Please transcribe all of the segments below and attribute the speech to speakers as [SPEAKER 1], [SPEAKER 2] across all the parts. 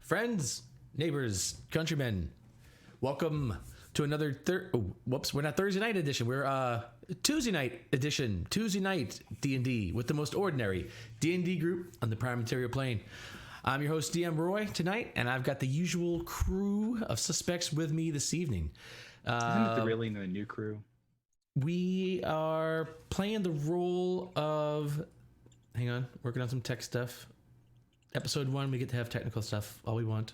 [SPEAKER 1] friends, neighbors, countrymen, welcome to another we're not Thursday night edition. We're Tuesday night edition. Tuesday night D&D with the most ordinary D&D group on the Prime Material Plane. I'm your host DM Roy tonight, and I've got the usual crew of suspects with me this evening.
[SPEAKER 2] Isn't it really the new crew?
[SPEAKER 1] We are playing the role of... Hang on, working on some tech stuff. Episode 1, we get to have technical stuff all we want.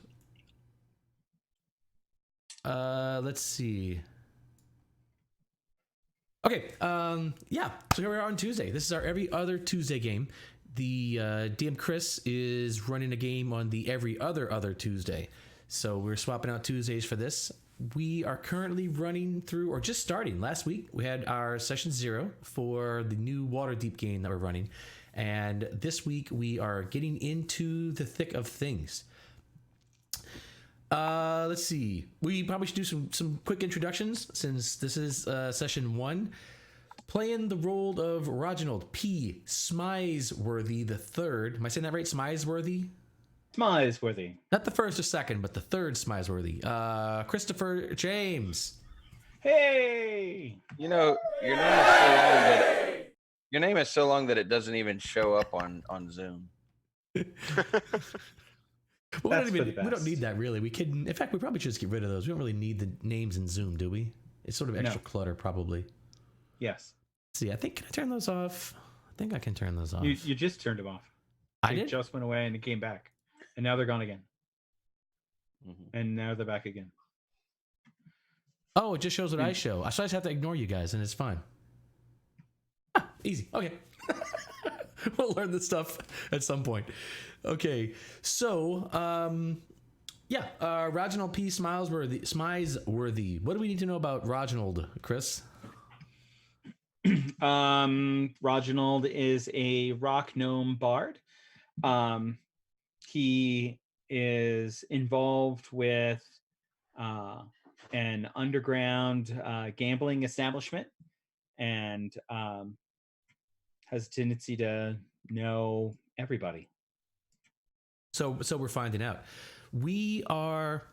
[SPEAKER 1] Let's see. Okay, yeah, so here we are on Tuesday. This is our every other Tuesday game. The DM Chris is running a game on the every other Tuesday. So we're swapping out Tuesdays for this. We are currently running through, or just starting. Last week, we had our session 0 for the new Waterdeep game that we're running. And this week, we are getting into the thick of things. Let's see. We probably should do some quick introductions since this is session 1. Playing the role of Reginald P. Smyesworthy III. Am I saying that right? Smyesworthy?
[SPEAKER 2] Smyesworthy.
[SPEAKER 1] Not the first or second, but the third Smyesworthy. Christopher James.
[SPEAKER 2] Hey!
[SPEAKER 3] You know, your name is so long that it doesn't even show up on Zoom.
[SPEAKER 1] We don't need that really. We can. In fact, we probably should just get rid of those. We don't really need the names in Zoom, do we? It's sort of extra clutter, probably.
[SPEAKER 2] Yes.
[SPEAKER 1] Let's see, can I turn those off? I think I can turn those off.
[SPEAKER 2] You just turned them off.
[SPEAKER 1] I did?
[SPEAKER 2] Just went away and it came back, and now they're gone again. Mm-hmm. And now they're back again.
[SPEAKER 1] Oh, it just shows what I show. So I just have to ignore you guys, and it's fine. Easy. Okay. We'll learn this stuff at some point. Okay, so Reginald P. Smyesworthy. What do we need to know about Reginald, Chris?
[SPEAKER 2] Reginald is a rock gnome bard. He is involved with an underground gambling establishment, and has a tendency to know everybody.
[SPEAKER 1] So we're finding out. We are...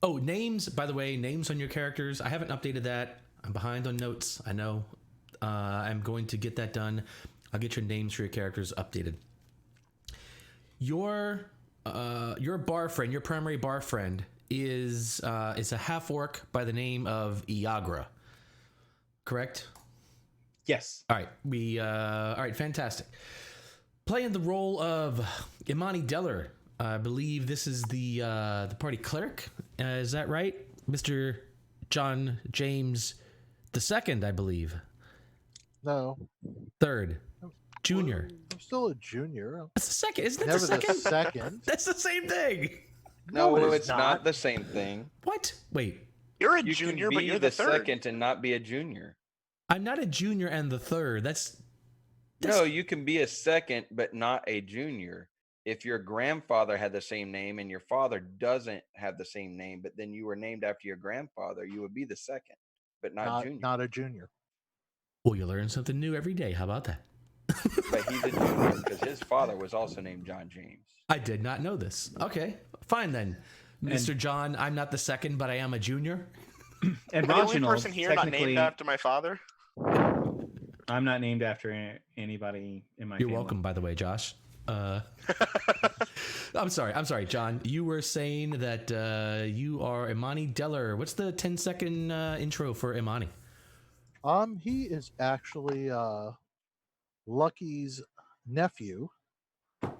[SPEAKER 1] Oh, names, by the way, names on your characters. I haven't updated that. I'm behind on notes. I know. I'm going to get that done. I'll get your names for your characters updated. Your bar friend, your primary bar friend, is a half-orc by the name of Iagra. Correct?
[SPEAKER 2] Yes.
[SPEAKER 1] All right. All right, fantastic. Playing the role of Imani Deller. I believe this is the party cleric. Is that right? Mr. John James II, I believe.
[SPEAKER 4] No.
[SPEAKER 1] Third. Junior.
[SPEAKER 4] I'm still a junior.
[SPEAKER 1] That's the second. Isn't that
[SPEAKER 4] Never
[SPEAKER 1] the second?
[SPEAKER 4] the second.
[SPEAKER 1] That's the same thing.
[SPEAKER 3] No, it's not the same thing.
[SPEAKER 1] What? Wait.
[SPEAKER 5] You're a
[SPEAKER 3] You
[SPEAKER 5] junior,
[SPEAKER 3] can
[SPEAKER 5] but
[SPEAKER 3] be
[SPEAKER 5] you're
[SPEAKER 3] the
[SPEAKER 5] the third.
[SPEAKER 3] second and not be a junior.
[SPEAKER 1] I'm not a junior and the third. That's
[SPEAKER 3] No, you can be a second, but not a junior. If your grandfather had the same name and your father doesn't have the same name, but then you were named after your grandfather, you would be the second, but not junior.
[SPEAKER 4] Not a junior.
[SPEAKER 1] Well, you learn something new every day. How about that?
[SPEAKER 3] But he's a junior because his father was also named John James.
[SPEAKER 1] I did not know this. Okay, fine then. Mr. John, I'm not the second, but I am a junior.
[SPEAKER 2] And
[SPEAKER 5] Am I the only
[SPEAKER 2] Reginald,
[SPEAKER 5] person here not named after my father?
[SPEAKER 2] I'm not named after anybody in my
[SPEAKER 1] You're
[SPEAKER 2] family.
[SPEAKER 1] welcome, by the way, Josh. I'm sorry, John. You were saying that you are Imani Deller. What's the 10-second intro for Imani?
[SPEAKER 4] He is actually Lucky's nephew,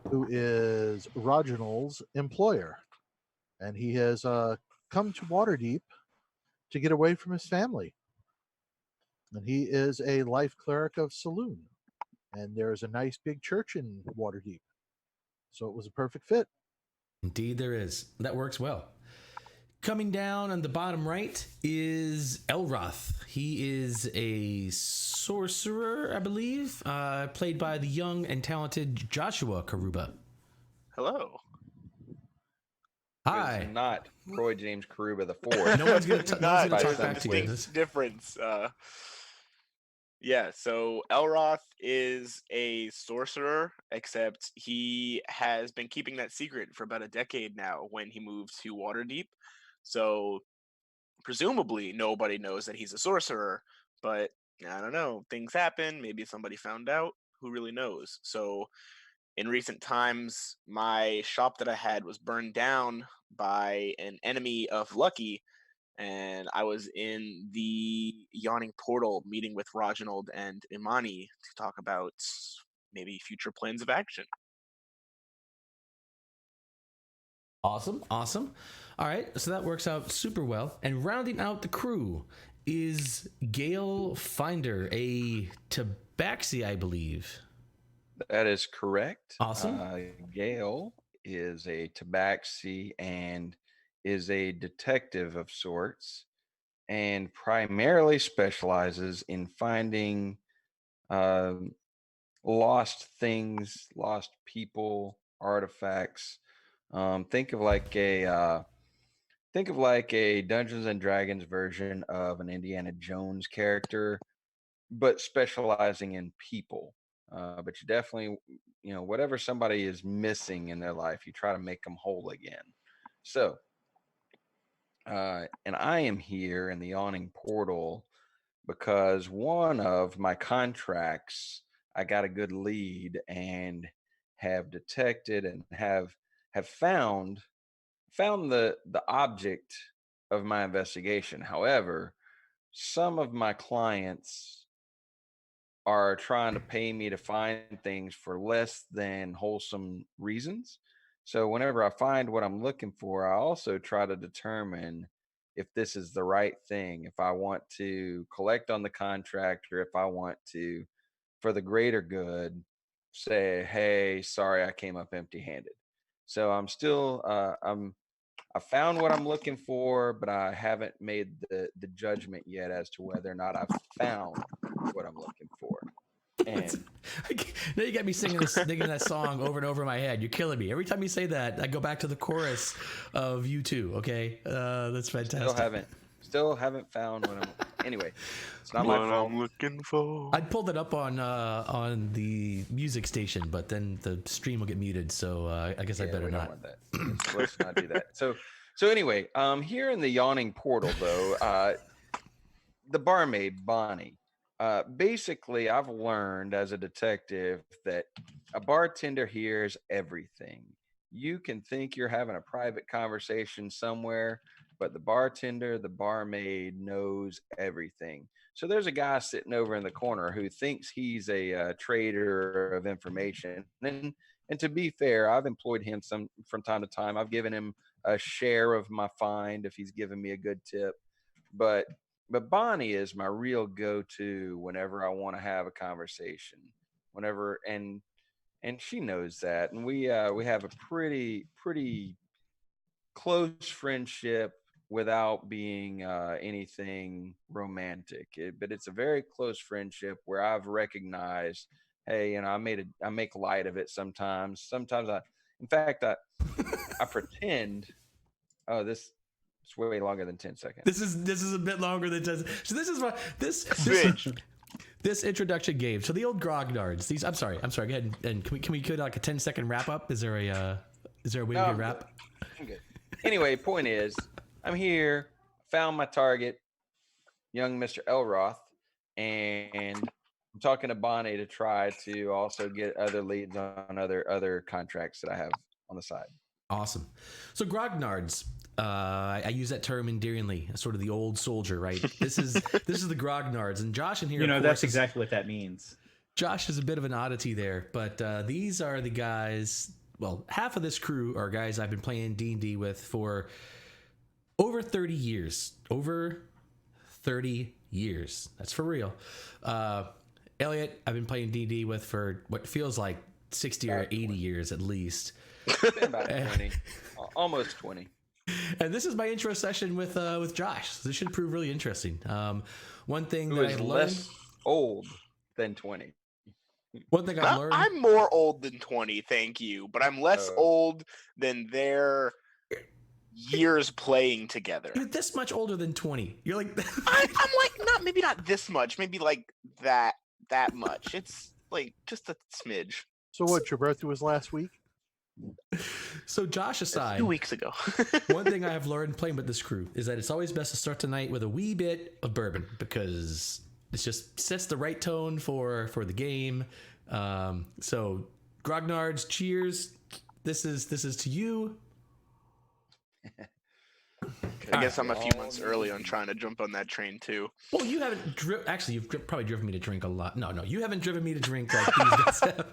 [SPEAKER 4] who is Reginald's employer, and he has come to Waterdeep to get away from his family. And he is a life cleric of Saloon, and there is a nice big church in Waterdeep, so it was a perfect fit.
[SPEAKER 1] Indeed, there is. That works well. Coming down on the bottom right is Elroth. He is a sorcerer, I believe, played by the young and talented Joshua Karuba.
[SPEAKER 5] Hello.
[SPEAKER 1] Hi.
[SPEAKER 3] It's not Roy James Karuba the fourth.
[SPEAKER 1] No one's going to talk back to you.
[SPEAKER 5] Distinct difference. Yeah, so Elroth is a sorcerer, except he has been keeping that secret for about a decade now when he moved to Waterdeep. So presumably nobody knows that he's a sorcerer, but I don't know. Things happen. Maybe somebody found out. Who really knows? So in recent times, my shop that I had was burned down by an enemy of Lucky, and I was in the Yawning Portal meeting with Reginald and Imani to talk about maybe future plans of action.
[SPEAKER 1] Awesome, awesome. All right, so that works out super well. And rounding out the crew is Gale Finder, a tabaxi, I believe.
[SPEAKER 3] That is correct.
[SPEAKER 1] Awesome.
[SPEAKER 3] Gale is a tabaxi and is a detective of sorts, and primarily specializes in finding lost things, lost people, artifacts. Think of like a Dungeons and Dragons version of an Indiana Jones character, but specializing in people. But you definitely, whatever somebody is missing in their life, you try to make them whole again. So, and I am here in the Yawning Portal because one of my contracts, I got a good lead and have detected and have found the object of my investigation. However, some of my clients are trying to pay me to find things for less than wholesome reasons. So whenever I find what I'm looking for, I also try to determine if this is the right thing, if I want to collect on the contract, or if I want to, for the greater good, say, hey, sorry, I came up empty handed. So I'm still, I found what I'm looking for, but I haven't made the judgment yet as to whether or not I've found what I'm looking for. And
[SPEAKER 1] now you got me singing that song over and over in my head. You're killing me. Every time you say that, I go back to the chorus of U2. Okay, that's fantastic.
[SPEAKER 3] Still haven't found what I'm. Anyway, it's not
[SPEAKER 5] what
[SPEAKER 3] my fault.
[SPEAKER 5] I'm looking for.
[SPEAKER 1] I'd pulled it up on the music station, but then the stream will get muted. So I guess I better not.
[SPEAKER 3] Want that. Let's not do that. So anyway, here in the Yawning Portal, though, the barmaid Bonnie. Basically, I've learned as a detective that a bartender hears everything. You can think you're having a private conversation somewhere, but the bartender, the barmaid knows everything. So there's a guy sitting over in the corner who thinks he's a trader of information. And to be fair, I've employed him from time to time. I've given him a share of my find if he's given me a good tip. But Bonnie is my real go-to whenever I want to have a conversation. Whenever and she knows that, and we have a pretty close friendship without being anything romantic. But it's a very close friendship where I've recognized, hey, I make light of it sometimes. Sometimes in fact, I pretend. Oh, it's way longer than 10 seconds.
[SPEAKER 1] This is a bit longer than 10 seconds. So this is what this introduction gave. So the old Grognards. These I'm sorry. Go ahead and can we do like a 10-second wrap up? Is there a way to wrap?
[SPEAKER 3] I'm good. Anyway, point is, I'm here, found my target, young Mr. Elroth, and I'm talking to Bonnie to try to also get other leads on other contracts that I have on the side.
[SPEAKER 1] Awesome. So Grognards, I use that term endearingly, sort of the old soldier, right? This is the Grognards, and Josh in here.
[SPEAKER 2] That's exactly what that means.
[SPEAKER 1] Josh is a bit of an oddity there, but these are the guys. Well, half of this crew are guys I've been playing D&D with for over 30 years. Over 30 years. That's for real. Elliot, I've been playing D&D with for what feels like 60 or 80 years at least.
[SPEAKER 3] It's been about 20, almost 20.
[SPEAKER 1] And this is my intro session with Josh. So this should prove really interesting. One thing
[SPEAKER 3] Who
[SPEAKER 1] that
[SPEAKER 3] is
[SPEAKER 1] I learned,
[SPEAKER 3] less old than 20.
[SPEAKER 1] one thing I learned.
[SPEAKER 5] I'm more old than 20, thank you, but I'm less old than their years playing together.
[SPEAKER 1] You're this much older than 20. You're like,
[SPEAKER 5] I'm like maybe not this much, maybe like that much. It's like just a smidge.
[SPEAKER 4] So what? Your birthday was last week?
[SPEAKER 1] so Josh aside,
[SPEAKER 5] 2 weeks ago.
[SPEAKER 1] one thing I have learned playing with this crew is that it's always best to start the night with a wee bit of bourbon because it just sets the right tone for the game. So Grognards, cheers. This is to you.
[SPEAKER 5] I guess I'm a few months early on trying to jump on that train too.
[SPEAKER 1] Well, you haven't actually. You've probably driven me to drink a lot. No, you haven't driven me to drink like these guys have.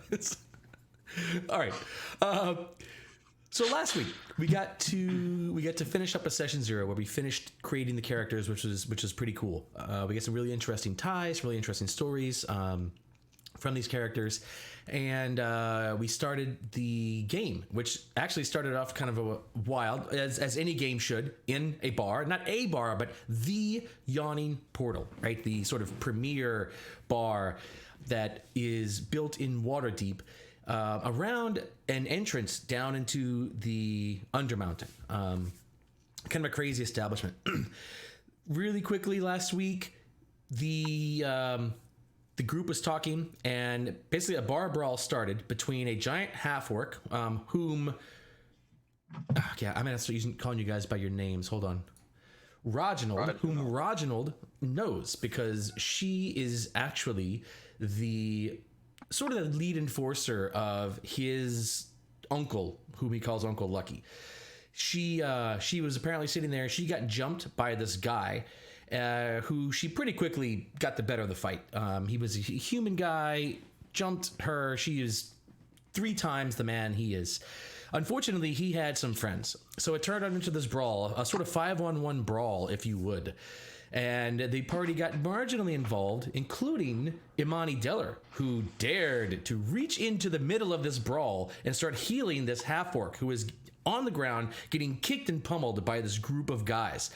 [SPEAKER 1] All right. So last week we got to finish up a session 0 where we finished creating the characters, which is pretty cool. We get some really interesting ties, really interesting stories from these characters, and we started the game, which actually started off kind of a wild, as any game should, in a bar, not a bar, but the Yawning Portal, right? The sort of premier bar that is built in Waterdeep. Around an entrance down into the Undermountain. Kind of a crazy establishment. Really quickly last week, the group was talking, and basically a bar brawl started between a giant half-orc, whom... yeah, I'm going to start calling you guys by your names. Hold on. Reginald, whom Reginald knows, because she is actually the... sort of the lead enforcer of his uncle, whom he calls Uncle Lucky. She was apparently sitting there. She got jumped by this guy, who she pretty quickly got the better of the fight. He was a human guy, jumped her. She is 3 times the man he is. Unfortunately, he had some friends, so it turned out into this brawl, a sort of 5-on-1 brawl, if you would. And the party got marginally involved, including Imani Deller, who dared to reach into the middle of this brawl and start healing this half-orc who is on the ground getting kicked and pummeled by this group of guys.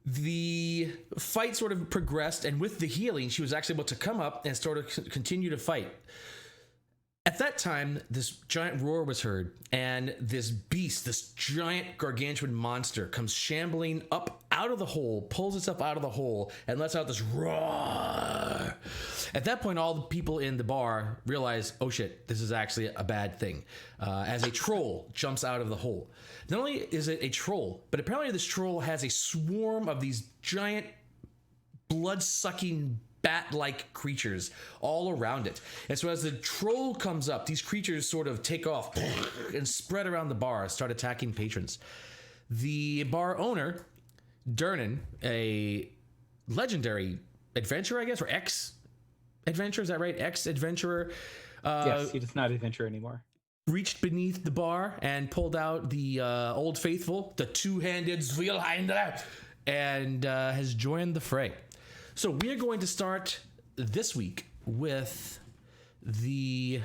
[SPEAKER 1] The fight sort of progressed, and with the healing, she was actually able to come up and sort of continue to fight. At that time, this giant roar was heard, and this beast, this giant gargantuan monster, comes shambling up out of the hole, pulls itself out of the hole, and lets out this roar. At that point, all the people in the bar realize, oh shit, this is actually a bad thing, as a troll jumps out of the hole. Not only is it a troll, but apparently this troll has a swarm of these giant blood-sucking bat-like creatures all around it. And so as the troll comes up, these creatures sort of take off and spread around the bar, start attacking patrons. The bar owner, Dernan, a legendary adventurer, I guess, or ex-adventurer, is that right? Ex-adventurer.
[SPEAKER 2] Yes, he does not adventure anymore.
[SPEAKER 1] Reached beneath the bar and pulled out the Old Faithful, the two-handed Zweilheinder, and has joined the fray. So we are going to start this week with the...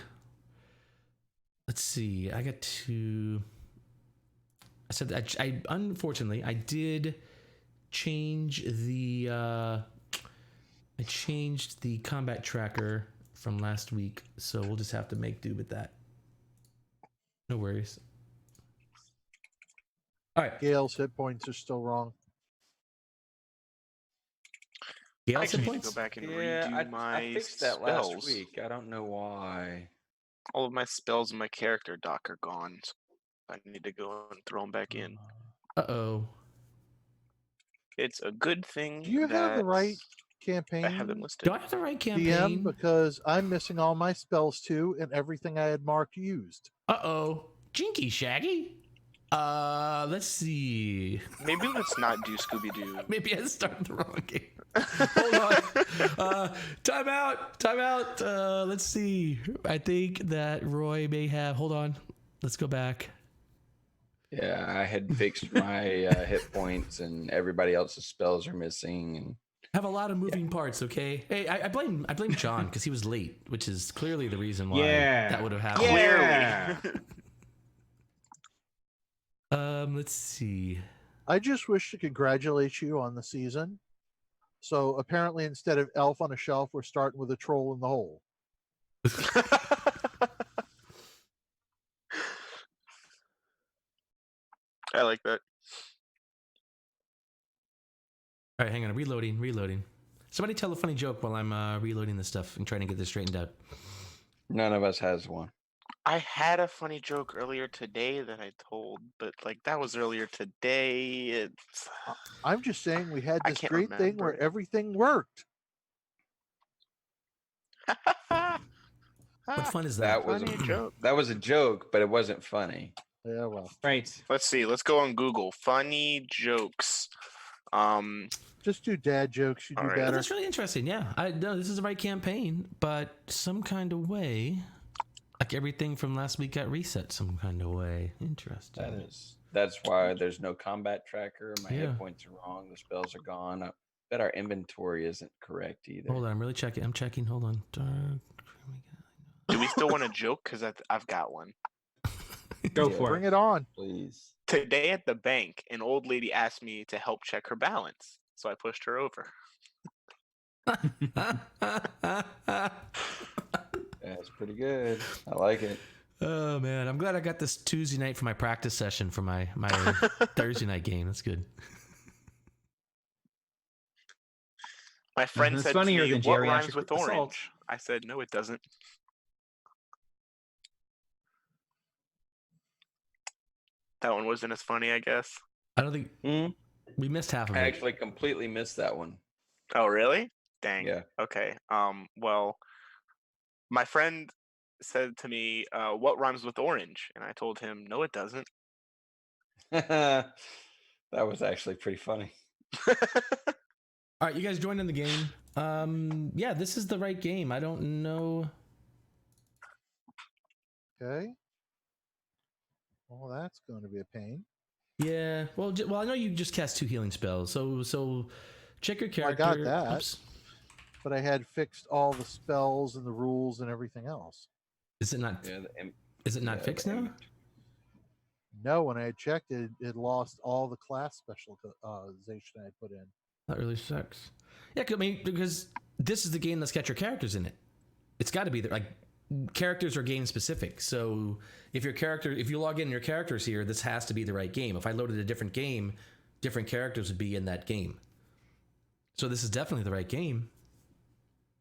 [SPEAKER 1] Let's see. I said that I unfortunately I did change the I changed the combat tracker from last week, so we'll just have to make do with that. No worries. All right.
[SPEAKER 4] Gale's hit points are still wrong.
[SPEAKER 5] I
[SPEAKER 1] Gale's
[SPEAKER 5] actually
[SPEAKER 1] hit
[SPEAKER 5] need to
[SPEAKER 1] points?
[SPEAKER 5] go back and
[SPEAKER 3] Yeah,
[SPEAKER 5] redo my
[SPEAKER 3] I fixed that
[SPEAKER 5] spells.
[SPEAKER 3] last week. I don't know why.
[SPEAKER 5] All of my spells in my character doc are gone. So I need to go and throw them back in.
[SPEAKER 1] Uh-oh.
[SPEAKER 5] It's a good thing.
[SPEAKER 4] Do you have the right campaign?
[SPEAKER 5] I have them listed.
[SPEAKER 1] Do I have the right campaign?
[SPEAKER 4] DM, because I'm missing all my spells too, and everything I had marked used.
[SPEAKER 1] Uh-oh. Jinky Shaggy? Let's see.
[SPEAKER 5] Maybe let's not do Scooby Doo.
[SPEAKER 1] Maybe I started the wrong game. Hold on. Time out. Let's see. I think that Roy may have... Hold on. Let's go back.
[SPEAKER 3] Yeah, I had fixed my hit points, and everybody else's spells are missing. And
[SPEAKER 1] Have a lot of moving parts, okay? Hey, I blame John because he was late, which is clearly the reason why that would have happened.
[SPEAKER 2] Yeah.
[SPEAKER 1] Let's see.
[SPEAKER 4] I just wish to congratulate you on the season. So apparently, instead of elf on a shelf, we're starting with a troll in the hole.
[SPEAKER 5] I like that.
[SPEAKER 1] All right, hang on. Reloading. Somebody tell a funny joke while I'm reloading this stuff and trying to get this straightened out.
[SPEAKER 3] None of us has one.
[SPEAKER 5] I had a funny joke earlier today that I told, but like that was earlier today. It's
[SPEAKER 4] I'm just saying we had
[SPEAKER 5] I
[SPEAKER 4] this
[SPEAKER 5] can't
[SPEAKER 4] great thing
[SPEAKER 5] remember.
[SPEAKER 4] where everything worked.
[SPEAKER 1] What fun is that?
[SPEAKER 3] That was
[SPEAKER 5] funny
[SPEAKER 3] a
[SPEAKER 5] joke.
[SPEAKER 3] That was a joke, but it wasn't funny.
[SPEAKER 4] Yeah, well,
[SPEAKER 2] Right.
[SPEAKER 5] Let's see. Let's go on Google. Funny jokes.
[SPEAKER 4] just do dad jokes. You do
[SPEAKER 5] All right.
[SPEAKER 1] Oh,
[SPEAKER 4] better.
[SPEAKER 1] that's really interesting. Yeah, I know this is the right campaign, but some kind of way, like everything from last week got reset some kind of way. Interesting.
[SPEAKER 3] That's why there's no combat tracker. My
[SPEAKER 1] Yeah.
[SPEAKER 3] hit points are wrong. The spells are gone. I bet our inventory isn't correct either.
[SPEAKER 1] Hold on, I'm really checking. I'm checking. Hold on.
[SPEAKER 5] Do we still want a joke? Because I've got one.
[SPEAKER 2] Go
[SPEAKER 3] Yeah.
[SPEAKER 2] for
[SPEAKER 4] Bring
[SPEAKER 2] it.
[SPEAKER 4] it on.
[SPEAKER 3] Please.
[SPEAKER 5] Today at the bank, an old lady asked me to help check her balance, so I pushed her over.
[SPEAKER 3] That's pretty good. I like it.
[SPEAKER 1] Oh man, I'm glad I got this Tuesday night for my practice session for my Thursday night game. That's good.
[SPEAKER 5] My friend
[SPEAKER 2] Nothing's
[SPEAKER 5] said
[SPEAKER 2] funnier
[SPEAKER 5] to me,
[SPEAKER 2] than
[SPEAKER 5] "What
[SPEAKER 2] geriatric
[SPEAKER 5] rhymes with
[SPEAKER 2] assault."
[SPEAKER 5] orange?" I said, "No, it doesn't." That one wasn't as funny, I guess.
[SPEAKER 1] I don't think
[SPEAKER 3] Hmm?
[SPEAKER 1] we missed half of
[SPEAKER 3] I
[SPEAKER 1] it.
[SPEAKER 3] actually completely missed that one.
[SPEAKER 5] Oh, really? Dang.
[SPEAKER 3] Yeah.
[SPEAKER 5] Okay. Well, my friend said to me, "What rhymes with orange?" And I told him, "No, it doesn't."
[SPEAKER 3] That was actually pretty funny.
[SPEAKER 1] All right, you guys joined in the game. Yeah, this is the right game. I don't know.
[SPEAKER 4] Okay. Well, that's going to be a pain.
[SPEAKER 1] Yeah, well, I know you just cast 2 healing spells, so check your
[SPEAKER 4] Well, I
[SPEAKER 1] character.
[SPEAKER 4] got that.
[SPEAKER 1] Oops.
[SPEAKER 4] But I had fixed all the spells and the rules and everything else.
[SPEAKER 1] Is it not?
[SPEAKER 3] Yeah,
[SPEAKER 1] Is it not fixed now?
[SPEAKER 4] No, when I had checked it, it lost all the class specialization I put in.
[SPEAKER 1] That really sucks. Yeah, I mean, because this is the game that's got your characters in it. It's got to be there. Like, characters are game specific. So if you log in your characters here, this has to be the right game. If I loaded a different game, different characters would be in that game. So this is definitely the right game.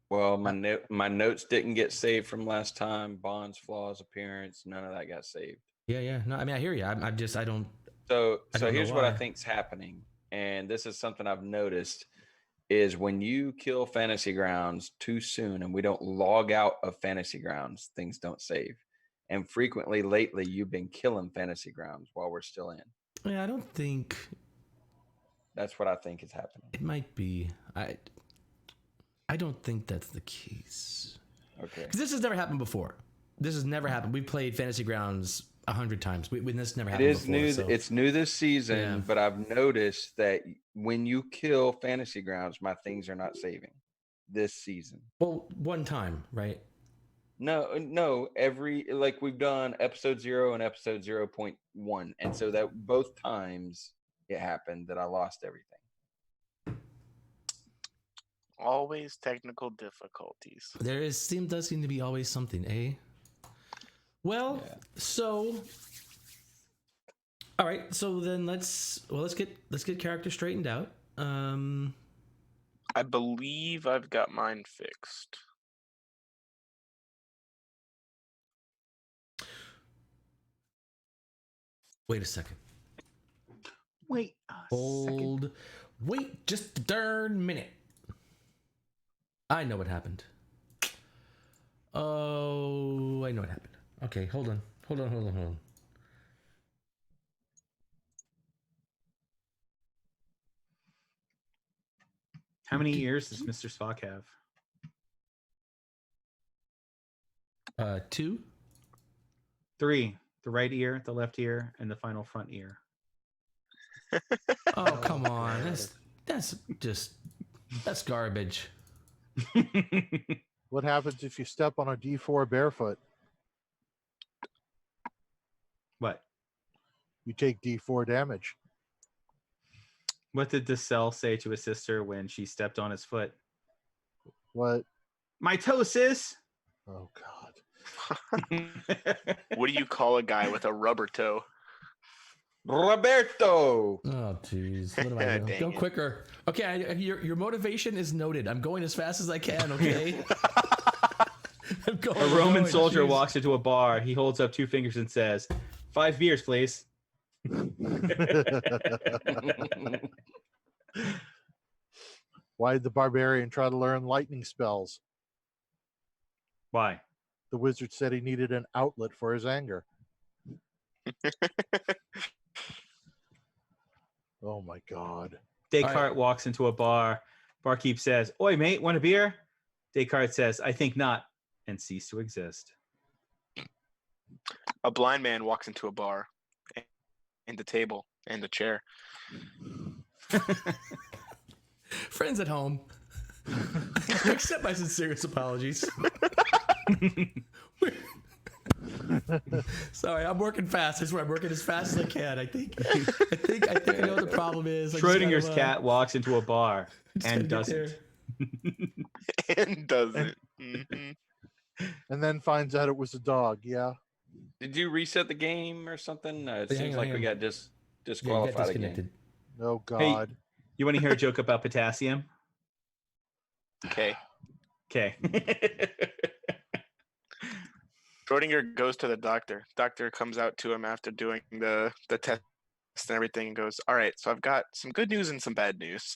[SPEAKER 3] Well, my notes didn't get saved from last time. Bonds, flaws, appearance, none of that got saved.
[SPEAKER 1] Yeah. No, I mean, I hear you. I don't
[SPEAKER 3] So
[SPEAKER 1] know
[SPEAKER 3] here's what I
[SPEAKER 1] why.
[SPEAKER 3] think's happening, and this is something I've noticed, is when you kill Fantasy Grounds too soon and we don't log out of Fantasy Grounds, things don't save. And frequently lately, you've been killing Fantasy Grounds while we're still in.
[SPEAKER 1] Yeah, I don't think
[SPEAKER 3] That's what I think is happening.
[SPEAKER 1] it might be. I don't think that's the case.
[SPEAKER 3] Okay.
[SPEAKER 1] Because this has never happened before. This has never happened. We played Fantasy Grounds 100 times. This never
[SPEAKER 3] It
[SPEAKER 1] happened
[SPEAKER 3] is
[SPEAKER 1] before.
[SPEAKER 3] new.
[SPEAKER 1] So.
[SPEAKER 3] It's new this season,
[SPEAKER 1] Yeah.
[SPEAKER 3] but I've noticed that when you kill Fantasy Grounds, my things are not saving this season.
[SPEAKER 1] Well, one time, right?
[SPEAKER 3] No, like we've done episode 0 and episode 0.1. And so that both times it happened that I lost everything.
[SPEAKER 5] Always technical difficulties.
[SPEAKER 1] Does seem to be always something, eh? Well,
[SPEAKER 3] Yeah.
[SPEAKER 1] so all right, so then let's get character straightened out.
[SPEAKER 5] I believe I've got mine fixed.
[SPEAKER 1] Wait a second.
[SPEAKER 2] Wait a second.
[SPEAKER 1] Hold. Wait just a darn minute. I know what happened. Oh, I know what happened. Okay, hold on.
[SPEAKER 2] How many ears does Mr. Spock have?
[SPEAKER 1] 2.
[SPEAKER 2] 3. The right ear, the left ear, and the final front ear.
[SPEAKER 1] Oh, come on. That's garbage.
[SPEAKER 4] What happens if you step on a D4 barefoot?
[SPEAKER 2] What?
[SPEAKER 4] You take D4 damage.
[SPEAKER 2] What did Decel say to his sister when she stepped on his foot?
[SPEAKER 4] What?
[SPEAKER 2] Mitosis!
[SPEAKER 4] Oh, God.
[SPEAKER 5] What do you call a guy with a rubber toe?
[SPEAKER 3] Roberto.
[SPEAKER 1] Oh, jeez. What am I doing?
[SPEAKER 5] Dang
[SPEAKER 1] Go
[SPEAKER 5] it.
[SPEAKER 1] quicker. Okay, your motivation is noted. I'm going as fast as I can, okay? I'm going,
[SPEAKER 2] A Roman
[SPEAKER 1] going,
[SPEAKER 2] soldier
[SPEAKER 1] jeez.
[SPEAKER 2] walks into a bar. He holds up 2 fingers and says, 5 beers, please.
[SPEAKER 4] Why did the barbarian try to learn lightning spells?
[SPEAKER 2] Why?
[SPEAKER 4] The wizard said he needed an outlet for his anger. Oh my God.
[SPEAKER 2] Descartes walks into a bar. Barkeep says, "Oi, mate, want a beer?" Descartes says, "I think not," and cease to exist.
[SPEAKER 5] A blind man walks into a bar, and the table and the chair.
[SPEAKER 1] Friends at home. Accept my sincerest apologies. Sorry, I'm working fast. I swear, I'm working as fast as I can. I think I know what the problem is. I just
[SPEAKER 2] Schrodinger's
[SPEAKER 1] gotta,
[SPEAKER 2] cat walks into a bar
[SPEAKER 1] just
[SPEAKER 2] and
[SPEAKER 1] gotta get
[SPEAKER 2] doesn't.
[SPEAKER 5] And doesn't. Mhm.
[SPEAKER 4] And then finds out it was a dog. Yeah.
[SPEAKER 3] Did you reset the game or something? It
[SPEAKER 1] Hang
[SPEAKER 3] seems
[SPEAKER 1] on,
[SPEAKER 3] like
[SPEAKER 1] hang
[SPEAKER 3] we
[SPEAKER 1] on.
[SPEAKER 3] got
[SPEAKER 1] Yeah, you got
[SPEAKER 3] disqualified again.
[SPEAKER 1] disconnected.
[SPEAKER 4] Oh God.
[SPEAKER 2] You want to hear a joke about potassium?
[SPEAKER 5] Okay.
[SPEAKER 2] Okay.
[SPEAKER 5] Schrodinger goes to the doctor. Doctor comes out to him after doing the test and everything and goes, "All right, so I've got some good news and some bad news."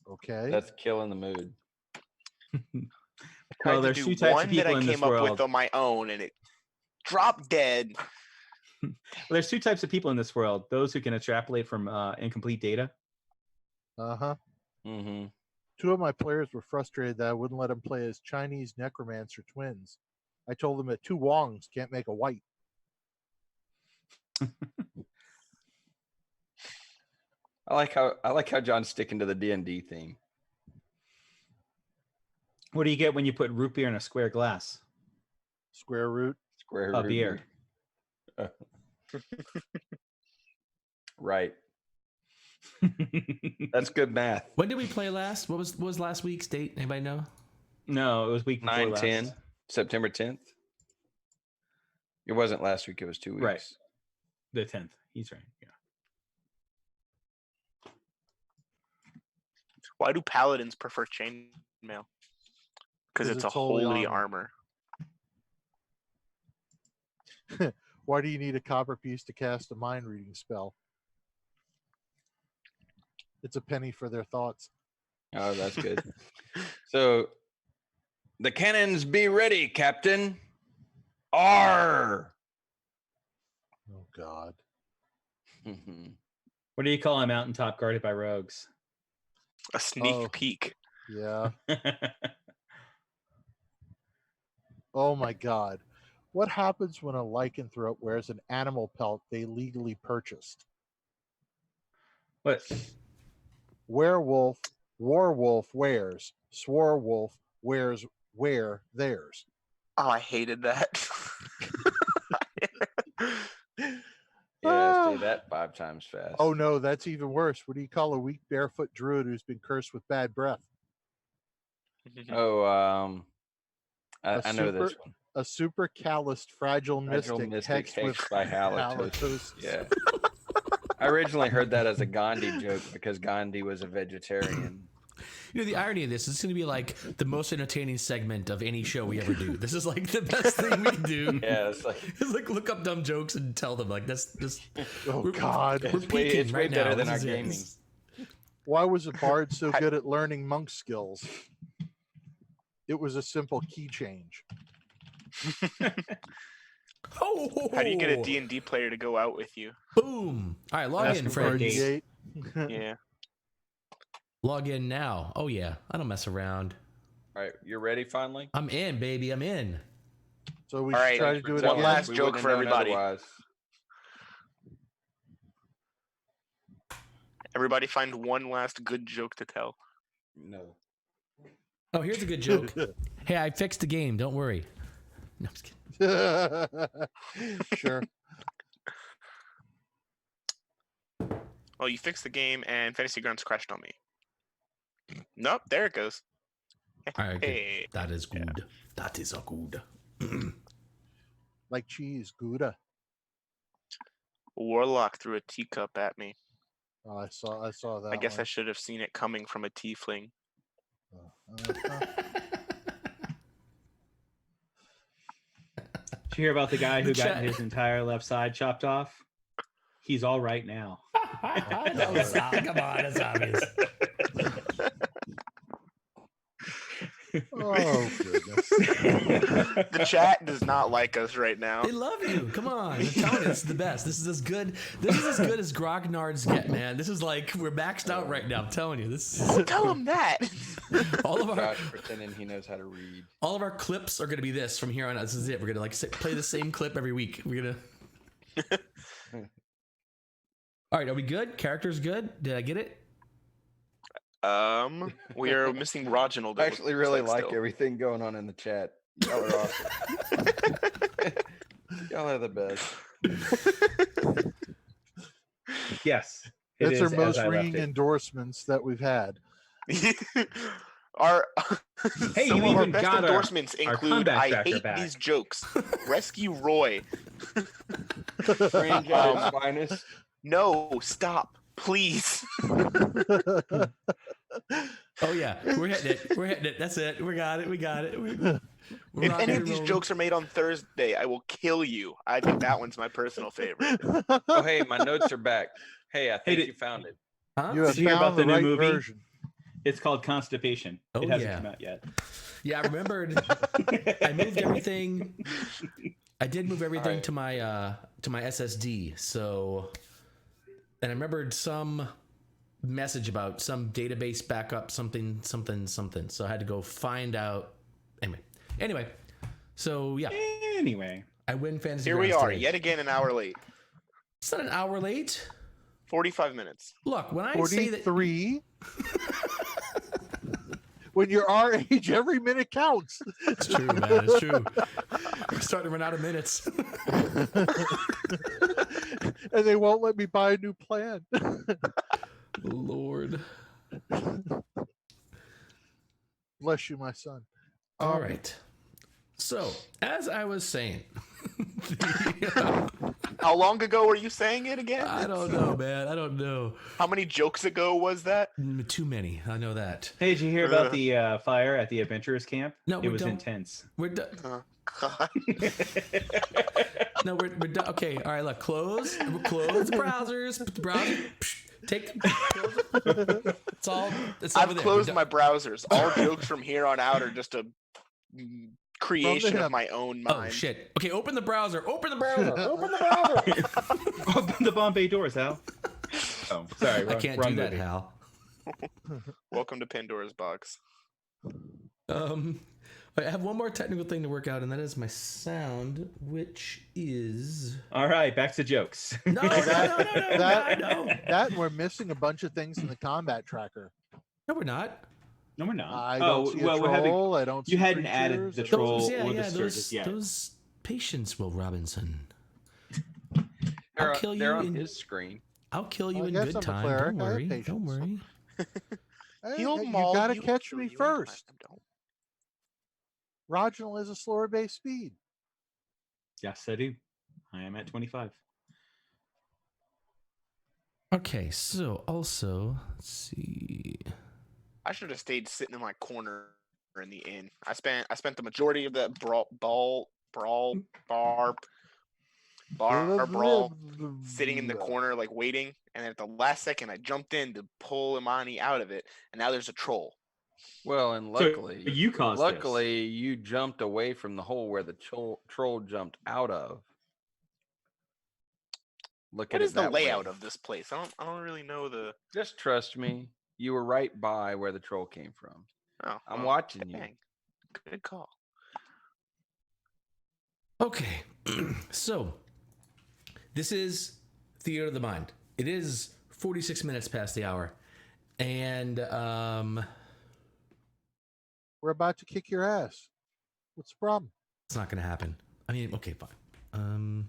[SPEAKER 4] Okay.
[SPEAKER 3] That's killing the mood.
[SPEAKER 5] Tried
[SPEAKER 2] Well,
[SPEAKER 5] to
[SPEAKER 2] there's
[SPEAKER 5] do
[SPEAKER 2] 2 types
[SPEAKER 5] one
[SPEAKER 2] of people
[SPEAKER 5] that I
[SPEAKER 2] in this
[SPEAKER 5] came up
[SPEAKER 2] world.
[SPEAKER 5] with on my own, and it dropped dead.
[SPEAKER 2] Well, there's 2 types of people in this world: those who can extrapolate from incomplete data.
[SPEAKER 4] Uh-huh.
[SPEAKER 3] Mm-hmm.
[SPEAKER 4] 2 of my players were frustrated that I wouldn't let them play as Chinese necromancer twins. I told them that 2 Wongs can't make a white.
[SPEAKER 3] I like how John's sticking to the D&D theme.
[SPEAKER 2] What do you get when you put root beer in a square glass?
[SPEAKER 4] Square root.
[SPEAKER 3] Square
[SPEAKER 2] A
[SPEAKER 3] root
[SPEAKER 2] beer.
[SPEAKER 3] Right. That's good math.
[SPEAKER 1] When did we play last? What was last week's date? Anybody know?
[SPEAKER 2] No, it was week before
[SPEAKER 3] 9/10,
[SPEAKER 2] last.
[SPEAKER 3] September 10th. It wasn't last week. It was 2 weeks.
[SPEAKER 2] Right. The 10th. He's right. Yeah.
[SPEAKER 5] Why do paladins prefer chainmail? Because it's a holy armor.
[SPEAKER 4] Why do you need a copper piece to cast a mind reading spell? It's a penny for their thoughts.
[SPEAKER 3] Oh, that's good. So, the cannons be ready, Captain. R.
[SPEAKER 4] Oh God.
[SPEAKER 2] What do you call a mountaintop guarded by rogues?
[SPEAKER 5] A sneak
[SPEAKER 4] Oh.
[SPEAKER 5] peek.
[SPEAKER 4] Yeah. Oh my God. What happens when a lycanthrope wears an animal pelt they legally purchased?
[SPEAKER 2] What?
[SPEAKER 4] Werewolf, warwolf wears. Swarewolf wears wear theirs.
[SPEAKER 5] Oh, I hated that.
[SPEAKER 3] Yeah, say that 5 times fast.
[SPEAKER 4] Oh no, that's even worse. What do you call a weak barefoot druid who's been cursed with bad breath?
[SPEAKER 3] Oh, I know this one.
[SPEAKER 4] A super calloused, fragile mystic hexed with
[SPEAKER 3] by halitosis.
[SPEAKER 4] halitosis.
[SPEAKER 3] Yeah. I originally heard that as a Gandhi joke because Gandhi was a vegetarian.
[SPEAKER 1] You know, the irony of this is going to be like the most entertaining segment of any show we ever do. This is like the best thing we do.
[SPEAKER 3] Yeah, it's like
[SPEAKER 1] look up dumb jokes and tell them. Like that's just.
[SPEAKER 4] Oh God.
[SPEAKER 1] We're peaking
[SPEAKER 3] it's way
[SPEAKER 1] right
[SPEAKER 3] better
[SPEAKER 1] now.
[SPEAKER 3] than
[SPEAKER 1] This
[SPEAKER 3] our
[SPEAKER 1] is it.
[SPEAKER 3] gaming.
[SPEAKER 4] Why was a bard so good at learning monk skills? It was a simple key change.
[SPEAKER 1] Oh,
[SPEAKER 5] How do you get a D&D player to go out with you?
[SPEAKER 1] boom! All right, log
[SPEAKER 2] Ask
[SPEAKER 1] in,
[SPEAKER 2] him for a
[SPEAKER 1] friends.
[SPEAKER 2] date.
[SPEAKER 5] Yeah.
[SPEAKER 1] Log in now. Oh yeah, I don't mess around.
[SPEAKER 3] All right, you're ready finally?
[SPEAKER 1] I'm in, baby. I'm in.
[SPEAKER 4] So we
[SPEAKER 5] All
[SPEAKER 4] should
[SPEAKER 5] right,
[SPEAKER 4] try to do it
[SPEAKER 5] one
[SPEAKER 4] again.
[SPEAKER 5] last
[SPEAKER 3] We
[SPEAKER 5] joke
[SPEAKER 3] wouldn't
[SPEAKER 5] for
[SPEAKER 3] have known
[SPEAKER 5] everybody.
[SPEAKER 3] otherwise.
[SPEAKER 5] Everybody find one last good joke to tell.
[SPEAKER 3] No.
[SPEAKER 1] Oh, here's a good joke. Hey, I fixed the game. Don't worry. No, I'm just kidding.
[SPEAKER 4] Sure.
[SPEAKER 5] Oh, you fixed the game and Fantasy Grounds crashed on me. Nope, there it goes.
[SPEAKER 1] All right, good.
[SPEAKER 5] Hey.
[SPEAKER 1] That is good. That is a good.
[SPEAKER 4] like cheese, Gouda.
[SPEAKER 5] Warlock threw a teacup at me.
[SPEAKER 4] Oh, I saw that.
[SPEAKER 5] I guess I
[SPEAKER 4] one.
[SPEAKER 5] should have seen it coming from a tiefling.
[SPEAKER 2] Did you hear about the guy who
[SPEAKER 1] The
[SPEAKER 2] got
[SPEAKER 1] chat.
[SPEAKER 2] his entire left side chopped off? He's all right now.
[SPEAKER 1] That was, come on, that's obvious.
[SPEAKER 4] Oh goodness!
[SPEAKER 5] The chat does not like us right now.
[SPEAKER 1] They love you. Come on. I'm telling you, it's the best. This is as good. This is as good as Grognards get, man. This is like, we're maxed out right now. I'm telling you. This is,
[SPEAKER 5] Don't tell him that.
[SPEAKER 1] all of our
[SPEAKER 3] Josh pretending he knows how to read.
[SPEAKER 1] all of our clips are going to be this from here on out. This is it. We're going to play the same clip every week. We're going to. All right. Are we good? Characters good? Did I get it?
[SPEAKER 5] We are missing Reginald.
[SPEAKER 3] I
[SPEAKER 5] it
[SPEAKER 3] actually
[SPEAKER 5] looks
[SPEAKER 3] really like
[SPEAKER 5] still.
[SPEAKER 3] everything going on in the chat. Y'all are awesome. Y'all are the best.
[SPEAKER 2] Yes. it
[SPEAKER 4] That's our
[SPEAKER 2] is as
[SPEAKER 4] most
[SPEAKER 2] I left
[SPEAKER 4] ringing
[SPEAKER 2] it.
[SPEAKER 4] endorsements that we've had.
[SPEAKER 5] Our
[SPEAKER 2] Hey,
[SPEAKER 5] some
[SPEAKER 2] you
[SPEAKER 5] of our
[SPEAKER 2] even
[SPEAKER 5] best
[SPEAKER 2] got
[SPEAKER 5] endorsements
[SPEAKER 2] our
[SPEAKER 5] include
[SPEAKER 2] comeback
[SPEAKER 5] I
[SPEAKER 2] tracker
[SPEAKER 5] hate
[SPEAKER 2] back.
[SPEAKER 5] these jokes. Rescue Roy.
[SPEAKER 3] Strange at its finest.
[SPEAKER 5] No, stop, please.
[SPEAKER 1] Oh, yeah. We're hitting it. We're hitting it. That's it. We got it. We got it. We're
[SPEAKER 5] If
[SPEAKER 1] rocking
[SPEAKER 5] any
[SPEAKER 1] and
[SPEAKER 5] of these
[SPEAKER 1] rolling.
[SPEAKER 5] jokes are made on Thursday, I will kill you. I think that one's my personal favorite.
[SPEAKER 3] Oh, hey, my notes are back. Hey, I think
[SPEAKER 2] did-
[SPEAKER 3] you found it.
[SPEAKER 1] Huh?
[SPEAKER 4] You have
[SPEAKER 2] Did you hear
[SPEAKER 4] found
[SPEAKER 2] about the
[SPEAKER 4] the
[SPEAKER 2] new
[SPEAKER 4] right
[SPEAKER 2] movie?
[SPEAKER 4] version.
[SPEAKER 2] It's called Constipation.
[SPEAKER 1] Oh,
[SPEAKER 2] it hasn't
[SPEAKER 1] yeah.
[SPEAKER 2] come out yet.
[SPEAKER 1] Yeah, I remembered. I moved everything. I did move everything
[SPEAKER 3] Alright.
[SPEAKER 1] to my SSD. So, and I remembered some message about some database backup, something. So I had to go find out. Anyway. So yeah,
[SPEAKER 2] Anyway.
[SPEAKER 1] I win fantasy.
[SPEAKER 5] Here we
[SPEAKER 1] Grounds
[SPEAKER 5] are,
[SPEAKER 1] today.
[SPEAKER 5] yet again an hour late.
[SPEAKER 1] It's not an hour late.
[SPEAKER 5] 45 minutes.
[SPEAKER 1] Look, when I say that,
[SPEAKER 4] 43. When you're our age, every minute counts.
[SPEAKER 1] it's true, man. It's true. We're starting to run out of minutes.
[SPEAKER 4] And they won't let me buy a new plan.
[SPEAKER 1] Lord.
[SPEAKER 4] Bless you, my son.
[SPEAKER 1] All right. So, as I was saying,
[SPEAKER 5] How long ago were you saying it again?
[SPEAKER 1] I don't know, man. I don't know.
[SPEAKER 5] How many jokes ago was that?
[SPEAKER 1] Too many. I know that.
[SPEAKER 2] Hey, did you hear about the fire at the adventurers camp?
[SPEAKER 1] No,
[SPEAKER 2] it
[SPEAKER 1] we
[SPEAKER 2] was
[SPEAKER 1] don't.
[SPEAKER 2] intense.
[SPEAKER 1] We're done.
[SPEAKER 5] Oh, God.
[SPEAKER 1] No, we're done. Okay. All right. Look, close the browsers. Put the browser. Take. It's all. It's over
[SPEAKER 5] I've
[SPEAKER 1] there.
[SPEAKER 5] closed
[SPEAKER 1] We're
[SPEAKER 5] my browsers. All jokes from here on out are just a creation
[SPEAKER 4] hip.
[SPEAKER 5] of my own
[SPEAKER 1] done.
[SPEAKER 5] mind.
[SPEAKER 1] Oh shit. Okay. Open the browser. Open the browser. Open the browser.
[SPEAKER 2] Open the Bombay doors, Hal. Oh, sorry.
[SPEAKER 1] I
[SPEAKER 2] wrong-
[SPEAKER 1] can't
[SPEAKER 2] wrong
[SPEAKER 1] do that,
[SPEAKER 2] movie.
[SPEAKER 1] Hal.
[SPEAKER 5] Welcome to Pandora's box.
[SPEAKER 1] I have one more technical thing to work out, and that is my sound, which is
[SPEAKER 2] All right, back to jokes.
[SPEAKER 1] no.
[SPEAKER 4] That we're missing a bunch of things in the combat tracker.
[SPEAKER 1] No, we're not.
[SPEAKER 2] No, we're not.
[SPEAKER 4] I don't see a
[SPEAKER 2] well,
[SPEAKER 4] troll. I don't see
[SPEAKER 2] you hadn't added
[SPEAKER 4] creatures.
[SPEAKER 2] the
[SPEAKER 4] I don't-
[SPEAKER 2] troll.
[SPEAKER 1] Those, yeah,
[SPEAKER 2] or the
[SPEAKER 1] yeah,
[SPEAKER 2] Sturgis yet.
[SPEAKER 1] those patience, Will Robinson.
[SPEAKER 3] They're,
[SPEAKER 1] I'll kill
[SPEAKER 3] they're
[SPEAKER 1] you
[SPEAKER 3] on
[SPEAKER 1] in-
[SPEAKER 3] his screen.
[SPEAKER 1] I'll kill you
[SPEAKER 4] I
[SPEAKER 1] in
[SPEAKER 4] guess
[SPEAKER 1] good
[SPEAKER 4] I'm a
[SPEAKER 1] time.
[SPEAKER 4] cleric.
[SPEAKER 1] Don't
[SPEAKER 4] I have
[SPEAKER 1] worry. Don't
[SPEAKER 4] patience.
[SPEAKER 1] worry.
[SPEAKER 4] Hey,
[SPEAKER 5] He'll
[SPEAKER 4] hey, you
[SPEAKER 5] maul
[SPEAKER 4] gotta
[SPEAKER 5] you,
[SPEAKER 4] catch
[SPEAKER 5] kill
[SPEAKER 4] me
[SPEAKER 5] you in
[SPEAKER 4] first.
[SPEAKER 5] time. Don't.
[SPEAKER 4] Roginal is a slower base speed.
[SPEAKER 2] Yes, I do. I am at 25.
[SPEAKER 1] Okay, so also let's see.
[SPEAKER 5] I should have stayed sitting in my corner in the inn. I spent the majority of the brawl sitting in the corner like waiting, and then at the last second I jumped in to pull Imani out of it, and now there's a troll.
[SPEAKER 3] Well, and
[SPEAKER 2] So
[SPEAKER 3] luckily,
[SPEAKER 2] you caused this.
[SPEAKER 3] you jumped away from the hole where the troll jumped out of. Look
[SPEAKER 5] What
[SPEAKER 3] at
[SPEAKER 5] is
[SPEAKER 3] it
[SPEAKER 5] the
[SPEAKER 3] that way.
[SPEAKER 5] layout of this place? I don't really know the.
[SPEAKER 3] Just trust me. You were right by where the troll came from.
[SPEAKER 5] Oh,
[SPEAKER 3] I'm
[SPEAKER 5] well,
[SPEAKER 3] watching you.
[SPEAKER 5] dang. Good call.
[SPEAKER 1] Okay, so this is Theater of the Mind. It is 46 minutes past the hour, and
[SPEAKER 4] We're about to kick your ass. What's the problem?
[SPEAKER 1] it's not going to happen. I mean, okay, fine.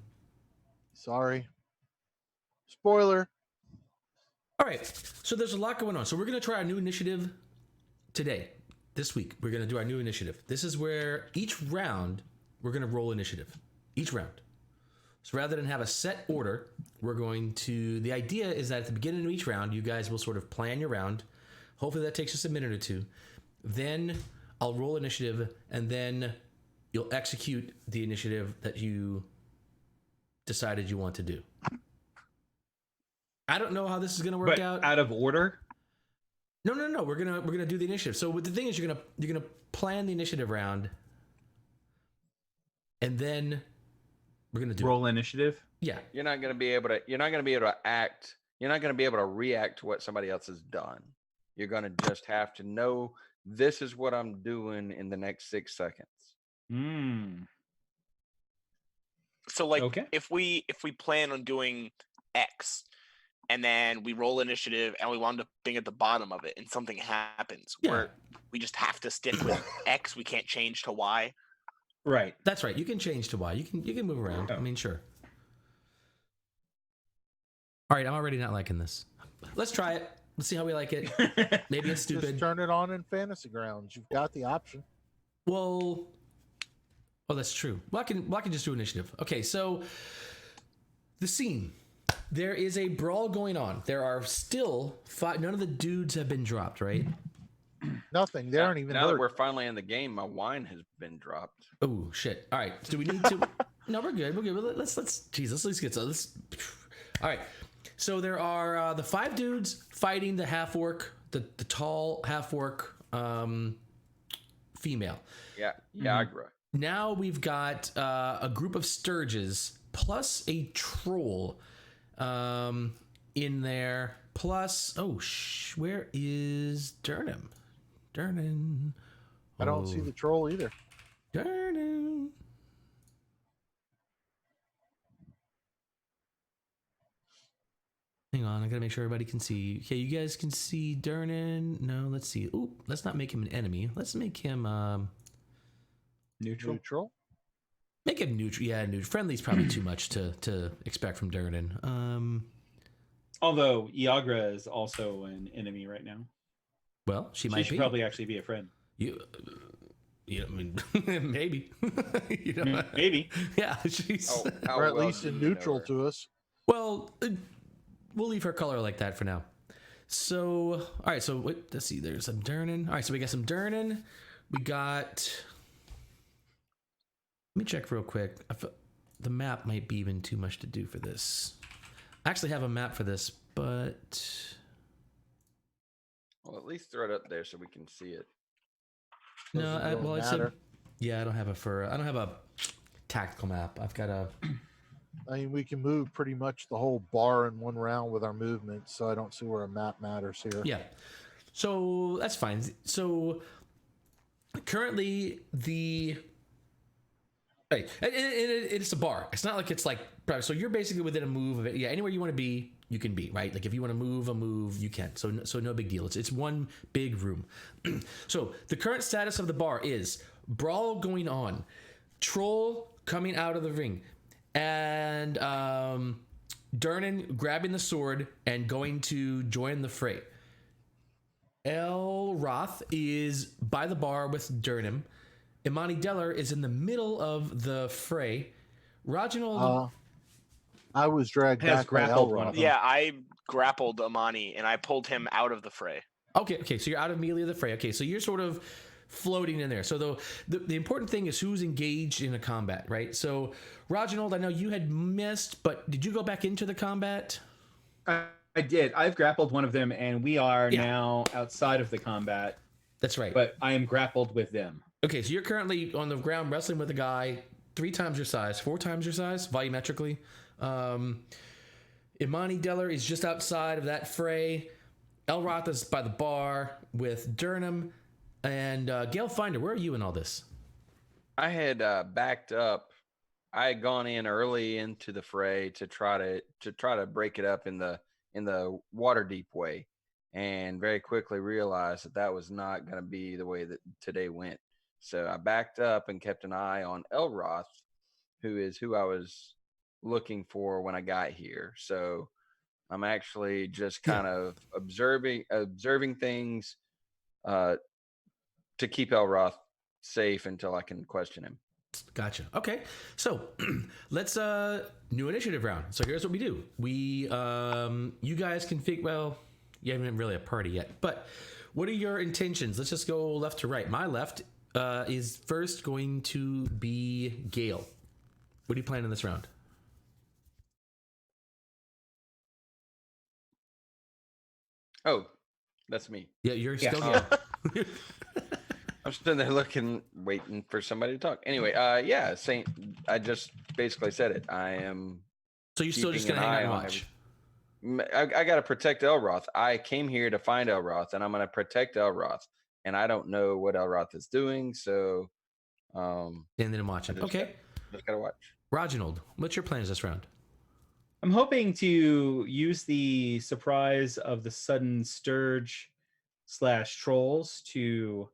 [SPEAKER 4] Sorry. Spoiler.
[SPEAKER 1] All right, so there's a lot going on. So we're going to try our new initiative today. This week, we're going to do our new initiative. This is where each round we're going to roll initiative. each round. So rather than have a set order, the idea is that at the beginning of each round, you guys will sort of plan your round. Hopefully that takes just a minute or two. Then I'll roll initiative, and then you'll execute the initiative that you decided you want to do. I don't know how this is going to work
[SPEAKER 2] But
[SPEAKER 1] out.
[SPEAKER 2] out of order?
[SPEAKER 1] No. We're gonna do the initiative. So the thing is, you're gonna plan the initiative round, and then we're gonna do
[SPEAKER 2] Roll initiative?
[SPEAKER 1] Yeah.
[SPEAKER 3] You're not going to be able to act. You're not going to be able to react to what somebody else has done. You're going to just have to know this is what I'm doing in the next 6 seconds.
[SPEAKER 5] So like
[SPEAKER 2] Okay.
[SPEAKER 5] if we plan on doing X and then we roll initiative and we wound up being at the bottom of it and something happens where we just have to stick with X, we can't change to Y.
[SPEAKER 2] Right.
[SPEAKER 1] That's right. You can change to Y. You can move around. I mean, sure. All right, I'm already not liking this. Let's try it. Let's see how we like it. Maybe it's stupid.
[SPEAKER 4] Just turn it on in Fantasy Grounds. You've got the option.
[SPEAKER 1] Well, that's true. Well, I can just do initiative. Okay, so the scene. There is a brawl going on. There are still 5. None of the dudes have been dropped, right?
[SPEAKER 4] Nothing. They aren't even
[SPEAKER 3] Now that
[SPEAKER 4] hurt.
[SPEAKER 3] we're finally in the game, my wine has been dropped.
[SPEAKER 1] Oh shit! All right. Do we need to? No, we're good. We're good. Let's. Geez, let's at least get so. All right. So there are the 5 dudes fighting the half orc, the tall half orc female.
[SPEAKER 3] Yeah, Yagra.
[SPEAKER 1] Now we've got a group of sturges plus a troll in there. Plus, where is Durham? Durnan.
[SPEAKER 4] I don't see the troll either.
[SPEAKER 1] Durnan. Hang on, I gotta make sure everybody can see. Okay, you guys can see Durnan. No, let's see. Ooh, let's not make him an enemy. Let's make him
[SPEAKER 2] Neutral.
[SPEAKER 1] Make him neutral. Yeah, neutral. Friendly's probably too much to expect from Durnan.
[SPEAKER 2] Although Iagra is also an enemy right now.
[SPEAKER 1] Well, she
[SPEAKER 2] She
[SPEAKER 1] might
[SPEAKER 2] should
[SPEAKER 1] be.
[SPEAKER 2] probably actually be a friend.
[SPEAKER 1] I mean, maybe.
[SPEAKER 2] Maybe.
[SPEAKER 1] Yeah, she's.
[SPEAKER 3] How
[SPEAKER 4] Or at
[SPEAKER 3] well
[SPEAKER 4] least
[SPEAKER 3] do
[SPEAKER 4] in
[SPEAKER 3] you know
[SPEAKER 4] neutral
[SPEAKER 3] her?
[SPEAKER 4] to us.
[SPEAKER 1] Well, we'll leave her color like that for now. So, all right. So wait, let's see. There's some Durnan. All right. So we got some Durnan. We got. Let me check real quick. The map might be even too much to do for this. I actually have a map for this, but
[SPEAKER 3] Well, at least throw it up there so we can see it.
[SPEAKER 1] no.
[SPEAKER 4] Doesn't really
[SPEAKER 1] Well, I said,
[SPEAKER 4] matter.
[SPEAKER 1] yeah. I don't have a tactical map. I've got a.
[SPEAKER 4] I mean, we can move pretty much the whole bar in one round with our movement, so I don't see where a map matters here.
[SPEAKER 1] Yeah. So that's fine. So currently right, and it's a bar. It's not like it's like so you're basically within a move of it. Yeah, anywhere you want to be, you can be, right? Like if you want to move a move, you can. So no big deal. It's one big room. So the current status of the bar is brawl going on, troll coming out of the ring, and Durnan grabbing the sword and going to join the fray. Elroth is by the bar with Durnan. Imani Deller is in the middle of the fray. Reginald.
[SPEAKER 4] I was dragged
[SPEAKER 2] Has
[SPEAKER 4] back by
[SPEAKER 2] grappled one
[SPEAKER 4] Elrond.
[SPEAKER 2] of them.
[SPEAKER 5] Yeah, I grappled Amani and I pulled him out of the fray.
[SPEAKER 1] Okay, so you're out immediately of the fray. Okay, so you're sort of floating in there. So the important thing is who's engaged in a combat, right? So Reginald, I know you had missed, but did you go back into the combat?
[SPEAKER 2] I did. I've grappled one of them, and we are now outside of the combat,
[SPEAKER 1] That's right.
[SPEAKER 2] but I am grappled with them.
[SPEAKER 1] Okay, so you're currently on the ground wrestling with a guy 3 times your size, 4 times your size, volumetrically. Imani Deller is just outside of that fray. Elroth is by the bar with Durnan. And Gale Finder, where are you in all this?
[SPEAKER 3] I had backed up. I had gone in early into the fray to try to break it up in the Waterdeep way, and very quickly realized that was not going to be the way that today went. So I backed up and kept an eye on Elroth, who I was looking for when I got here. So I'm actually just kind of observing things to keep Elroth safe until I can question him.
[SPEAKER 1] Gotcha. Okay. So let's new initiative round. So here's what we do. We you guys can figure. Well, you haven't really a party yet, but what are your intentions? Let's just go left to right. My left is first going to be Gale. What are you planning this round?
[SPEAKER 3] Oh, that's me.
[SPEAKER 1] Yeah, you're still
[SPEAKER 3] Oh.
[SPEAKER 1] Gale.
[SPEAKER 3] I'm sitting there looking, waiting for somebody to talk. Anyway, yeah, Saint. I just basically said it. I am.
[SPEAKER 1] So you're still just
[SPEAKER 3] keeping
[SPEAKER 1] gonna
[SPEAKER 3] an
[SPEAKER 1] hang out
[SPEAKER 3] eye
[SPEAKER 1] and
[SPEAKER 3] on
[SPEAKER 1] watch.
[SPEAKER 3] I got to protect Elroth. I came here to find Elroth, and I'm going to protect Elroth. And I don't know what Elroth is doing, so
[SPEAKER 1] And then I'm watching. Okay.
[SPEAKER 3] just gotta watch.
[SPEAKER 1] Reginald, what's your plans this round?
[SPEAKER 2] I'm hoping to use the surprise of the sudden Sturge / trolls to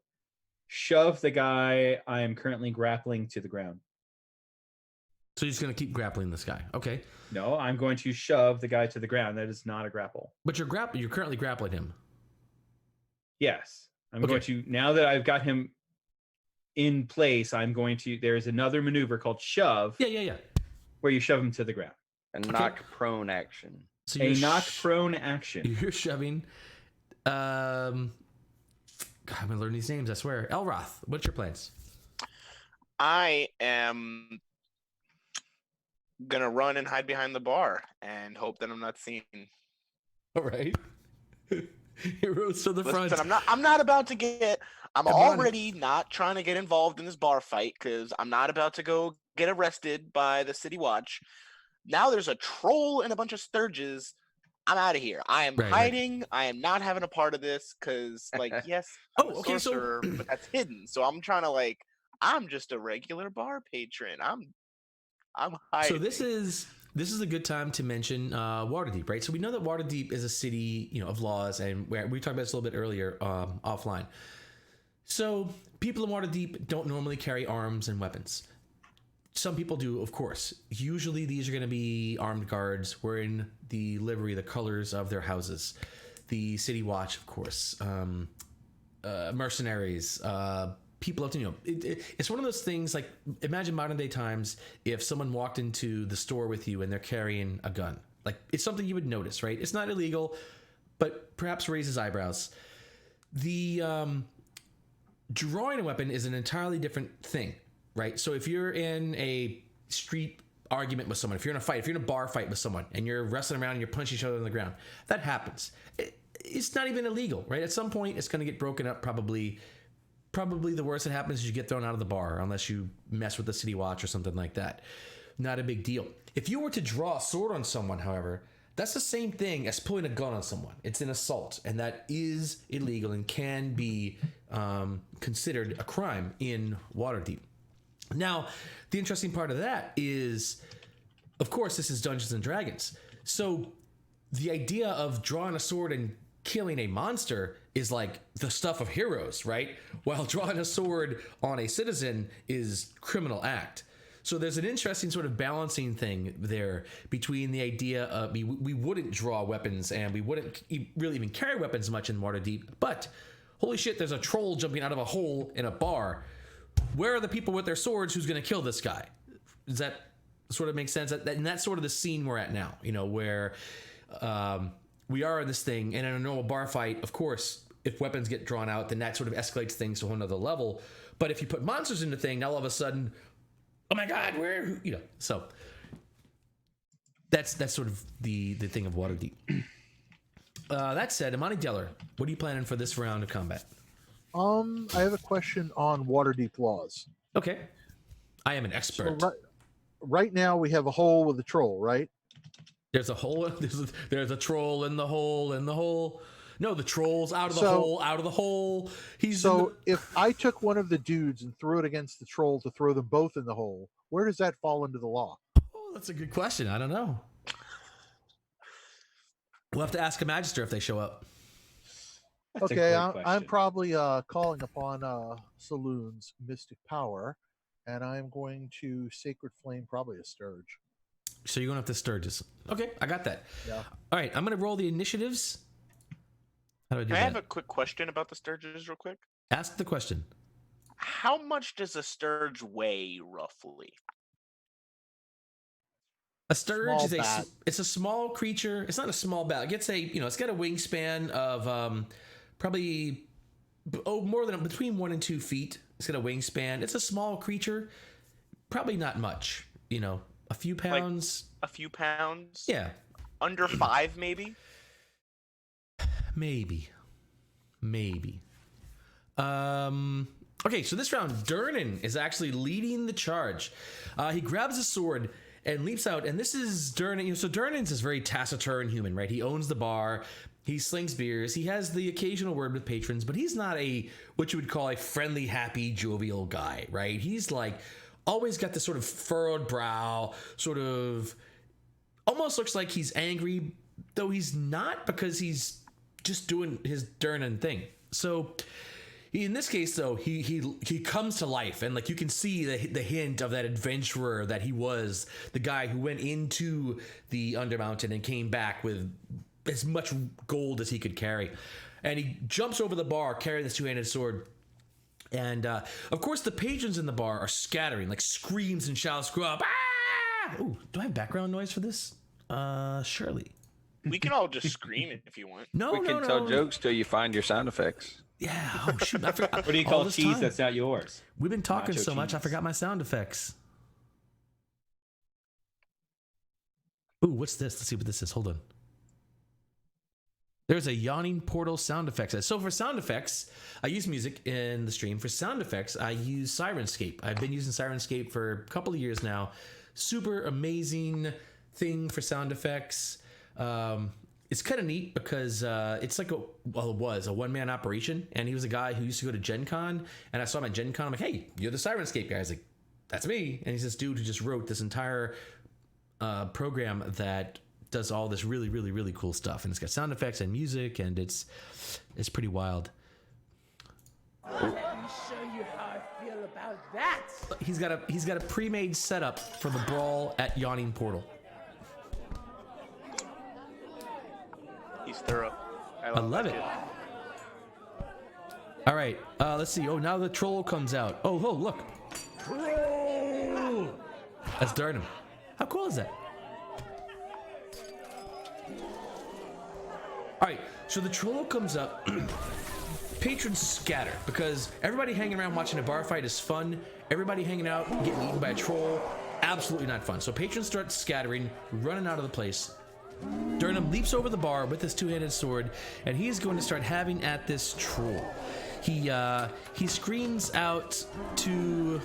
[SPEAKER 2] shove the guy I am currently grappling to the ground.
[SPEAKER 1] So you're just gonna keep grappling this guy. Okay.
[SPEAKER 2] No, I'm going to shove the guy to the ground. That is not a grapple.
[SPEAKER 1] But you're currently grappling him.
[SPEAKER 2] Yes. I'm
[SPEAKER 1] Okay.
[SPEAKER 2] going to, now that I've got him in place, I'm going to, there's another maneuver called shove
[SPEAKER 1] Yeah.
[SPEAKER 2] where you shove him to the ground.
[SPEAKER 3] A knock prone action.
[SPEAKER 1] So
[SPEAKER 2] A
[SPEAKER 1] you're
[SPEAKER 2] knock prone action.
[SPEAKER 1] You're shoving. God, I'm gonna learn these names. I swear. Elroth, what's your plans?
[SPEAKER 5] I am gonna run and hide behind the bar and hope that I'm not seen.
[SPEAKER 1] All right. Heroes to the front.
[SPEAKER 5] Listen, I'm not about to get. I'm
[SPEAKER 1] Come on.
[SPEAKER 5] already not trying to get involved in this bar fight because I'm not about to go get arrested by the city watch. Now there's a troll and a bunch of sturges. I'm out of here. I am
[SPEAKER 1] Right.
[SPEAKER 5] hiding. I am not having a part of this because, like, yes, I'm a
[SPEAKER 1] Okay, so-
[SPEAKER 5] sorcerer, but that's hidden. So I'm trying to I'm just a regular bar patron. I'm hiding.
[SPEAKER 1] So this is a good time to mention Waterdeep, right? So we know that Waterdeep is a city, of laws, and we talked about this a little bit earlier offline. So people in Waterdeep don't normally carry arms and weapons. Some people do, of course. Usually these are going to be armed guards wearing the livery, the colors of their houses. The City Watch, of course. Mercenaries. People have to, it's one of those things like, imagine modern day times if someone walked into the store with you and they're carrying a gun. Like, it's something you would notice, right? It's not illegal, but perhaps raises eyebrows. The drawing a weapon is an entirely different thing, right? So if you're in a street argument with someone, if you're in a fight, if you're in a bar fight with someone and you're wrestling around and you're punching each other on the ground, that happens. It's not even illegal, right? At some point, it's going to get broken up. Probably the worst that happens is you get thrown out of the bar unless you mess with the City Watch or something like that. Not a big deal. If you were to draw a sword on someone, however, that's the same thing as pulling a gun on someone. It's an assault, and that is illegal and can be considered a crime in Waterdeep. Now, the interesting part of that is, of course, this is Dungeons and Dragons. So the idea of drawing a sword and killing a monster is like the stuff of heroes, right? While drawing a sword on a citizen is criminal act. So there's an interesting sort of balancing thing there between the idea of we wouldn't draw weapons and we wouldn't really even carry weapons much in Waterdeep, but holy shit, there's a troll jumping out of a hole in a bar. Where are the people with their swords who's going to kill this guy? Does that sort of make sense? And that's sort of the scene we're at now, where we are in this thing, and in a normal bar fight, of course, if weapons get drawn out, then that sort of escalates things to another level. But if you put monsters in the thing, now all of a sudden, oh my God, so that's sort of the thing of Waterdeep. That said, Imani Deller, what are you planning for this round of combat?
[SPEAKER 4] I have a question on Waterdeep laws.
[SPEAKER 1] Okay. I am an expert.
[SPEAKER 4] So right now we have a hole with a troll, right?
[SPEAKER 1] There's a hole. There's a troll in the hole. No, the troll's out of the hole.
[SPEAKER 4] If I took one of the dudes and threw it against the troll to throw them both in the hole, where does that fall into the law?
[SPEAKER 1] Oh, that's a good question. I don't know. We'll have to ask a magister if they show up.
[SPEAKER 2] That's a
[SPEAKER 4] Okay,
[SPEAKER 2] great
[SPEAKER 4] I'm
[SPEAKER 2] question.
[SPEAKER 4] probably calling upon Saloon's mystic power, and I'm going to Sacred Flame, probably a Sturge.
[SPEAKER 1] So you're going to have to Sturgis. Okay, I got that.
[SPEAKER 4] Yeah.
[SPEAKER 1] All right, I'm going to roll the initiatives. How do I do
[SPEAKER 5] Can I
[SPEAKER 1] that?
[SPEAKER 5] have a quick question about the Sturges real quick?
[SPEAKER 1] Ask the question.
[SPEAKER 5] how much does a sturge weigh roughly?
[SPEAKER 1] A sturge
[SPEAKER 4] Small
[SPEAKER 1] is
[SPEAKER 4] bat.
[SPEAKER 1] it's a small creature. It's not a small bat. It gets it's got a wingspan of probably more than between 1 and 2 feet. It's got a wingspan. It's a small creature. Probably not much. A few pounds.
[SPEAKER 5] A few pounds?
[SPEAKER 1] Yeah,
[SPEAKER 5] Under 5, maybe?
[SPEAKER 1] maybe. Okay, so this round, Durnan is actually leading the charge. He grabs a sword and leaps out, and this is Durnan. So Durnan's this very taciturn human, right? He owns the bar. He slings beers. He has the occasional word with patrons, but he's not what you would call a friendly, happy, jovial guy, right? He's like always got this sort of furrowed brow, sort of almost looks like he's angry, though he's not, because he's just doing his Durnan thing. So in this case, though, he comes to life, and like you can see the hint of that adventurer that he was, the guy who went into the Undermountain and came back with as much gold as he could carry. And he jumps over the bar carrying this two-handed sword. And of course, the patrons in the bar are scattering, like screams and shouts go up. Ah! Ooh, do I have background noise for this? Surely.
[SPEAKER 5] We can all just scream it if you want.
[SPEAKER 1] No,
[SPEAKER 3] We can tell jokes till you find your sound effects.
[SPEAKER 1] Yeah. Oh shoot! I forgot.
[SPEAKER 2] What do you
[SPEAKER 1] all
[SPEAKER 2] call
[SPEAKER 1] this
[SPEAKER 2] cheese
[SPEAKER 1] time.
[SPEAKER 2] that's not yours?
[SPEAKER 1] We've been talking
[SPEAKER 2] Nacho
[SPEAKER 1] so much, I
[SPEAKER 2] cheese.
[SPEAKER 1] forgot my sound effects. Ooh, what's this? Let's see what this is. Hold on. There's a yawning portal sound effects. So for sound effects, I use music in the stream. For sound effects, I use Syrnscape. I've been using Syrnscape for a couple of years now. Super amazing thing for sound effects. It's kind of neat because it's like it was a one-man operation, and he was a guy who used to go to Gen Con, and I saw him at Gen Con. I'm like, hey, you're the Syrnscape guy. I was like, that's me. And he's this dude who just wrote this entire program that does all this really, really, really cool stuff, and it's got sound effects and music, and it's pretty wild.
[SPEAKER 6] Let me show you how I feel about that.
[SPEAKER 1] He's got a pre-made setup for the brawl at Yawning Portal.
[SPEAKER 5] He's thorough.
[SPEAKER 1] I love it. All right, let's see. Oh, now the troll comes out. Oh, look. Troll! That's Darnum. How cool is that? All right, so the troll comes up. Patrons scatter because everybody hanging around watching a bar fight is fun. Everybody hanging out getting eaten by a troll, absolutely not fun. So patrons start scattering, running out of the place. Durnham leaps over the bar with his two-handed sword, and he is going to start having at this troll. He screams out to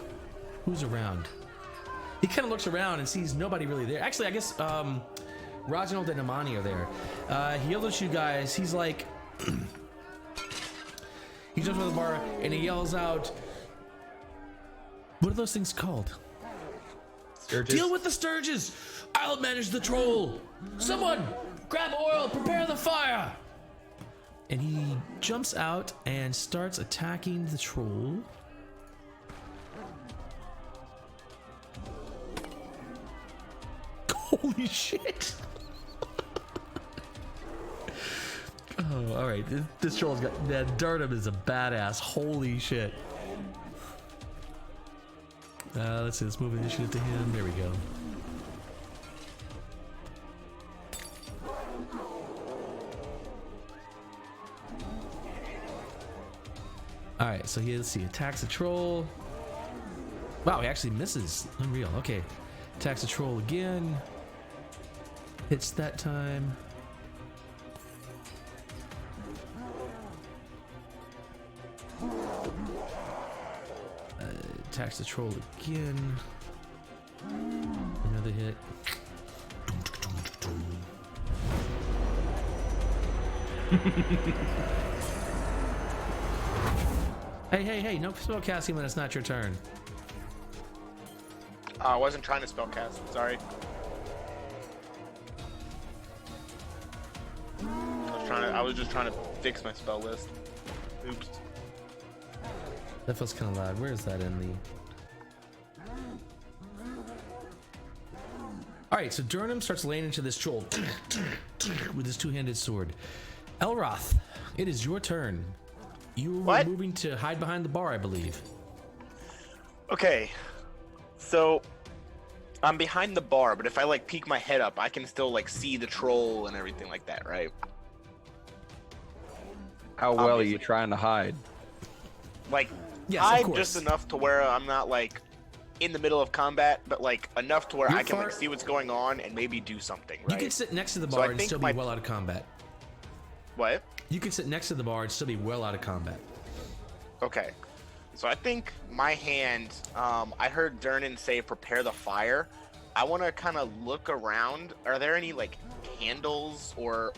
[SPEAKER 1] who's around. He kind of looks around and sees nobody really there. Actually, I guess Reginald and Amani are there. He yells at you guys. He's like, he jumps over the bar and he yells out, what are those things called?
[SPEAKER 2] Sturges?
[SPEAKER 1] Deal with the Sturges! I'll manage the troll! Someone, grab oil, prepare the fire! And he jumps out and starts attacking the troll. Holy shit! Oh, all right. This troll's got that. Darnum is a badass. Holy shit! Let's see. Let's move initiative to him. There we go. All right. So let's see. Attacks the troll. Wow, he actually misses. Unreal. Okay. Attacks the troll again. Hits that time. Attacks the troll again. Another hit. Hey, no spell casting when it's not your turn.
[SPEAKER 5] I wasn't trying to spellcast. Sorry. I was just trying to fix my spell list. Oops.
[SPEAKER 1] That feels kind of loud. Where is that in the... All right, so Durnham starts laying into this troll with his two-handed sword. Elroth, it is your turn. You were
[SPEAKER 5] What?
[SPEAKER 1] moving to hide behind the bar, I believe.
[SPEAKER 5] Okay, so I'm behind the bar, but if I like peek my head up, I can still like see the troll and everything like that, right?
[SPEAKER 3] How well are you
[SPEAKER 5] Obviously.
[SPEAKER 3] trying to hide?
[SPEAKER 5] Like,
[SPEAKER 1] Yes, of
[SPEAKER 5] hide
[SPEAKER 1] course.
[SPEAKER 5] just enough to where I'm not like in the middle of combat, but like enough to where
[SPEAKER 1] You're
[SPEAKER 5] I can like
[SPEAKER 1] far-
[SPEAKER 5] see what's going on and maybe do something, right?
[SPEAKER 1] You can sit next to the
[SPEAKER 5] So
[SPEAKER 1] bar
[SPEAKER 5] I
[SPEAKER 1] and
[SPEAKER 5] think
[SPEAKER 1] still be
[SPEAKER 5] my-
[SPEAKER 1] well out of combat.
[SPEAKER 5] What?
[SPEAKER 1] You can sit next to the bar and still be well out of combat.
[SPEAKER 5] Okay. So I think my hand, I heard Durnan say prepare the fire. I want to kind of look around. Are there any like candles or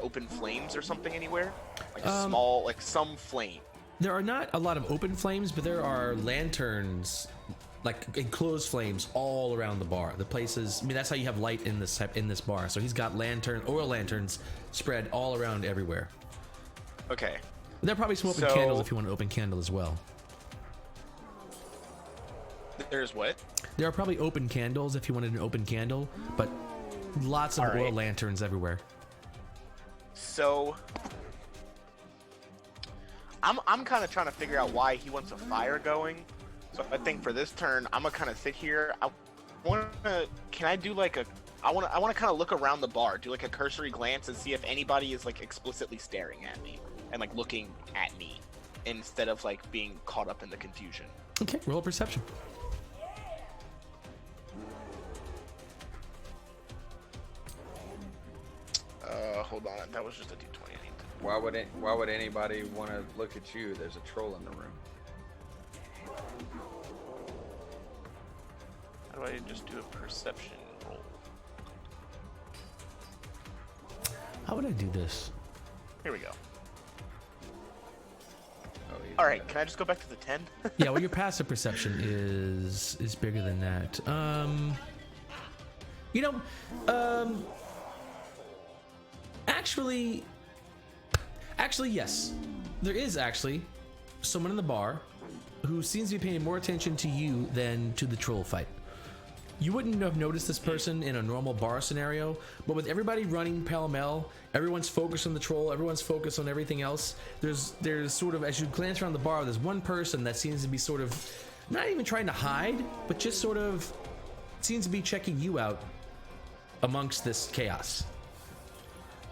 [SPEAKER 5] open flames or something anywhere? Like a small, like some flame.
[SPEAKER 1] There are not a lot of open flames, but there are lanterns, like enclosed flames, all around the bar. The place is, I mean, that's how you have light in this bar. So he's got oil lanterns spread all around everywhere.
[SPEAKER 5] Okay.
[SPEAKER 1] There are probably some open
[SPEAKER 5] So-
[SPEAKER 1] candles if you want an open candle as well.
[SPEAKER 5] There's what?
[SPEAKER 1] There are probably open candles if you wanted an open candle, but lots of
[SPEAKER 5] All right.
[SPEAKER 1] oil lanterns everywhere.
[SPEAKER 5] So I'm kind of trying to figure out why he wants a fire going. So I think for this turn, I'm gonna kind of sit here. Can I do like I want to kind of look around the bar, do like a cursory glance and see if anybody is like explicitly staring at me and like looking at me instead of like being caught up in the confusion.
[SPEAKER 1] Okay, roll a perception.
[SPEAKER 5] Hold on, that was just a d20. I need to...
[SPEAKER 3] Why would anybody want to look at you? There's a troll in the room.
[SPEAKER 5] How do I just do a perception roll?
[SPEAKER 1] How would I do this?
[SPEAKER 5] Here we go.
[SPEAKER 3] Oh, he's
[SPEAKER 5] All right,
[SPEAKER 3] got
[SPEAKER 5] can I just go back to the 10?
[SPEAKER 1] Yeah, well, your passive perception is bigger than that. Actually, yes. There is actually someone in the bar who seems to be paying more attention to you than to the troll fight. You wouldn't have noticed this person in a normal bar scenario, but with everybody running pell-mell, everyone's focused on the troll, everyone's focused on everything else. There's sort of, as you glance around the bar, there's one person that seems to be sort of not even trying to hide, but just sort of seems to be checking you out amongst this chaos.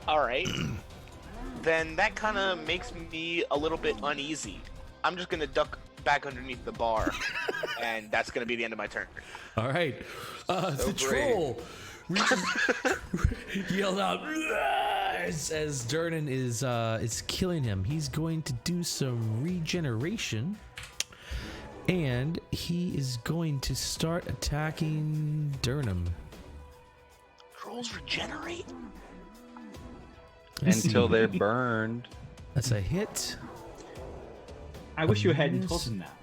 [SPEAKER 5] All right. Then that kind of makes me a little bit uneasy. I'm just gonna duck back underneath the bar, and that's gonna be the end of my turn.
[SPEAKER 1] All right, the troll reaches, yelled out as Durnan is killing him. He's going to do some regeneration, and he is going to start attacking Durnan.
[SPEAKER 5] Trolls regenerate?
[SPEAKER 3] until they're burned.
[SPEAKER 1] That's a hit.
[SPEAKER 2] I wish you hadn't
[SPEAKER 1] miss.
[SPEAKER 2] told him that.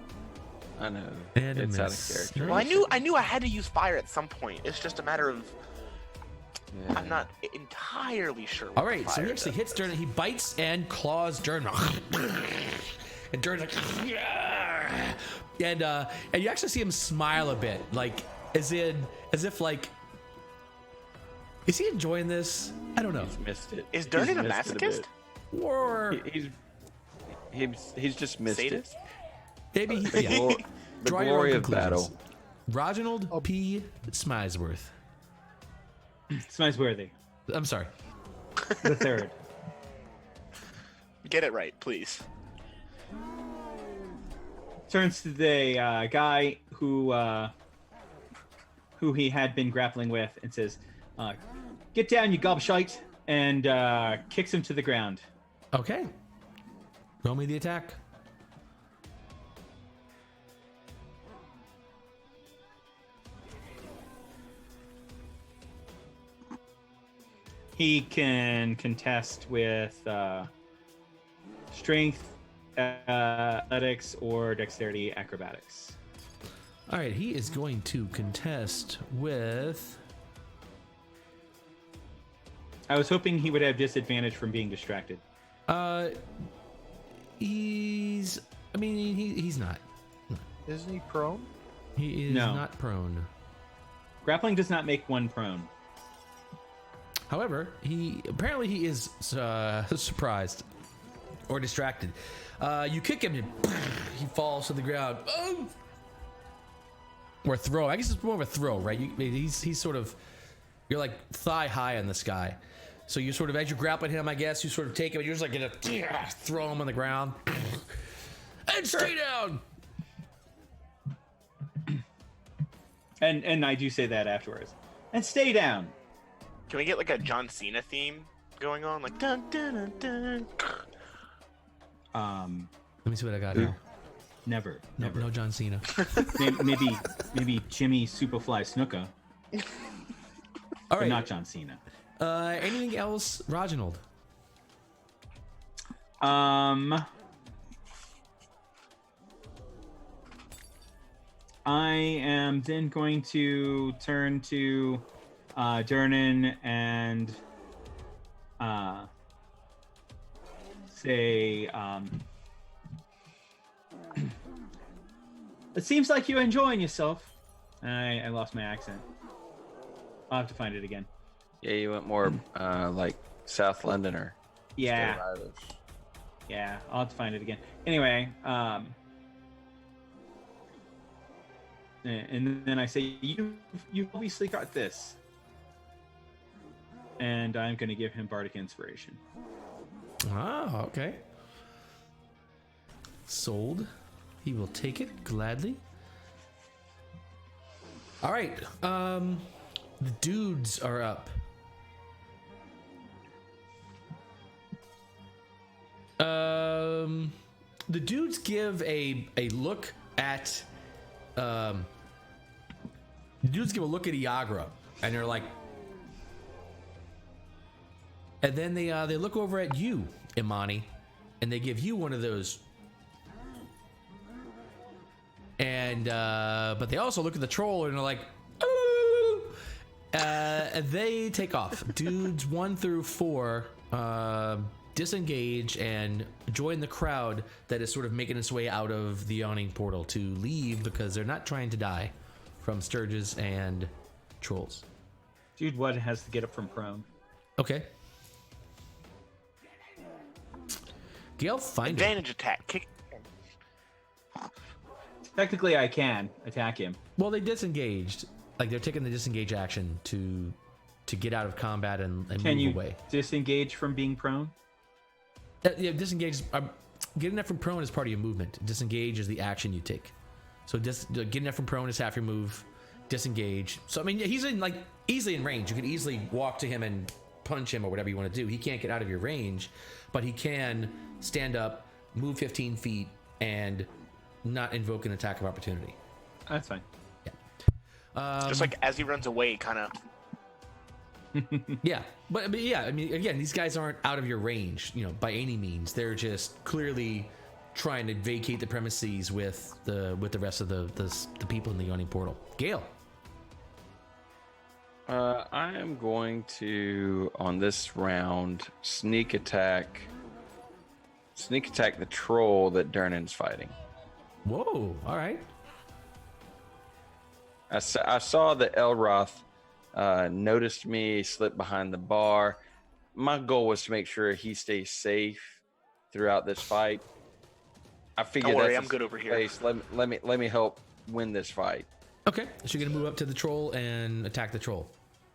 [SPEAKER 3] I know.
[SPEAKER 1] And a
[SPEAKER 3] It's out of
[SPEAKER 1] miss.
[SPEAKER 3] character.
[SPEAKER 5] Well, I knew I had to use fire at some point. It's just a matter of
[SPEAKER 3] Yeah.
[SPEAKER 5] I'm not entirely sure.
[SPEAKER 1] All
[SPEAKER 5] what
[SPEAKER 1] right, so
[SPEAKER 5] fire
[SPEAKER 1] he actually
[SPEAKER 5] does.
[SPEAKER 1] hits Durnan. He bites and claws Durnan. And Durnan's like, "Yeah." And you actually see him smile a bit, like as if like, is he enjoying this? I don't know.
[SPEAKER 3] He's missed it.
[SPEAKER 5] Is
[SPEAKER 3] He's
[SPEAKER 5] Durnan a
[SPEAKER 3] missed it
[SPEAKER 5] masochist?
[SPEAKER 3] bit.
[SPEAKER 1] Or
[SPEAKER 3] He's just missed
[SPEAKER 5] Sadist?
[SPEAKER 1] maybe
[SPEAKER 3] it.
[SPEAKER 1] he, yeah.
[SPEAKER 3] The
[SPEAKER 1] Draw your
[SPEAKER 3] glory
[SPEAKER 1] own
[SPEAKER 3] of
[SPEAKER 1] conclusions.
[SPEAKER 3] battle.
[SPEAKER 1] Reginald P. Smysworth.
[SPEAKER 2] Smizworthy,
[SPEAKER 1] I'm sorry.
[SPEAKER 2] the third.
[SPEAKER 5] Get it right, please.
[SPEAKER 2] Turns to the guy who he had been grappling with and says, "Get down, you gobshite!" and kicks him to the ground.
[SPEAKER 1] Okay. Roll me the attack.
[SPEAKER 2] He can contest with strength, athletics, or dexterity acrobatics.
[SPEAKER 1] All right, he is going to contest with.
[SPEAKER 2] I was hoping he would have disadvantage from being distracted.
[SPEAKER 1] He's not.
[SPEAKER 4] Isn't he prone?
[SPEAKER 1] He is
[SPEAKER 2] No.
[SPEAKER 1] not prone.
[SPEAKER 2] Grappling does not make one prone.
[SPEAKER 1] However, he is surprised or distracted. You kick him, and he falls to the ground. Or throw. I guess it's more of a throw, right? He's sort of, you're like thigh high in the sky. So you sort of, as you're grappling him, I guess, you sort of take him and you're just like gonna throw him on the ground. And stay down!
[SPEAKER 2] And I do say that afterwards. And stay down.
[SPEAKER 5] Can we get like a John Cena theme going on? Like dun dun dun dun.
[SPEAKER 1] Let me see what I got here.
[SPEAKER 2] Never.
[SPEAKER 1] No John Cena.
[SPEAKER 2] maybe Jimmy Superfly Snuka.
[SPEAKER 1] All
[SPEAKER 2] But
[SPEAKER 1] right.
[SPEAKER 2] not John Cena.
[SPEAKER 1] Anything else, Reginald?
[SPEAKER 2] I am then going to turn to Durnan and say, it seems like you're enjoying yourself. I lost my accent. I'll have to find it again.
[SPEAKER 3] Yeah, you went more like South Londoner.
[SPEAKER 2] Yeah.
[SPEAKER 3] instead of Irish.
[SPEAKER 2] Yeah, I'll have to find it again. Anyway, and then I say, you obviously got this. And I'm going to give him Bardic Inspiration.
[SPEAKER 1] Ah, okay. Sold. He will take it gladly. All right. The dudes are up. The dudes give a look at the dudes give a look at Iagra, and they're like, and then they look over at you, Imani, and they give you one of those. And but they also look at the troll and they're like, "Ooh!" They take off. Dudes 1 through 4 disengage and join the crowd that is sort of making its way out of the yawning portal to leave because they're not trying to die from sturges and trolls.
[SPEAKER 2] Dude, what has to get up from prone?
[SPEAKER 1] Okay. Gale, find it.
[SPEAKER 5] Advantage attack. Kick.
[SPEAKER 2] Technically, I can attack him.
[SPEAKER 1] Well, they disengaged. Like they're taking the disengage action to get out of combat and
[SPEAKER 2] Can
[SPEAKER 1] move
[SPEAKER 2] you
[SPEAKER 1] away.
[SPEAKER 2] disengage from being prone?
[SPEAKER 1] Yeah, disengage. Getting up from prone is part of your movement. Disengage is the action you take. So getting up from prone is half your move. Disengage. So I mean, he's in like easily in range. You can easily walk to him and punch him or whatever you want to do. He can't get out of your range, but he can stand up, move 15 feet, and not invoke an attack of opportunity.
[SPEAKER 2] That's fine.
[SPEAKER 5] Just like as he runs away, kind of.
[SPEAKER 1] Yeah, but yeah, I mean, again, these guys aren't out of your range, you know, by any means. They're just clearly trying to vacate the premises with the rest of the people in the yawning portal. Gale.
[SPEAKER 3] I am going to, on this round, sneak attack the troll that Durnan's fighting.
[SPEAKER 1] Whoa! All right.
[SPEAKER 3] I saw that Elroth noticed me, slipped behind the bar. My goal was to make sure he stays safe throughout this fight. I figured
[SPEAKER 5] Don't worry,
[SPEAKER 3] that's
[SPEAKER 5] I'm good over here.
[SPEAKER 3] place. Let me help win this fight.
[SPEAKER 1] Okay, so you're gonna move up to the troll and attack the troll.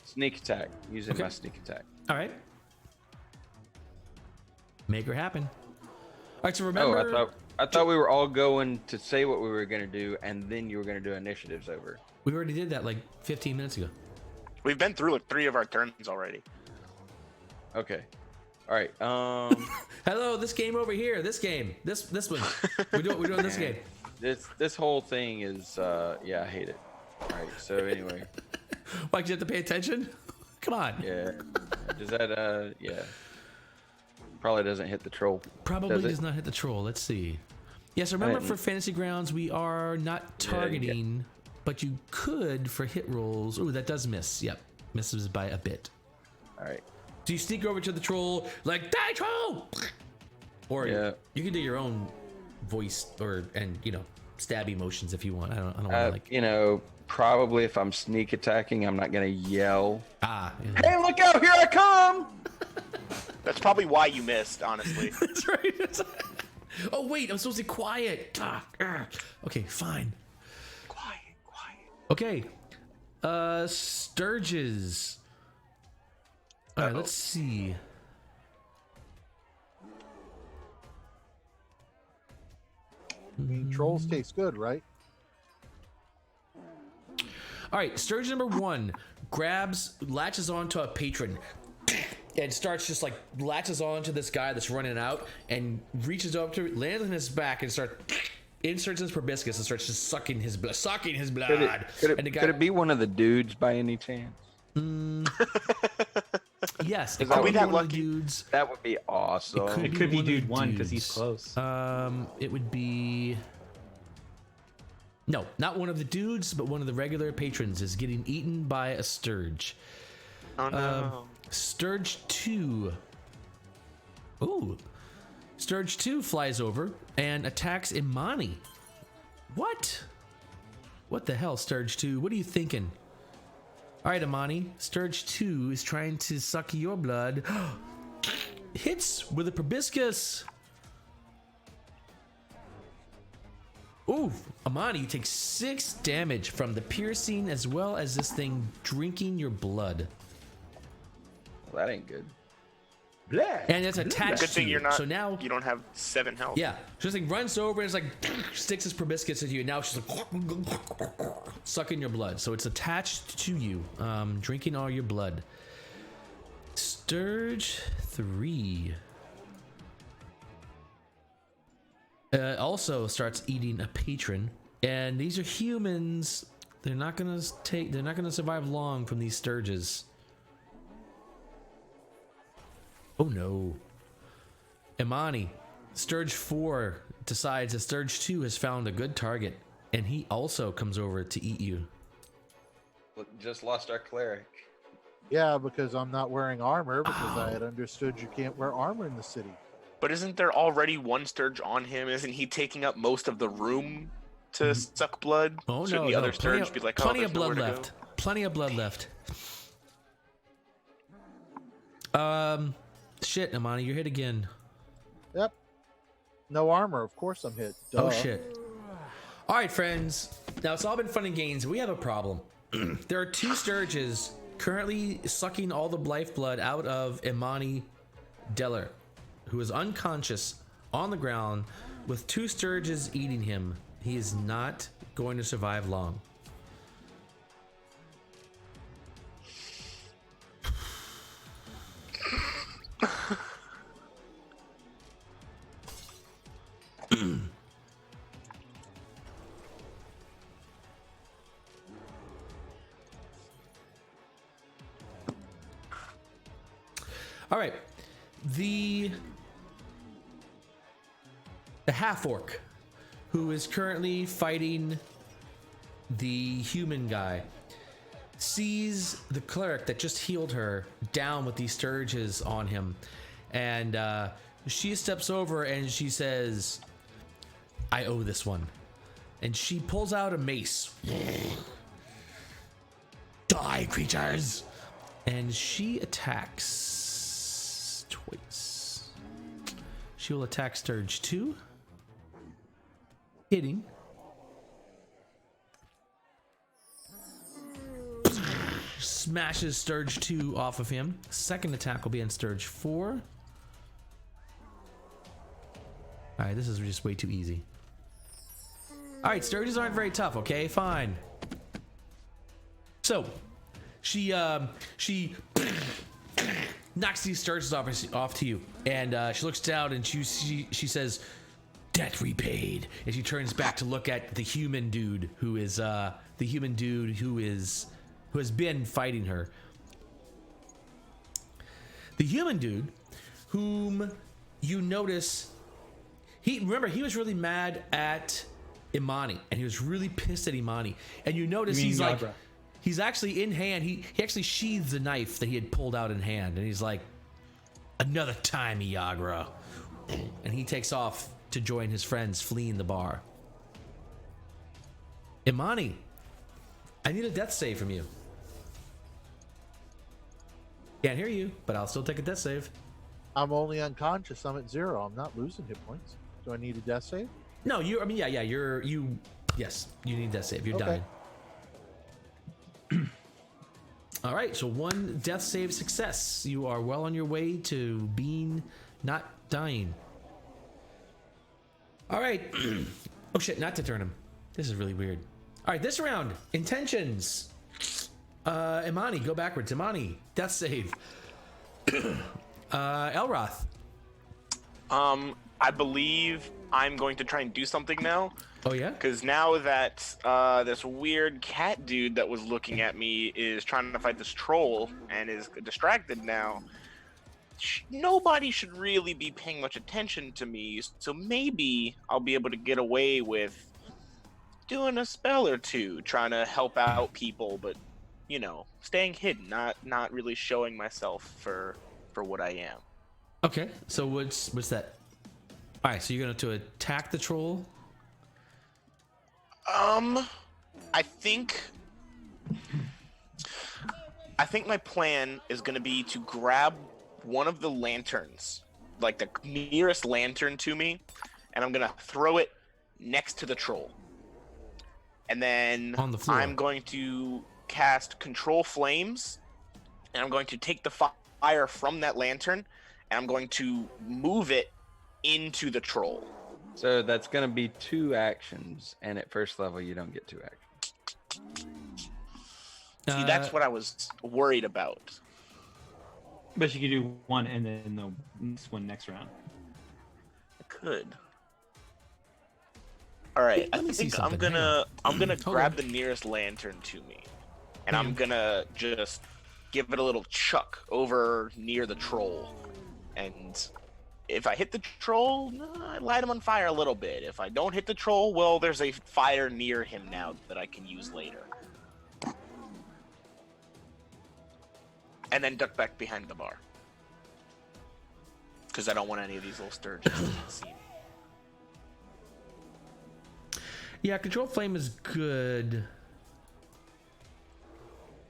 [SPEAKER 3] Sneak attack, using
[SPEAKER 1] Okay.
[SPEAKER 3] my sneak attack.
[SPEAKER 1] All right. Make her happen. All right, so remember.
[SPEAKER 3] Oh, I thought we were all going to say what we were going to do, and then you were going to do initiatives over.
[SPEAKER 1] We already did that like 15 minutes ago.
[SPEAKER 5] We've been through like 3 of our turns already.
[SPEAKER 3] Okay. All right.
[SPEAKER 1] Hello, this game over here. This game. This one. We're doing this game.
[SPEAKER 3] This whole thing is yeah, I hate it. All right. So anyway,
[SPEAKER 1] Why, you have to pay attention? Come on.
[SPEAKER 3] yeah. Does that yeah. Probably doesn't hit the troll.
[SPEAKER 1] Probably
[SPEAKER 3] it?
[SPEAKER 1] does not hit the troll. Let's see. Yes, remember
[SPEAKER 3] didn't-
[SPEAKER 1] for Fantasy Grounds, we are not
[SPEAKER 3] Yeah,
[SPEAKER 1] targeting, but you could for hit rolls. Oh, that does miss. Yep. Misses by a bit.
[SPEAKER 3] All right.
[SPEAKER 1] So you sneak over to the troll, like, die troll! Or
[SPEAKER 3] Yeah.
[SPEAKER 1] you can do your own voice and stabby motions if you want. I don't want to like.
[SPEAKER 3] You know, probably if I'm sneak attacking, I'm not going to yell.
[SPEAKER 1] Yeah.
[SPEAKER 3] Hey, look out! Here I come!
[SPEAKER 5] That's probably why you missed, honestly.
[SPEAKER 1] That's right. Oh wait, I'm supposed to be quiet. Okay, fine.
[SPEAKER 5] Quiet.
[SPEAKER 1] Okay. Sturges. All right, let's see.
[SPEAKER 4] I mean, trolls taste good, right?
[SPEAKER 1] All right, Sturge number 1 latches onto a patron and starts just like latches onto this guy that's running out and reaches up to lands on his back and inserts his proboscis and starts just sucking his blood.
[SPEAKER 3] Could
[SPEAKER 1] And the guy,
[SPEAKER 3] it be one of the dudes by any chance?
[SPEAKER 1] yes, it
[SPEAKER 3] Are
[SPEAKER 1] could
[SPEAKER 3] we
[SPEAKER 1] be
[SPEAKER 5] that
[SPEAKER 1] one of the
[SPEAKER 5] lucky?
[SPEAKER 1] dudes.
[SPEAKER 3] That would be awesome.
[SPEAKER 2] It could be
[SPEAKER 1] one of the
[SPEAKER 2] dude 1 because he's
[SPEAKER 1] dudes.
[SPEAKER 2] close.
[SPEAKER 1] It would be no, not one of the dudes, but one of the regular patrons is getting eaten by a Sturge.
[SPEAKER 5] Oh no.
[SPEAKER 1] Sturge 2. Ooh. Sturge 2 flies over and attacks Imani. What? What the hell, Sturge 2? What are you thinking? All right, Imani. Sturge 2 is trying to suck your blood. Hits with a proboscis. Ooh, Imani, you take 6 damage from the piercing as well as this thing drinking your blood.
[SPEAKER 3] Well, that ain't good.
[SPEAKER 1] And it's attached
[SPEAKER 5] Good
[SPEAKER 1] to
[SPEAKER 5] thing
[SPEAKER 1] you.
[SPEAKER 5] you're not.
[SPEAKER 1] So now,
[SPEAKER 5] You don't have 7 health.
[SPEAKER 1] yeah. So this thing runs over and it's like sticks its proboscis into you. And now it's just like sucking your blood. So it's attached to you, drinking all your blood. Sturge 3. Also starts eating a patron, and these are humans. They're not gonna survive long from these Sturges. Oh no. Imani, Sturge 4 decides that Sturge 2 has found a good target, and he also comes over to eat you.
[SPEAKER 3] Just lost our cleric.
[SPEAKER 4] Yeah, because I'm not wearing armor because I had understood you can't wear armor in the city.
[SPEAKER 5] But isn't there already one Sturge on him? Isn't he taking up most of the room to suck blood?
[SPEAKER 1] Oh
[SPEAKER 5] Shouldn't
[SPEAKER 1] no,
[SPEAKER 5] the
[SPEAKER 1] no.
[SPEAKER 5] other Sturge be like, oh,
[SPEAKER 1] plenty
[SPEAKER 5] there's
[SPEAKER 1] of blood
[SPEAKER 5] nowhere to
[SPEAKER 1] left.
[SPEAKER 5] go?
[SPEAKER 1] Plenty of blood left. Shit, Imani, you're hit again.
[SPEAKER 4] Yep. No armor. Of course I'm hit. Duh.
[SPEAKER 1] Oh shit. All right, friends. Now it's all been fun and games. We have a problem. There are 2 Sturges currently sucking all the lifeblood out of Imani Deller, who is unconscious on the ground with 2 Sturges eating him. He is not going to survive long. All right, the half-orc who is currently fighting the human guy sees the cleric that just healed her down with these Sturges on him, and she steps over and she says, "I owe this one," and she pulls out a mace. Die, creatures! And she attacks twice. She will attack Sturge 2, hitting. Smashes Sturge 2 off of him. Second attack will be on Sturge 4. Alright, this is just way too easy. Alright, Sturges aren't very tough, okay? Fine. So, she knocks these Sturges off to you, and she looks down and she says, "Debt repaid." And she turns back to look at the human dude who has been fighting her. The human dude, whom you notice, he was really mad at Imani, and he was really pissed at Imani. And you notice he's like,
[SPEAKER 2] Yagra?
[SPEAKER 1] he's actually in hand. He actually sheathes the knife that he had pulled out in hand, and he's like, "Another time, Yagra," and he takes off to join his friends fleeing the bar. Imani, I need a death save from you. Can't hear you, but I'll still take a death save.
[SPEAKER 4] I'm only unconscious. I'm at 0. I'm not losing hit points. Do I need a death save?
[SPEAKER 1] No, you. I mean, yeah. Yes, you need a death save. You're
[SPEAKER 4] Okay.
[SPEAKER 1] dying. All right, so 1 death save success. You are well on your way to being not dying. All right. Oh shit, not to turn him. This is really weird. All right, this round, intentions. Imani, go backwards. Imani, death save. Elroth.
[SPEAKER 5] I believe I'm going to try and do something now.
[SPEAKER 1] Oh yeah?
[SPEAKER 5] Because now that this weird cat dude that was looking at me is trying to fight this troll and is distracted now, nobody should really be paying much attention to me. So maybe I'll be able to get away with doing a spell or two, trying to help out people, but you know, staying hidden, not really showing myself for what I am.
[SPEAKER 1] Okay, so what's that? All right, so you're going to attack the troll?
[SPEAKER 5] I think my plan is going to be to grab one of the lanterns, like the nearest lantern to me, and I'm going to throw it next to the troll. And then
[SPEAKER 1] On the floor.
[SPEAKER 5] I'm going to cast Control Flames, and I'm going to take the fire from that lantern, and I'm going to move it into the troll.
[SPEAKER 3] So that's going to be 2 actions, and at first level, you don't get 2 actions.
[SPEAKER 5] See, that's what I was worried about.
[SPEAKER 2] But you could do one and then the next one next round.
[SPEAKER 5] I could. All right,
[SPEAKER 1] Let
[SPEAKER 5] I
[SPEAKER 1] me see
[SPEAKER 5] think I'm
[SPEAKER 1] something.
[SPEAKER 5] gonna
[SPEAKER 1] Hold
[SPEAKER 5] grab
[SPEAKER 1] on.
[SPEAKER 5] the nearest lantern to me, and I'm gonna just give it a little chuck over near the troll, and if I hit the troll, I light him on fire a little bit. If I don't hit the troll, well, there's a fire near him now that I can use later. And then duck back behind the bar. Because I don't want any of these little sturgeons to see me.
[SPEAKER 1] Yeah, Control Flame is good.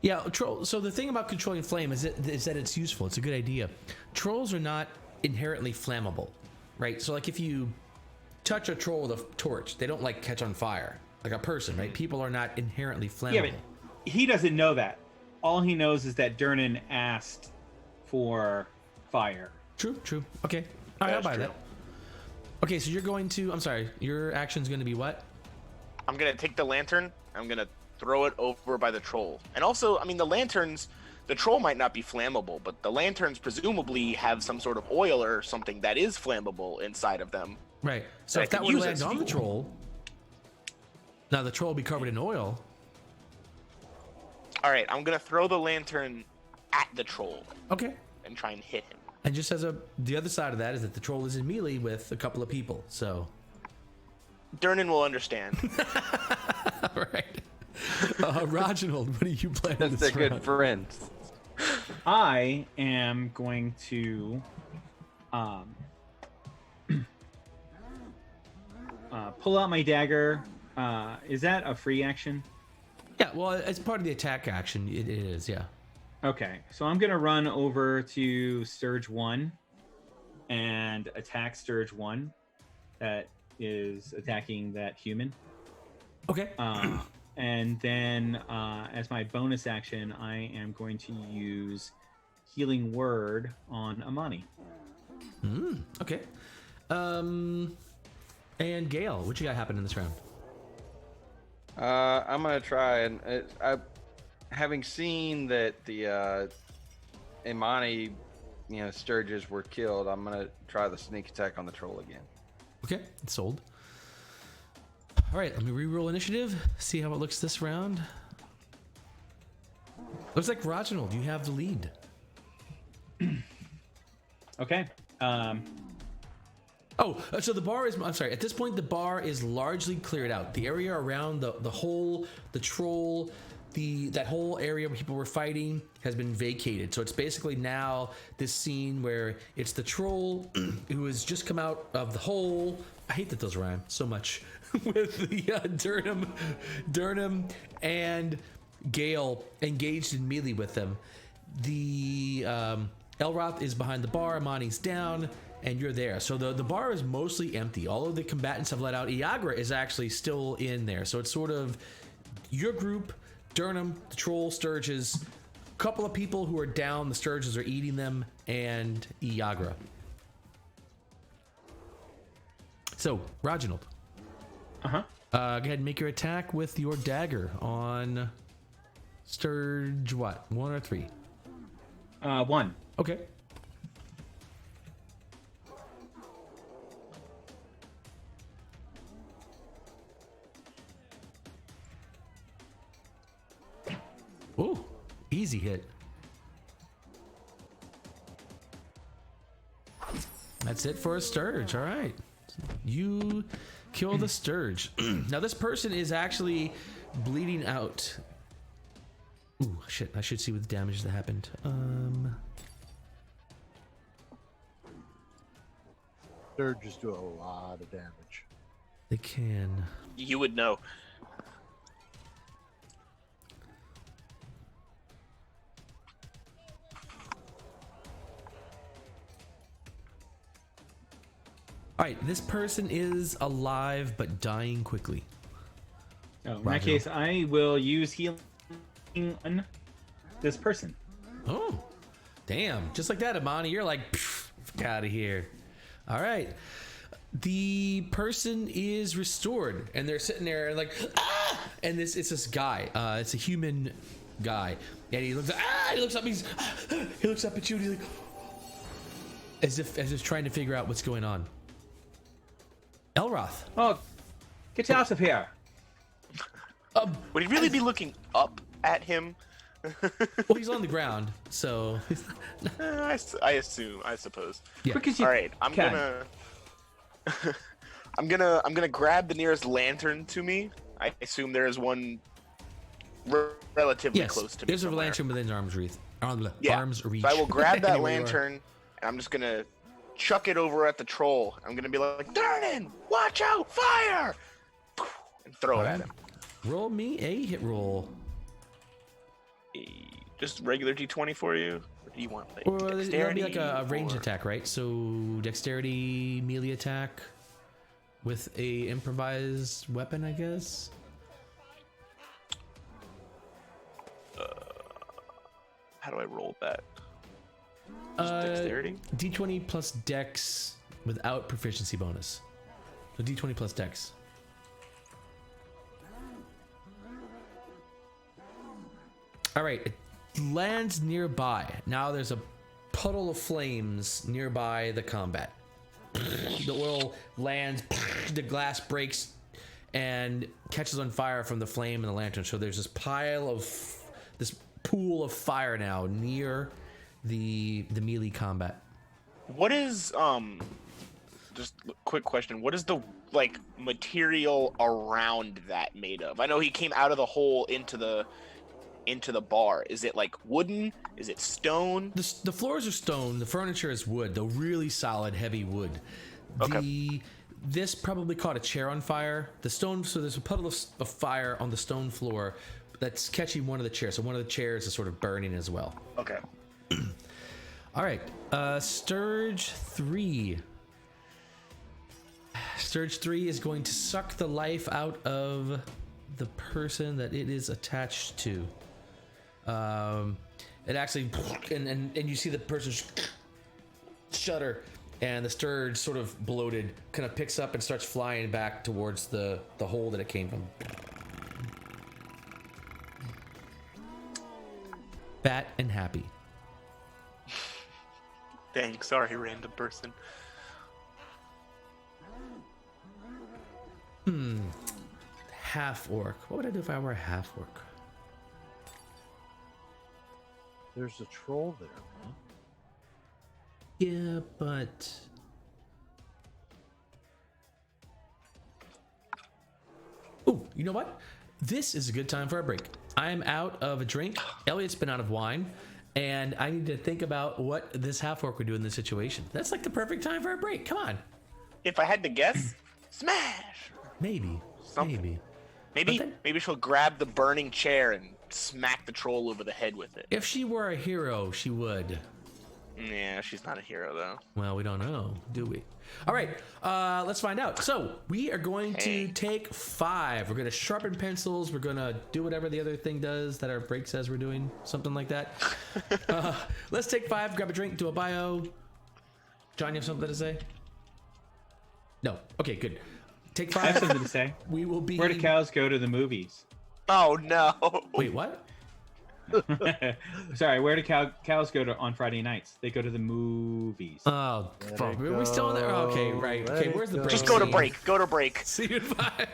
[SPEAKER 1] Yeah, so the thing about controlling flame is that it's useful. It's a good idea. Trolls are not inherently flammable, right? So like if you touch a troll with a torch, they don't like catch on fire like a person, right? People are not inherently flammable.
[SPEAKER 2] Yeah, but he doesn't know that. All he knows is that Durnan asked for fire.
[SPEAKER 1] True. Okay. All right, I'll
[SPEAKER 5] That's
[SPEAKER 1] buy
[SPEAKER 5] true.
[SPEAKER 1] that. Okay, so you're going to, I'm sorry, your action's going to be what?
[SPEAKER 5] I'm going to take the lantern. I'm going to throw it over by the troll. And also, I mean, the lanterns, the troll might not be flammable, but the lanterns presumably have some sort of oil or something that is flammable inside of them.
[SPEAKER 1] Right. So
[SPEAKER 5] I
[SPEAKER 1] if that
[SPEAKER 5] could
[SPEAKER 1] would
[SPEAKER 5] use
[SPEAKER 1] land
[SPEAKER 5] as
[SPEAKER 1] on the
[SPEAKER 5] fuel.
[SPEAKER 1] troll, now the troll will be covered in oil.
[SPEAKER 5] All right, I'm going to throw the lantern at the troll
[SPEAKER 1] Okay.
[SPEAKER 5] and try and hit him.
[SPEAKER 1] And just as the other side of that is that the troll is in melee with a couple of people. So.
[SPEAKER 5] Durnan will understand.
[SPEAKER 1] All right. Reginald, what are you planning
[SPEAKER 3] That's
[SPEAKER 1] this
[SPEAKER 3] a good
[SPEAKER 1] round?
[SPEAKER 3] friend.
[SPEAKER 2] I am going to pull out my dagger. Is that a free action?
[SPEAKER 1] Yeah, well, it's part of the attack action. It is, yeah.
[SPEAKER 2] Okay, so I'm going to run over to Sturge 1 and attack Sturge 1 that is attacking that human.
[SPEAKER 1] Okay.
[SPEAKER 2] And then as my bonus action, I am going to use Healing Word on Amani.
[SPEAKER 1] Okay. And Gale, what you got happen in this round?
[SPEAKER 3] I'm gonna try and having seen that the Imani, Sturges were killed. I'm gonna try the sneak attack on the troll again.
[SPEAKER 1] Okay, it's sold. All right, let me reroll initiative. See how it looks this round. Looks like Reginald, you have the lead.
[SPEAKER 2] Okay.
[SPEAKER 1] So the bar is, I'm sorry, at this point the bar is largely cleared out. The area around the hole, the troll, that whole area where people were fighting has been vacated. So it's basically now this scene where it's the troll who has just come out of the hole. I hate that those rhyme so much with the Durnan and Gale engaged in melee with them. The Elroth is behind the bar, Amani's down, and you're there. So the bar is mostly empty. All of the combatants have let out. Iagra is actually still in there. So it's sort of your group, Durnan, the troll, Sturges, couple of people who are down. The sturges are eating them, and Iagra. So, Reginald.
[SPEAKER 2] Uh-huh.
[SPEAKER 1] Go ahead and make your attack with your dagger on Sturge. What? 1 or 3?
[SPEAKER 2] 1.
[SPEAKER 1] Okay. Ooh, easy hit. That's it for a Sturge. All right. You kill the Sturge. Now, this person is actually bleeding out. Ooh, shit. I should see what the damage that happened.
[SPEAKER 4] Sturges do a lot of damage.
[SPEAKER 1] They can.
[SPEAKER 5] You would know.
[SPEAKER 1] All right, this person is alive but dying quickly.
[SPEAKER 2] Oh, in
[SPEAKER 1] Roger.
[SPEAKER 2] that case, I will use healing on this person.
[SPEAKER 1] Oh, damn. Just like that, Amani, you're like, out of here. All right. The person is restored, and they're sitting there like, ah! And it's this guy. It's a human guy, and he looks up. He looks up at you, and he's like, as if trying to figure out what's going on. Elroth.
[SPEAKER 2] Oh, get out of here.
[SPEAKER 5] Would he really be looking up at him?
[SPEAKER 1] Well, he's on the ground, so.
[SPEAKER 5] I assume. I suppose.
[SPEAKER 1] Yeah.
[SPEAKER 2] Quick as you
[SPEAKER 5] All right, I'm
[SPEAKER 2] can.
[SPEAKER 5] gonna grab the nearest lantern to me. I assume there is one relatively
[SPEAKER 1] Yes,
[SPEAKER 5] close to me.
[SPEAKER 1] there's a
[SPEAKER 5] somewhere.
[SPEAKER 1] lantern within arm's reach.
[SPEAKER 5] Yeah.
[SPEAKER 1] Arm's reach.
[SPEAKER 5] So I will grab that
[SPEAKER 1] Anywhere you are.
[SPEAKER 5] lantern, and I'm just gonna chuck it over at the troll. I'm gonna be like, "Durnan, watch out, fire!" and throw it at him.
[SPEAKER 1] Roll me a hit roll.
[SPEAKER 5] Just regular D20 for you. Or do you want like
[SPEAKER 1] Or that'll
[SPEAKER 5] dexterity?
[SPEAKER 1] be like a range
[SPEAKER 5] or-
[SPEAKER 1] attack, right? So dexterity, melee attack with a improvised weapon, I guess.
[SPEAKER 5] How do I roll that? Just dexterity?
[SPEAKER 1] D20 plus dex without proficiency bonus. So D20 plus dex. All right, it lands nearby. Now there's a puddle of flames nearby the combat. The oil lands, the glass breaks, and catches on fire from the flame in the lantern. So there's this this pool of fire now near the melee combat.
[SPEAKER 5] What is just a quick question. What is the like material around that made of? I know he came out of the hole into the bar. Is it like wooden? Is it stone?
[SPEAKER 1] The floors are stone. The furniture is wood, though really solid, heavy wood.
[SPEAKER 5] Okay.
[SPEAKER 1] This probably caught a chair on fire. The stone, so there's a puddle of fire on the stone floor that's catching one of the chairs. So one of the chairs is sort of burning as well.
[SPEAKER 5] Okay.
[SPEAKER 1] All right, Sturge 3. Sturge 3 is going to suck the life out of the person that it is attached to. It actually, and you see the person shudder, and the Sturge, sort of bloated, kind of picks up and starts flying back towards the hole that it came from. Fat and happy.
[SPEAKER 5] Dang, sorry, random person.
[SPEAKER 1] Half orc. What would I do if I were a half orc?
[SPEAKER 4] There's a troll there, huh?
[SPEAKER 1] Yeah, but oh, you know what? This is a good time for a break. I'm out of a drink. Elliot's been out of wine, and I need to think about what this half orc would do in this situation. That's like the perfect time for a break. Come on,
[SPEAKER 5] If I had to guess, smash.
[SPEAKER 1] maybe,
[SPEAKER 5] Something.
[SPEAKER 1] maybe. But then-
[SPEAKER 5] Maybe she'll grab the burning chair and smack the troll over the head with it.
[SPEAKER 1] If she were a hero, she would.
[SPEAKER 5] Yeah, she's not a hero though.
[SPEAKER 1] Well, we don't know, do we? All right, let's find out. So we are going to take 5. We're going to sharpen pencils. We're going to do whatever the other thing does that our break says we're doing, something like that. Let's take 5, grab a drink, do a bio. John, you have something to say? No. Okay, good. Take 5.
[SPEAKER 2] I have something to say.
[SPEAKER 1] We will be.
[SPEAKER 2] Where do cows go to the movies?
[SPEAKER 5] Oh no!
[SPEAKER 1] Wait, what?
[SPEAKER 2] Sorry, where do cows go to on Friday nights? They go to the movies.
[SPEAKER 1] Oh, fuck. Are we still in there? Oh, okay, right. Okay, where's the break?
[SPEAKER 5] Just go to
[SPEAKER 1] scene?
[SPEAKER 5] break. Go to break.
[SPEAKER 1] See you in 5.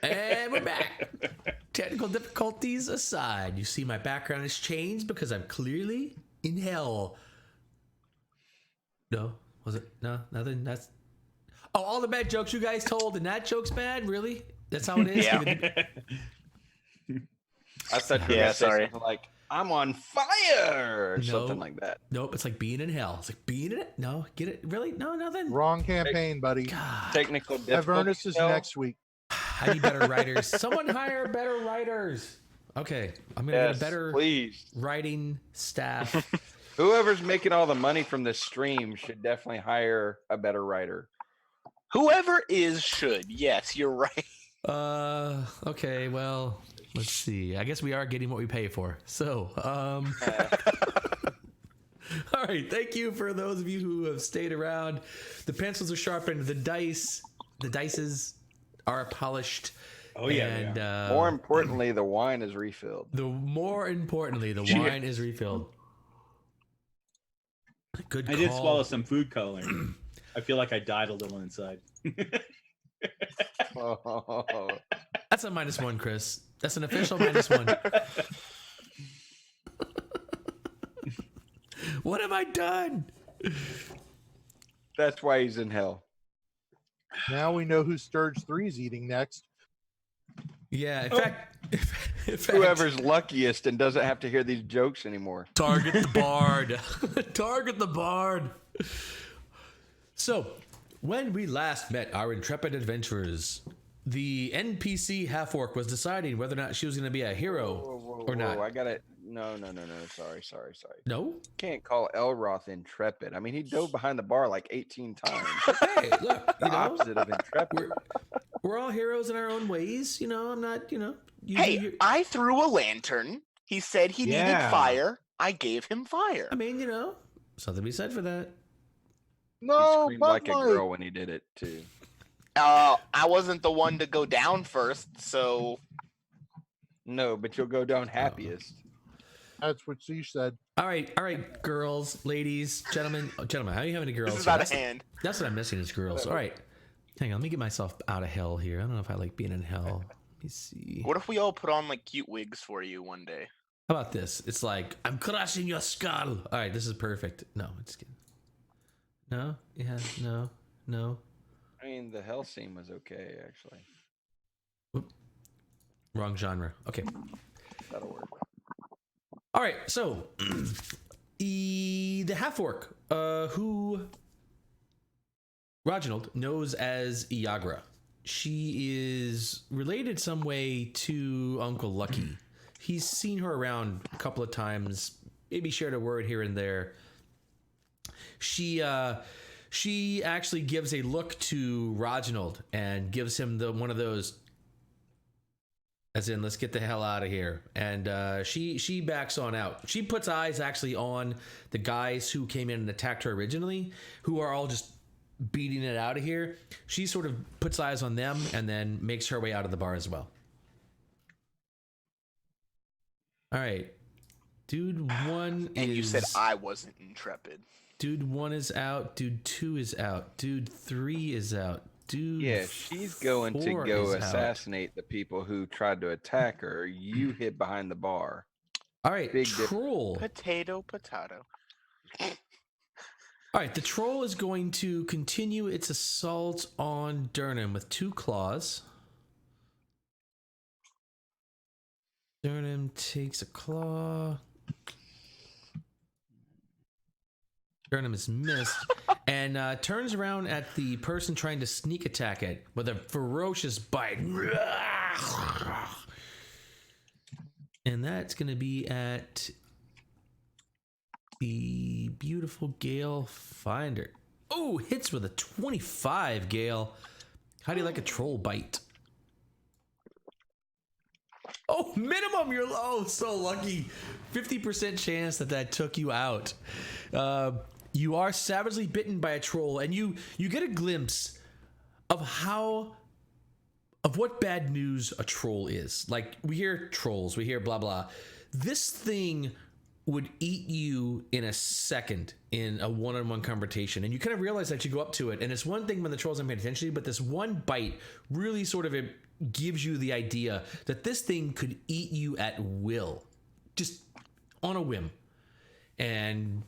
[SPEAKER 1] And we're back. Technical difficulties aside, you see my background has changed because I'm clearly in hell. No, was it? No, nothing. That's all the bad jokes you guys told, and that joke's bad. Really? That's how it is.
[SPEAKER 5] Yeah.
[SPEAKER 3] I thought you were
[SPEAKER 5] Yeah,
[SPEAKER 3] gonna say
[SPEAKER 5] sorry.
[SPEAKER 3] something like "I'm on fire" or
[SPEAKER 1] No.
[SPEAKER 3] something like that.
[SPEAKER 1] Nope, it's like being in hell. It's like being in it. No, get it? Really? No, nothing.
[SPEAKER 4] Wrong campaign, buddy.
[SPEAKER 1] God,
[SPEAKER 3] Technical
[SPEAKER 4] Avernus
[SPEAKER 3] difficulties.
[SPEAKER 4] is next week.
[SPEAKER 1] I need better writers. Someone hire better writers. Okay, I'm gonna get
[SPEAKER 3] Yes,
[SPEAKER 1] a better
[SPEAKER 3] please.
[SPEAKER 1] writing staff.
[SPEAKER 3] Whoever's making all the money from this stream should definitely hire a better writer.
[SPEAKER 5] Whoever is should. Yes, you're right.
[SPEAKER 1] Okay, well, let's see. I guess we are getting what we pay for. So, all right. Thank you for those of you who have stayed around. The pencils are sharpened. The dices are polished.
[SPEAKER 2] Oh, yeah, they
[SPEAKER 1] And
[SPEAKER 3] More importantly, the wine is refilled.
[SPEAKER 1] more importantly, the wine is refilled. Good
[SPEAKER 2] I
[SPEAKER 1] call.
[SPEAKER 2] did swallow some food coloring. I feel like I died a little inside.
[SPEAKER 3] Oh,
[SPEAKER 1] That's a -1, Chris. That's an official -1. What have I done?
[SPEAKER 3] that's why he's in hell.
[SPEAKER 4] Now we know who Sturge 3's eating next.
[SPEAKER 1] Yeah, in fact,
[SPEAKER 3] Whoever's luckiest and doesn't have to hear these jokes anymore.
[SPEAKER 1] target the bard. Target the bard. So, when we last met our intrepid adventurers, the NPC half-orc was deciding whether or not she was going to be a hero or not.
[SPEAKER 3] I got it. No. Sorry.
[SPEAKER 1] No?
[SPEAKER 3] Can't call Elroth intrepid. I mean, he dove behind the bar like 18 times.
[SPEAKER 1] Hey, look,
[SPEAKER 3] The opposite of intrepid.
[SPEAKER 1] we're all heroes in our own ways. You know, I'm not, you
[SPEAKER 5] Hey, I threw a lantern. He said he needed
[SPEAKER 2] Yeah.
[SPEAKER 5] fire. I gave him fire.
[SPEAKER 1] I mean, something to be said for that.
[SPEAKER 3] He
[SPEAKER 4] No,
[SPEAKER 3] screamed
[SPEAKER 4] Bud
[SPEAKER 3] like a
[SPEAKER 4] Light.
[SPEAKER 3] girl when he did it too.
[SPEAKER 5] I wasn't the one to go down first, so
[SPEAKER 3] No, but you'll go down happiest.
[SPEAKER 4] That's what she said.
[SPEAKER 1] All right, girls, ladies, gentlemen. How are you having any girls?
[SPEAKER 5] this is
[SPEAKER 1] here?
[SPEAKER 5] out of
[SPEAKER 1] That's-
[SPEAKER 5] hand.
[SPEAKER 1] That's what I'm missing is girls. All right. Hang on, let me get myself out of hell here. I don't know if I like being in hell. Let me see.
[SPEAKER 5] What if we all put on like cute wigs for you one day?
[SPEAKER 1] How about this? It's like, I'm crushing your skull. All right, this is perfect. No, it's kidding. No? Yeah, no.
[SPEAKER 3] I mean, the hell scene was okay, actually.
[SPEAKER 1] Wrong genre. Okay.
[SPEAKER 3] That'll work.
[SPEAKER 1] All right, so the half-orc, who Reginald knows as Iagra. She is related some way to Uncle Lucky. He's seen her around a couple of times, maybe shared a word here and there. She actually gives a look to Reginald and gives him one of those, as in, let's get the hell out of here. And she backs on out. She puts eyes actually on the guys who came in and attacked her originally, who are all just beating it out of here. She sort of puts eyes on them and then makes her way out of the bar as well. All right. Dude 1 is...
[SPEAKER 5] And you said I wasn't intrepid.
[SPEAKER 1] Dude 1 is out. Dude 2 is out. Dude 3 is out. Dude
[SPEAKER 3] Yeah, she's going to
[SPEAKER 1] 4
[SPEAKER 3] go
[SPEAKER 1] is out.
[SPEAKER 3] assassinate the people who tried to attack her. You hid behind the bar.
[SPEAKER 1] All right,
[SPEAKER 3] Big difference.
[SPEAKER 1] troll.
[SPEAKER 5] Potato.
[SPEAKER 1] All right, the troll is going to continue its assault on Durnan with 2 claws. Durnan takes a claw. Durnan is missed and turns around at the person trying to sneak attack it with a ferocious bite. And that's going to be at the beautiful Gale Finder. Oh, hits with a 25, Gale. How do you like a troll bite? Oh, minimum, you're low. So lucky. 50% chance that took you out. You are savagely bitten by a troll, and you get a glimpse of what bad news a troll is. Like, we hear trolls, we hear blah blah. This thing would eat you in a second in a one-on-one confrontation. And you kind of realize that you go up to it, and it's one thing when the troll's not paying attention to you, but this one bite really sort of gives you the idea that this thing could eat you at will, just on a whim. And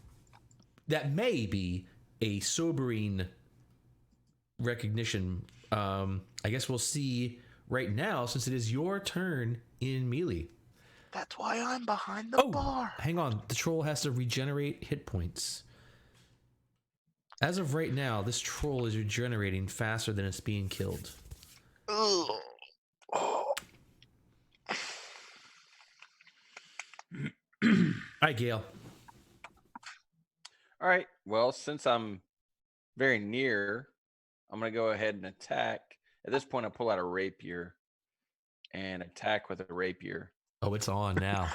[SPEAKER 1] that may be a sobering recognition. I guess we'll see right now, since it is your turn in melee.
[SPEAKER 5] That's why I'm behind the bar.
[SPEAKER 1] Hang on. The troll has to regenerate hit points. As of right now, this troll is regenerating faster than it's being killed.
[SPEAKER 5] Ugh. Oh.
[SPEAKER 1] Hi, Gale.
[SPEAKER 3] All right. Well, since I'm very near, I'm going to go ahead and attack. At this point, I pull out a rapier and attack with a rapier.
[SPEAKER 1] Oh, it's on now.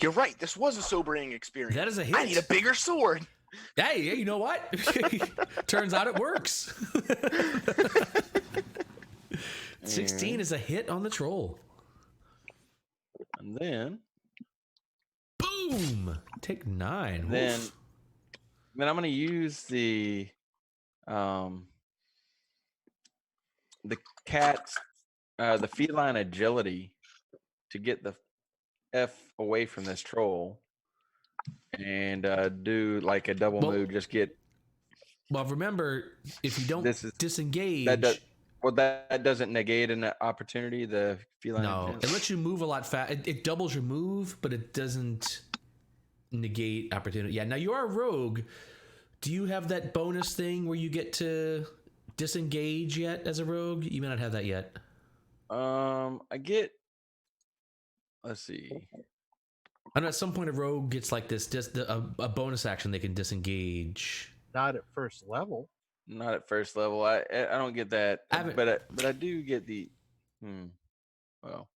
[SPEAKER 5] You're right. This was a sobering experience.
[SPEAKER 1] That is a hit.
[SPEAKER 5] I need a bigger sword.
[SPEAKER 1] Hey, you know what? Turns out it works. 16 is a hit on the troll.
[SPEAKER 3] And then
[SPEAKER 1] Boom! Take 9.
[SPEAKER 3] Then
[SPEAKER 1] Oof.
[SPEAKER 3] I'm going to use the cat's the feline agility to get the F away from this troll and do like a double move. Just get.
[SPEAKER 1] Well, remember, if you don't disengage,
[SPEAKER 3] that doesn't negate an opportunity. The feline.
[SPEAKER 1] No,
[SPEAKER 3] agility.
[SPEAKER 1] it lets you move a lot fast. It doubles your move, but it doesn't negate opportunity. Yeah. Now you are a rogue. Do you have that bonus thing where you get to disengage yet as a rogue? You may not have that yet.
[SPEAKER 3] I get. Let's see.
[SPEAKER 1] I know at some point a rogue gets like this, a bonus action they can disengage.
[SPEAKER 4] Not at first level.
[SPEAKER 3] Not at first level. I don't get that, but I do get the. Well.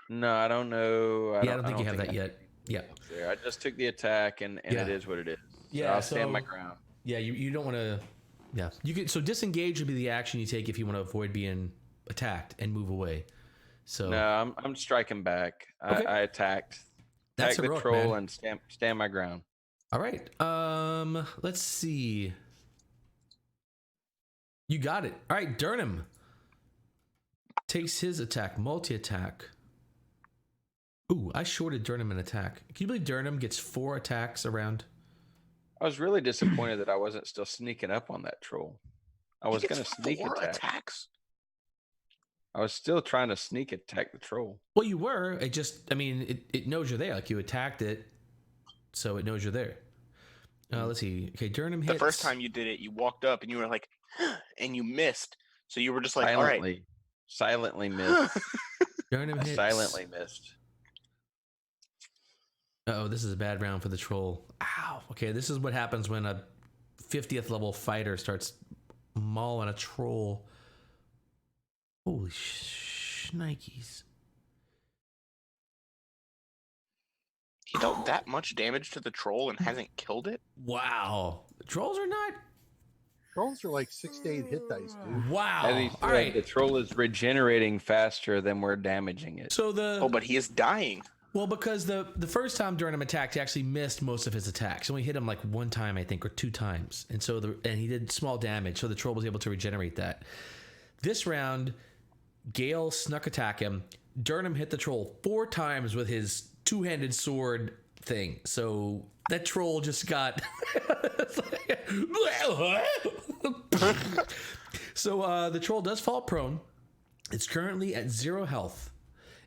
[SPEAKER 3] No, I don't know.
[SPEAKER 1] I don't think you have that yet. Yeah.
[SPEAKER 3] I just took the attack, and it is what it is.
[SPEAKER 1] Yeah,
[SPEAKER 3] so I'll stand my ground.
[SPEAKER 1] Yeah, you don't want to. Yeah, you could. So disengage would be the action you take if you want to avoid being attacked and move away. So
[SPEAKER 3] no, I'm striking back. Okay. I attacked.
[SPEAKER 1] That's
[SPEAKER 3] attack the troll and stand my ground.
[SPEAKER 1] All right. Let's see. You got it. All right, Durnham takes his attack, multi-attack. Ooh, I shorted Durnham an attack. Can you believe Durnham gets 4 attacks around?
[SPEAKER 3] I was really disappointed that I wasn't still sneaking up on that troll. I was going to sneak
[SPEAKER 5] attacks.
[SPEAKER 3] I was still trying to sneak attack the troll.
[SPEAKER 1] Well, you were. It just, I mean, it knows you're there. Like you attacked it, so it knows you're there. Let's see. Okay, Durnham hits.
[SPEAKER 5] The first time you did it, you walked up and you were like, and you missed. So you were just like,
[SPEAKER 3] silently missed.
[SPEAKER 1] Durnham hits.
[SPEAKER 3] Silently missed.
[SPEAKER 1] Oh, this is a bad round for the troll. Ow. Okay, this is what happens when a 50th level fighter starts mauling a troll. Holy shnikes.
[SPEAKER 5] He dealt that much damage to the troll and hasn't killed it?
[SPEAKER 1] Wow. Trolls are not.
[SPEAKER 4] Trolls are like 6 to 8 hit dice, dude.
[SPEAKER 1] Wow. All right.
[SPEAKER 3] The troll is regenerating faster than we're damaging it.
[SPEAKER 1] So
[SPEAKER 5] but he is dying.
[SPEAKER 1] Well, because the first time Durnham attacked, he actually missed most of his attacks. He only hit him like 1 time, I think, or 2 times. And so and he did small damage, so the troll was able to regenerate that. This round, Gale snuck attack him. Durnham hit the troll 4 times with his 2-handed sword thing. So that troll just got So the troll does fall prone. It's currently at 0 health.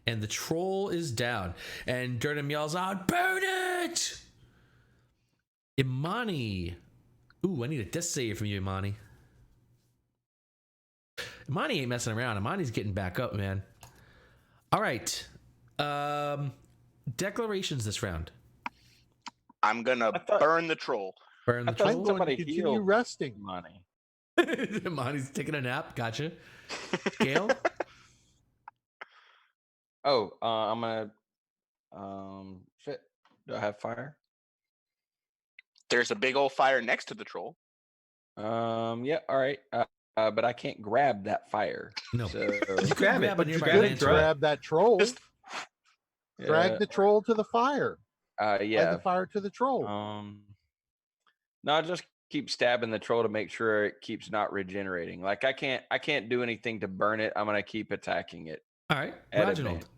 [SPEAKER 1] And the troll is down. And Durnham yells out, "Burn it!" Imani. Ooh, I need a death save from you, Imani. Imani ain't messing around. Imani's getting back up, man. All right. Declarations this round.
[SPEAKER 5] I'm gonna burn the troll.
[SPEAKER 1] Burn the
[SPEAKER 4] I'm
[SPEAKER 1] troll.
[SPEAKER 4] going to continue resting.
[SPEAKER 3] Money.
[SPEAKER 1] Imani's taking a nap. Gotcha. Gale?
[SPEAKER 3] Oh, I'm gonna. Shit. Do I have fire?
[SPEAKER 5] There's a big old fire next to the troll.
[SPEAKER 3] Yeah. All right. but I can't grab that fire.
[SPEAKER 1] No.
[SPEAKER 3] So
[SPEAKER 1] You
[SPEAKER 2] Grab
[SPEAKER 1] grab
[SPEAKER 2] it,
[SPEAKER 1] a
[SPEAKER 2] but you
[SPEAKER 1] nearby
[SPEAKER 2] gotta
[SPEAKER 1] lantern.
[SPEAKER 2] throw it.
[SPEAKER 4] Grab that troll.
[SPEAKER 5] Just-
[SPEAKER 4] Drag the troll to the fire. Drag
[SPEAKER 3] yeah.
[SPEAKER 4] the fire to the troll.
[SPEAKER 3] No, I just keep stabbing the troll to make sure it keeps not regenerating. Like I can't do anything to burn it. I'm gonna keep attacking it.
[SPEAKER 1] All right,
[SPEAKER 3] At
[SPEAKER 1] Reginald.
[SPEAKER 3] advantage.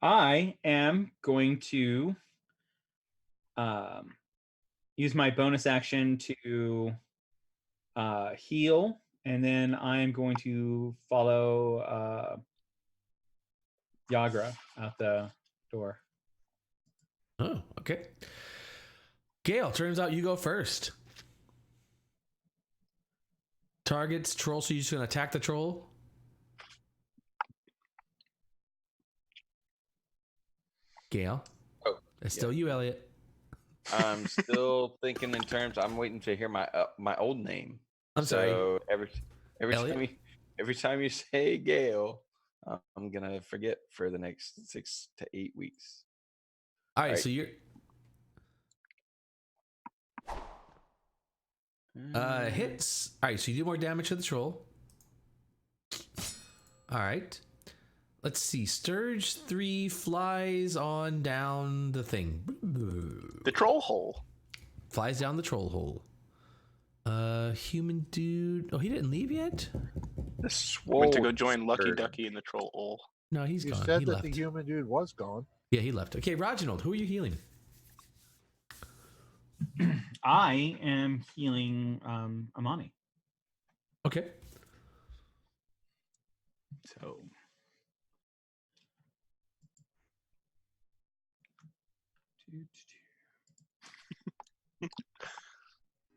[SPEAKER 2] I am going to use my bonus action to heal, and then I am going to follow Yagra out the door.
[SPEAKER 1] Oh, okay. Gale, turns out you go first. Targets troll, so you're just gonna attack the troll. Gale.
[SPEAKER 3] Oh,
[SPEAKER 1] It's still you, Elliot.
[SPEAKER 3] I'm still thinking in terms. I'm waiting to hear my old name.
[SPEAKER 1] I'm sorry.
[SPEAKER 3] So every
[SPEAKER 1] Elliot?
[SPEAKER 3] every time you say Gale, I'm gonna forget for the next 6 to 8 weeks.
[SPEAKER 1] All right,
[SPEAKER 3] Right.
[SPEAKER 1] so you're hits. All right, so you do more damage to the troll. All right. Let's see. Sturge 3 flies on down the thing.
[SPEAKER 5] The troll hole.
[SPEAKER 1] Flies down the troll hole. Human dude. Oh, he didn't leave yet?
[SPEAKER 3] The
[SPEAKER 5] Went to
[SPEAKER 3] swole
[SPEAKER 5] go join Lucky
[SPEAKER 3] stirred.
[SPEAKER 5] Ducky in the troll hole.
[SPEAKER 1] No, he's
[SPEAKER 4] You
[SPEAKER 1] gone.
[SPEAKER 4] said
[SPEAKER 1] He
[SPEAKER 4] that
[SPEAKER 1] left.
[SPEAKER 4] the human dude was gone.
[SPEAKER 1] Yeah, he left. Okay, Reginald, who are you healing?
[SPEAKER 2] I am healing Amani.
[SPEAKER 1] Okay.
[SPEAKER 2] So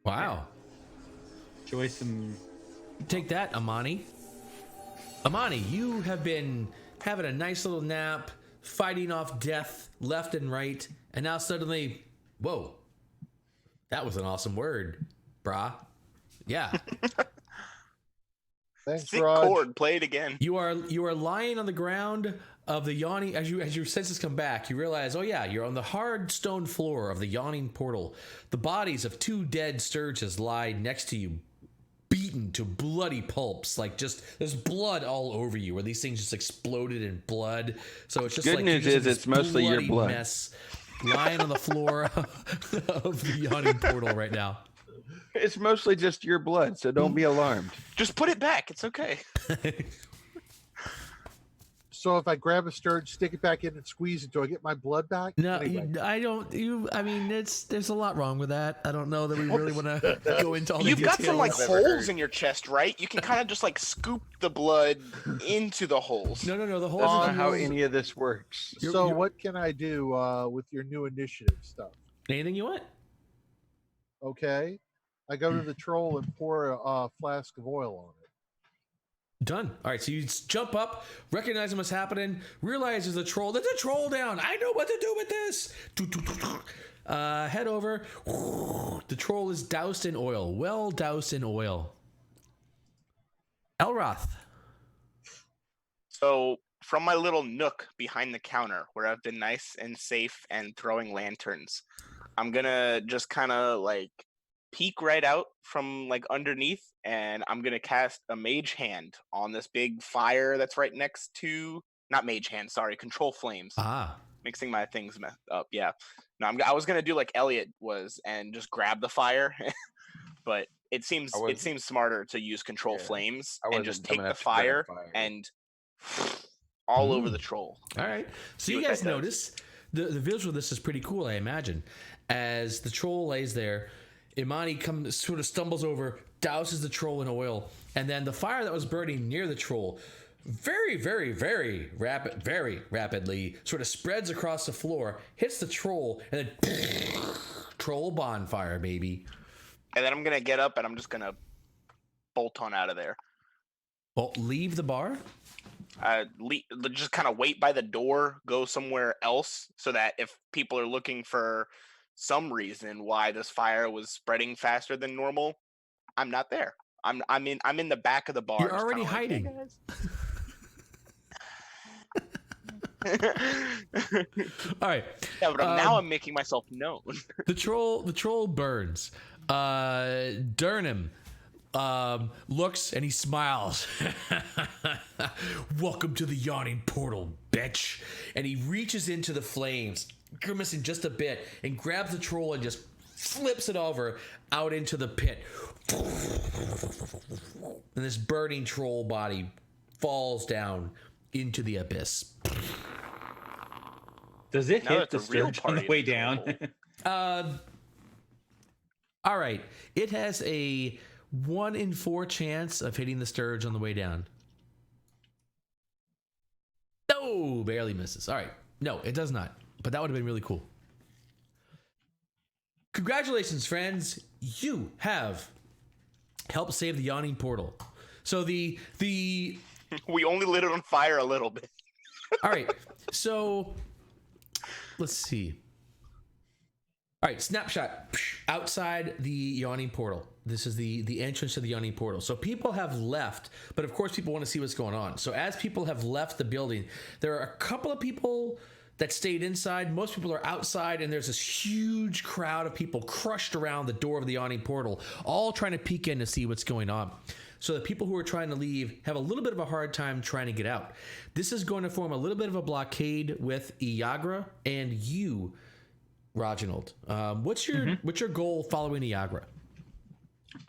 [SPEAKER 1] Wow.
[SPEAKER 2] enjoy some.
[SPEAKER 1] Take that, Amani. Amani, you have been having a nice little nap, fighting off death left and right, and now suddenly, whoa, that was an awesome word, brah. Yeah,
[SPEAKER 4] Thanks,
[SPEAKER 5] Thick
[SPEAKER 4] Raj.
[SPEAKER 5] chord. Play it again.
[SPEAKER 1] you are lying on the ground of the yawning. As your senses come back, you realize, oh yeah, you're on the hard stone floor of the yawning portal. The bodies of 2 dead sturges lie next to you, beaten to bloody pulps. Like, just there's blood all over you, where these things just exploded in blood. So it's just
[SPEAKER 3] Good
[SPEAKER 1] like
[SPEAKER 3] news
[SPEAKER 1] you're just
[SPEAKER 3] is
[SPEAKER 1] in
[SPEAKER 3] it's mostly your
[SPEAKER 1] bloody
[SPEAKER 3] blood.
[SPEAKER 1] mess, lying on the floor of the yawning portal right now.
[SPEAKER 3] It's mostly just your blood, so don't be alarmed.
[SPEAKER 5] Just put it back. It's okay.
[SPEAKER 4] So if I grab a sturge, stick it back in and squeeze it, do I get my blood back?
[SPEAKER 1] No,
[SPEAKER 4] Anyway.
[SPEAKER 1] I don't. I mean, there's a lot wrong with that. I don't know that we really want to go into all the
[SPEAKER 5] You've got some like
[SPEAKER 1] details.
[SPEAKER 3] I've ever
[SPEAKER 5] holes in your chest, right? You can kind of just like scoop the blood into the holes.
[SPEAKER 1] No, the whole.
[SPEAKER 3] That's not
[SPEAKER 4] Um,
[SPEAKER 3] how any of this works.
[SPEAKER 4] So what can I do with your new initiative stuff?
[SPEAKER 1] Anything you want?
[SPEAKER 4] Okay. I go to the troll and pour a flask of oil on it.
[SPEAKER 1] Done. All right, so you jump up, recognizing what's happening, realize there's a troll. There's a troll down. I know what to do with this. Head over. The troll is doused in oil. Well doused in oil. Elroth.
[SPEAKER 5] So from my little nook behind the counter where I've been nice and safe and throwing lanterns, I'm gonna just kind of like peek right out from like underneath, and I'm gonna cast a mage hand on this big fire that's right next to, not mage hand, sorry, control flames.
[SPEAKER 1] Ah.
[SPEAKER 5] Mixing my things up. Yeah. No, I was gonna do like Elliot was and just grab the fire, but it seems smarter to use control flames
[SPEAKER 3] I
[SPEAKER 5] and
[SPEAKER 3] wasn't
[SPEAKER 5] just take
[SPEAKER 3] dumb
[SPEAKER 5] the
[SPEAKER 3] enough to grab
[SPEAKER 5] fire
[SPEAKER 3] fire.
[SPEAKER 5] and all over the troll.
[SPEAKER 1] All right. So
[SPEAKER 5] See
[SPEAKER 1] you
[SPEAKER 5] what
[SPEAKER 1] guys
[SPEAKER 5] that does.
[SPEAKER 1] notice the visual of this is pretty cool, I imagine. As the troll lays there, Imani sort of stumbles over, douses the troll in oil, and then the fire that was burning near the troll very rapidly sort of spreads across the floor, hits the troll, and then troll bonfire, baby.
[SPEAKER 5] And then I'm gonna get up and I'm just gonna bolt on out of there.
[SPEAKER 1] Well, leave the bar.
[SPEAKER 5] Just kind of wait by the door, go somewhere else, so that if people are looking for some reason why this fire was spreading faster than normal, I'm not there. I'm in the back of the bar.
[SPEAKER 1] You're
[SPEAKER 5] just
[SPEAKER 1] already
[SPEAKER 5] kinda like, "Hey,
[SPEAKER 1] hiding." All right.
[SPEAKER 5] Yeah, but now I'm making myself known.
[SPEAKER 1] The troll burns. Durnham, looks and he smiles. Welcome to the yawning portal, bitch. And he reaches into the flames, grimacing just a bit, and grabs the troll and just flips it over out into the pit. And this burning troll body falls down into the abyss.
[SPEAKER 2] Does it
[SPEAKER 5] Now
[SPEAKER 2] hit the
[SPEAKER 5] it's a real
[SPEAKER 2] Sturge on the
[SPEAKER 5] party
[SPEAKER 2] way
[SPEAKER 5] in the
[SPEAKER 2] down?
[SPEAKER 5] troll.
[SPEAKER 1] All right. It has a 1 in 4 chance of hitting the Sturge on the way down. No, barely misses. All right. No, it does not. But that would have been really cool. Congratulations, friends. You have helped save the yawning portal. So the
[SPEAKER 5] We only lit it on fire a little bit.
[SPEAKER 1] all right. So let's see. All right, snapshot outside the yawning portal. This is the entrance to the yawning portal. So people have left, but of course people want to see what's going on. So as people have left the building, there are a couple of people that stayed inside. Most people are outside, and there's this huge crowd of people crushed around the door of the yawning portal, all trying to peek in to see what's going on. So the people who are trying to leave have a little bit of a hard time trying to get out. This is going to form a little bit of a blockade with Iagra and you, Reginald. What's your goal following Iagra?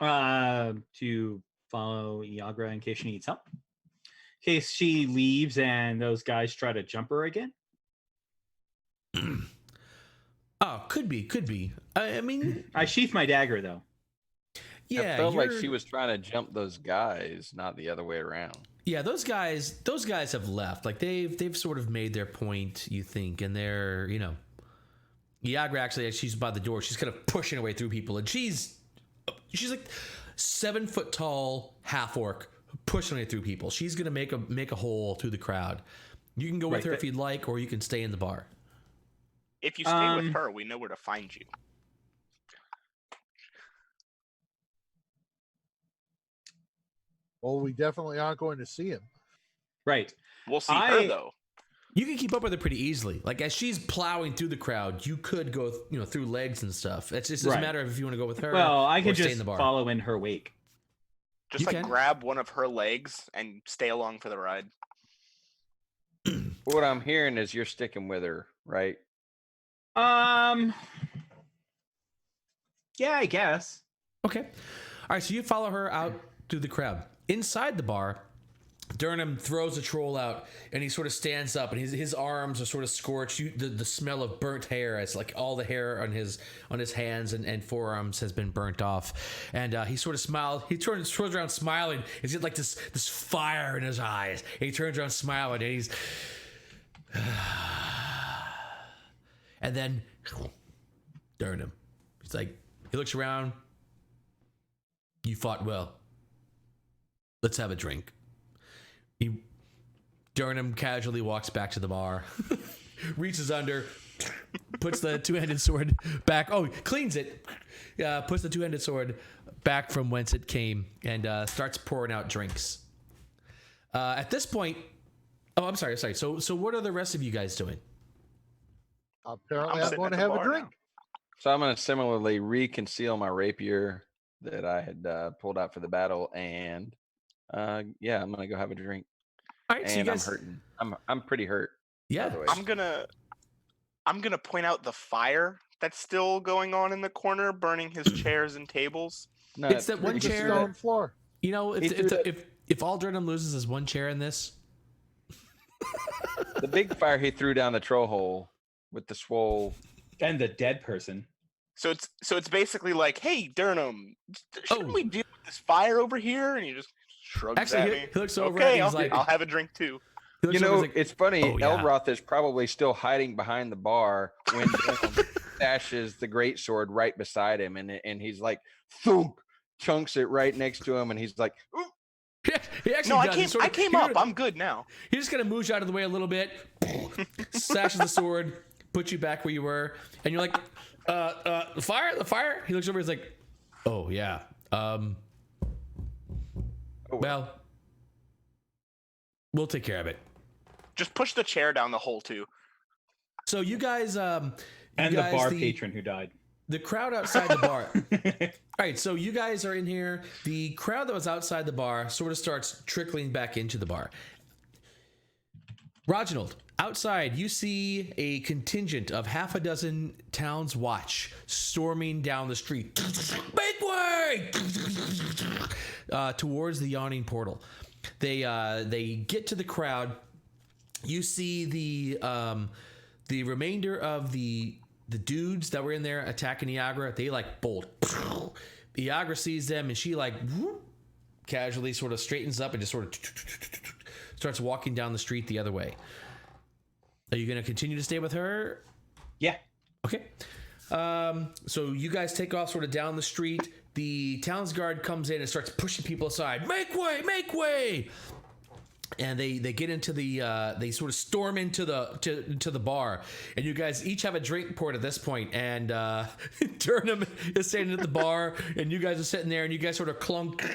[SPEAKER 2] To follow Iagra in case she needs help. In case she leaves and those guys try to jump her again.
[SPEAKER 1] Oh, could be. I mean,
[SPEAKER 2] I sheath my dagger though.
[SPEAKER 1] yeah,
[SPEAKER 3] I felt like
[SPEAKER 1] you're-
[SPEAKER 3] she was trying to jump those guys, not the other way around.
[SPEAKER 1] Yeah, those guys have left. Like they've sort of made their point, you think, and they're, Iagra actually, as she's by the door, she's kind of pushing her way through people, and she's like 7 foot tall half orc pushing her way through people. She's gonna make a hole through the crowd. You can go with
[SPEAKER 2] Right,
[SPEAKER 1] her
[SPEAKER 2] but-
[SPEAKER 1] if you'd like, or you can stay in the bar.
[SPEAKER 5] If you stay with her, we know where to find you.
[SPEAKER 4] Well, we definitely aren't going to see him.
[SPEAKER 2] Right.
[SPEAKER 5] We'll see her though.
[SPEAKER 1] You can keep up with her pretty easily. Like as she's plowing through the crowd, you could go, through legs and stuff. It's just
[SPEAKER 2] Right.
[SPEAKER 1] a matter of if you want to go with her.
[SPEAKER 2] Well, I
[SPEAKER 1] or
[SPEAKER 2] could
[SPEAKER 1] stay in
[SPEAKER 2] just
[SPEAKER 1] the bar.
[SPEAKER 2] follow in her wake.
[SPEAKER 5] Just
[SPEAKER 1] You
[SPEAKER 5] like
[SPEAKER 1] can.
[SPEAKER 5] grab one of her legs and stay along for the ride.
[SPEAKER 3] What I'm hearing is you're sticking with her, right?
[SPEAKER 2] Yeah, I guess.
[SPEAKER 1] Okay. All right, so you follow her out through the crowd. Inside the bar, Durham throws a troll out, and he sort of stands up, and his arms are sort of scorched. The smell of burnt hair, as like all the hair on his hands and forearms has been burnt off. And he sort of smiled. He turns around smiling. He's got like this fire in his eyes. And he turns around smiling, and he's and then Durham. He's like, he looks around. You fought well. Let's have a drink. Durham casually walks back to the bar, reaches under, puts the two-handed sword back. Oh, cleans it. Puts the two-handed sword back from whence it came and starts pouring out drinks. At this point, I'm sorry. So what are the rest of you guys doing?
[SPEAKER 4] Apparently,
[SPEAKER 5] I'm
[SPEAKER 4] I'm
[SPEAKER 5] sitting
[SPEAKER 4] going
[SPEAKER 5] at
[SPEAKER 4] to
[SPEAKER 5] the
[SPEAKER 4] have a
[SPEAKER 5] bar
[SPEAKER 4] drink.
[SPEAKER 5] now.
[SPEAKER 3] So I'm going to similarly reconceal my rapier that I had pulled out for the battle, and I'm going to go have a drink.
[SPEAKER 1] All right, so you
[SPEAKER 3] And
[SPEAKER 1] guys,
[SPEAKER 3] I'm hurting. I'm pretty hurt.
[SPEAKER 1] yeah.
[SPEAKER 3] By the way.
[SPEAKER 5] I'm gonna point out the fire that's still going on in the corner, burning his chairs and tables.
[SPEAKER 3] No,
[SPEAKER 1] It's that one
[SPEAKER 4] It's a
[SPEAKER 1] chair.
[SPEAKER 4] stone floor.
[SPEAKER 1] If all Durham loses is one chair in this,
[SPEAKER 3] the big fire he threw down the troll hole with the swole.
[SPEAKER 2] And the dead person.
[SPEAKER 5] So it's basically like, hey, Durham, shouldn't
[SPEAKER 1] Oh.
[SPEAKER 5] we deal with this fire over here? And he just shrugs
[SPEAKER 1] Actually,
[SPEAKER 5] at
[SPEAKER 1] he-
[SPEAKER 5] me.
[SPEAKER 1] he looks over
[SPEAKER 5] okay,
[SPEAKER 1] and he's like-
[SPEAKER 5] I'll have a drink too.
[SPEAKER 1] he looks
[SPEAKER 3] You
[SPEAKER 1] over,
[SPEAKER 3] know,
[SPEAKER 1] he's like,
[SPEAKER 3] it's funny.
[SPEAKER 1] "Oh, yeah."
[SPEAKER 3] Elroth is probably still hiding behind the bar when Durham stashes the greatsword right beside him, and he's like, thunk, chunks it right next to him, and he's like, ooh.
[SPEAKER 1] he actually
[SPEAKER 5] No, I
[SPEAKER 1] does. He
[SPEAKER 5] came.
[SPEAKER 1] sort
[SPEAKER 5] I
[SPEAKER 1] of-
[SPEAKER 5] came
[SPEAKER 1] he
[SPEAKER 5] up.
[SPEAKER 1] sort of-
[SPEAKER 5] I'm good now.
[SPEAKER 1] He just kind of moves out of the way a little bit, slashes the sword, puts you back where you were, and you're like, the fire. He looks over. He's like, oh yeah. Well, we'll take care of it.
[SPEAKER 5] Just push the chair down the hole too.
[SPEAKER 1] So you guys,
[SPEAKER 2] And the bar patron who died.
[SPEAKER 1] The crowd outside the bar. All right, so you guys are in here. The crowd that was outside the bar sort of starts trickling back into the bar. Reginald, outside, you see a contingent of half a dozen Town's Watch storming down the street. Make way! Towards the yawning portal. They get to the crowd. You see the remainder of the dudes that were in there attacking Iagra. They like bolt. Iagra sees them and she like casually sort of straightens up and just sort of starts walking down the street the other way. Are you going to continue to stay with her?
[SPEAKER 2] Yeah.
[SPEAKER 1] Okay. So you guys take off sort of down the street. The town's guard comes in and starts pushing people aside. Make way! Make way! And they get into they sort of storm into the bar, and you guys each have a drink poured at this point. And Turnham is standing at the bar, and you guys are sitting there, and you guys sort of clunk,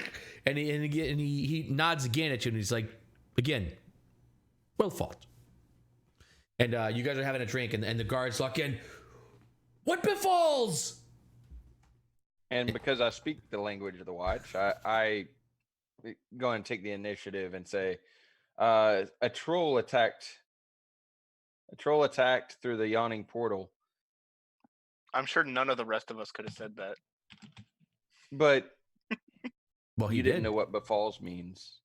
[SPEAKER 1] and he nods again at you, and he's like, again, well fought. And you guys are having a drink, and the guards lock in. What befalls?
[SPEAKER 3] And because I speak the language of the Watch, I go and take the initiative and say, a troll attacked through the yawning portal.
[SPEAKER 5] I'm sure none of the rest of us could have said that.
[SPEAKER 3] But
[SPEAKER 1] Well,
[SPEAKER 3] you didn't know what befalls means.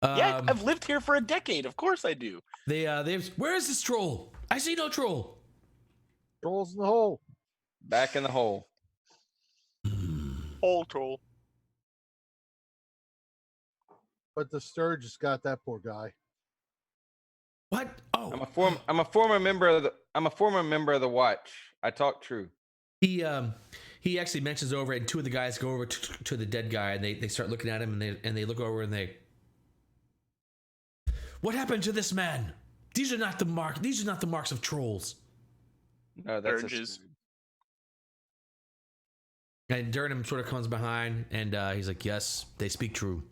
[SPEAKER 5] Yeah, I've lived here for a decade. Of course I do.
[SPEAKER 1] Where is this troll? I see no troll.
[SPEAKER 4] Trolls in the hole.
[SPEAKER 3] Back in the hole.
[SPEAKER 5] Whole troll.
[SPEAKER 4] But the Sturge has got that poor guy.
[SPEAKER 1] What? Oh,
[SPEAKER 3] I'm a former member of the Watch. I talk true.
[SPEAKER 1] he actually mentions over, and two of the guys go over to the dead guy, and they start looking at him, and they look over, and they. What happened to this man? These are not the marks of trolls.
[SPEAKER 3] No, that's
[SPEAKER 5] Urges.
[SPEAKER 1] And Durham sort of comes behind, and he's like, "Yes, they speak true.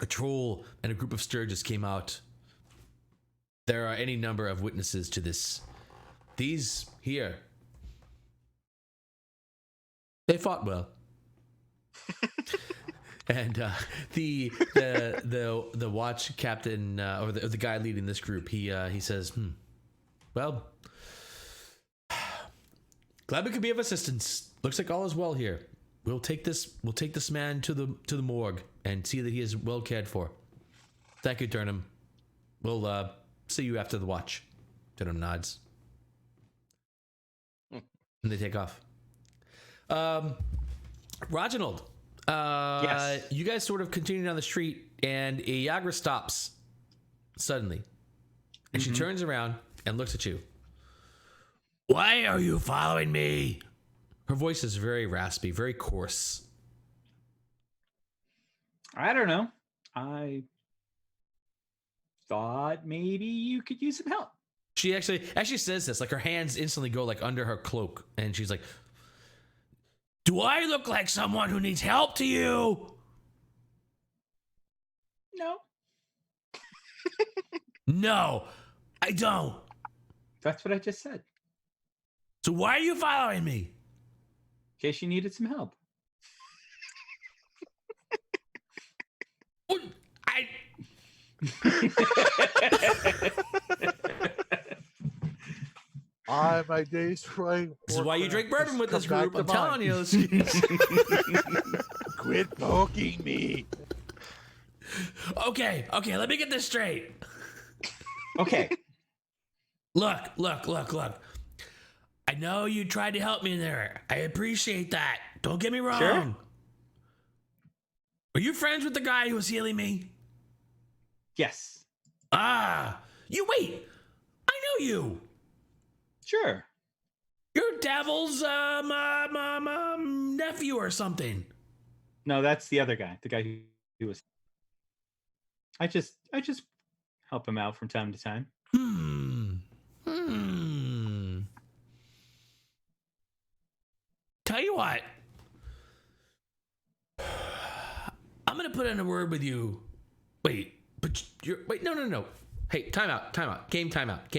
[SPEAKER 1] A troll and a group of Sturges came out. There are any number of witnesses to this. These here, they fought well." And the watch captain or the guy leading this group, he says, "Well, glad we could be of assistance. Looks like all is well here. We'll take this man to the morgue and see that he is well cared for. Thank you, Turnham. We'll see you after the watch." Turnham nods. And they take off. Reginald,
[SPEAKER 2] Yes.
[SPEAKER 1] you guys sort of continue down the street, and Iagra stops suddenly, and she turns around and looks at you. "Why are you following me?" Her voice is very raspy, very coarse.
[SPEAKER 2] I don't know. I thought maybe you could use some help.
[SPEAKER 1] She actually says this, like her hands instantly go like under her cloak, and she's like, "Do I look like someone who needs help to you?"
[SPEAKER 2] No.
[SPEAKER 1] "No, I don't.
[SPEAKER 2] That's what I just said.
[SPEAKER 1] So why are you following me?"
[SPEAKER 2] In case you needed some help.
[SPEAKER 1] What? I
[SPEAKER 4] My days trying.
[SPEAKER 1] This is why you drink bourbon with this group. I'm telling you.
[SPEAKER 4] Quit poking me.
[SPEAKER 1] Okay, let me get this straight.
[SPEAKER 2] Okay.
[SPEAKER 1] Look. I know you tried to help me there. I appreciate that. Don't get me wrong.
[SPEAKER 2] Sure.
[SPEAKER 1] Are you friends with the guy who was healing me?
[SPEAKER 2] Yes.
[SPEAKER 1] You wait. I know you.
[SPEAKER 2] Sure.
[SPEAKER 1] You're Davil's nephew or something.
[SPEAKER 2] No, that's the other guy. The guy who was. I just help him out from time to time.
[SPEAKER 1] Tell you what. I'm gonna put in a word with you. Wait, no. Hey, time out. Game time out.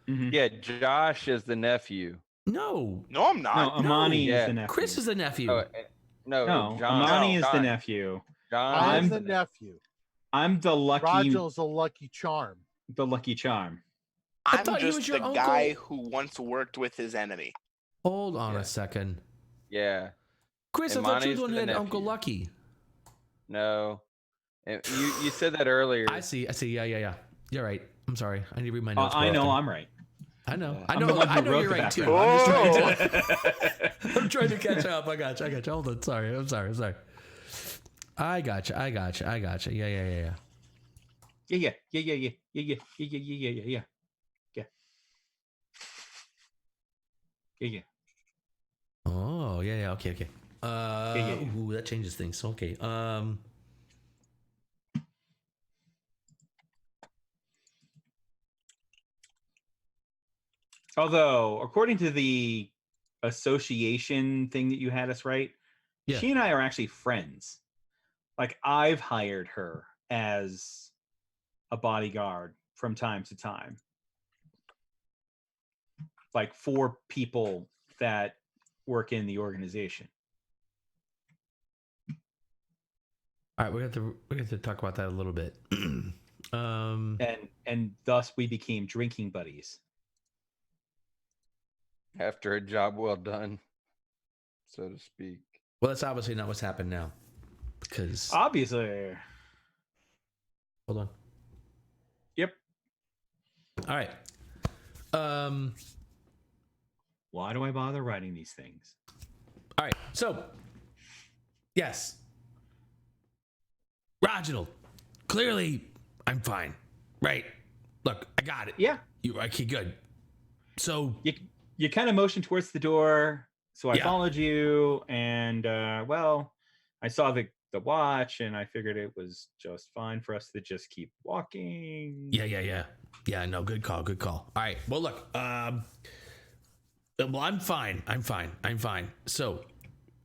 [SPEAKER 3] Yeah, Josh is the nephew.
[SPEAKER 1] No,
[SPEAKER 5] No, I'm
[SPEAKER 2] No,
[SPEAKER 5] not.
[SPEAKER 2] Amani
[SPEAKER 3] Yeah.
[SPEAKER 2] is the nephew.
[SPEAKER 1] Chris is the nephew.
[SPEAKER 3] Oh, no,
[SPEAKER 2] No,
[SPEAKER 3] John.
[SPEAKER 2] Amani is the
[SPEAKER 3] John.
[SPEAKER 2] nephew.
[SPEAKER 3] John.
[SPEAKER 4] I'm
[SPEAKER 3] is
[SPEAKER 4] the nephew.
[SPEAKER 2] I'm the
[SPEAKER 4] Rogel's a lucky charm.
[SPEAKER 2] lucky charm.
[SPEAKER 1] I
[SPEAKER 5] I'm
[SPEAKER 1] thought he was
[SPEAKER 5] just
[SPEAKER 1] your
[SPEAKER 5] the
[SPEAKER 1] uncle.
[SPEAKER 5] guy who once worked with his enemy.
[SPEAKER 1] Hold on
[SPEAKER 3] Yeah.
[SPEAKER 1] a second.
[SPEAKER 3] Yeah.
[SPEAKER 1] Chris, I
[SPEAKER 3] And
[SPEAKER 1] thought you
[SPEAKER 3] Monty's
[SPEAKER 1] was the one
[SPEAKER 3] the
[SPEAKER 1] who had Uncle
[SPEAKER 3] nephew.
[SPEAKER 1] Lucky.
[SPEAKER 3] No. And you said that earlier.
[SPEAKER 1] I see. Yeah. You're right. I'm sorry. I need to read my notes.
[SPEAKER 2] I
[SPEAKER 1] more
[SPEAKER 2] know
[SPEAKER 1] often.
[SPEAKER 2] I'm right.
[SPEAKER 1] I know.
[SPEAKER 3] Yeah.
[SPEAKER 1] I
[SPEAKER 2] I'm
[SPEAKER 1] know.
[SPEAKER 2] the one who
[SPEAKER 1] I know
[SPEAKER 2] wrote
[SPEAKER 1] you're
[SPEAKER 2] the
[SPEAKER 1] right too.
[SPEAKER 2] background.
[SPEAKER 1] I'm trying to catch up. I got you. Hold on. Sorry. I'm sorry. I got you. Yeah.
[SPEAKER 2] Yeah.
[SPEAKER 1] Oh, yeah. Okay.
[SPEAKER 2] Yeah.
[SPEAKER 1] Ooh, that changes things. Okay.
[SPEAKER 2] Although, according to the association thing that you had us write,
[SPEAKER 1] Yeah.
[SPEAKER 2] she and I are actually friends. Like, I've hired her as a bodyguard from time to time. Like, for people that work in the organization.
[SPEAKER 1] All right, we have to talk about that a little bit.
[SPEAKER 2] And thus we became drinking buddies.
[SPEAKER 3] After a job well done, so to speak.
[SPEAKER 1] Well, that's obviously not what's happened now, because
[SPEAKER 2] Obviously.
[SPEAKER 1] hold on.
[SPEAKER 2] Yep.
[SPEAKER 1] All right.
[SPEAKER 2] Why do I bother writing these things?
[SPEAKER 1] All right. So, yes, Reginald. Clearly, I'm fine. Right? Look, I got it.
[SPEAKER 2] Yeah.
[SPEAKER 1] You okay? Good. So
[SPEAKER 2] You kind of motioned towards the door, so I
[SPEAKER 1] Yeah.
[SPEAKER 2] followed you, and well, I saw the watch, and I figured it was just fine for us to just keep walking.
[SPEAKER 1] yeah. No, good call. All right. Well, look. Well, I'm fine. So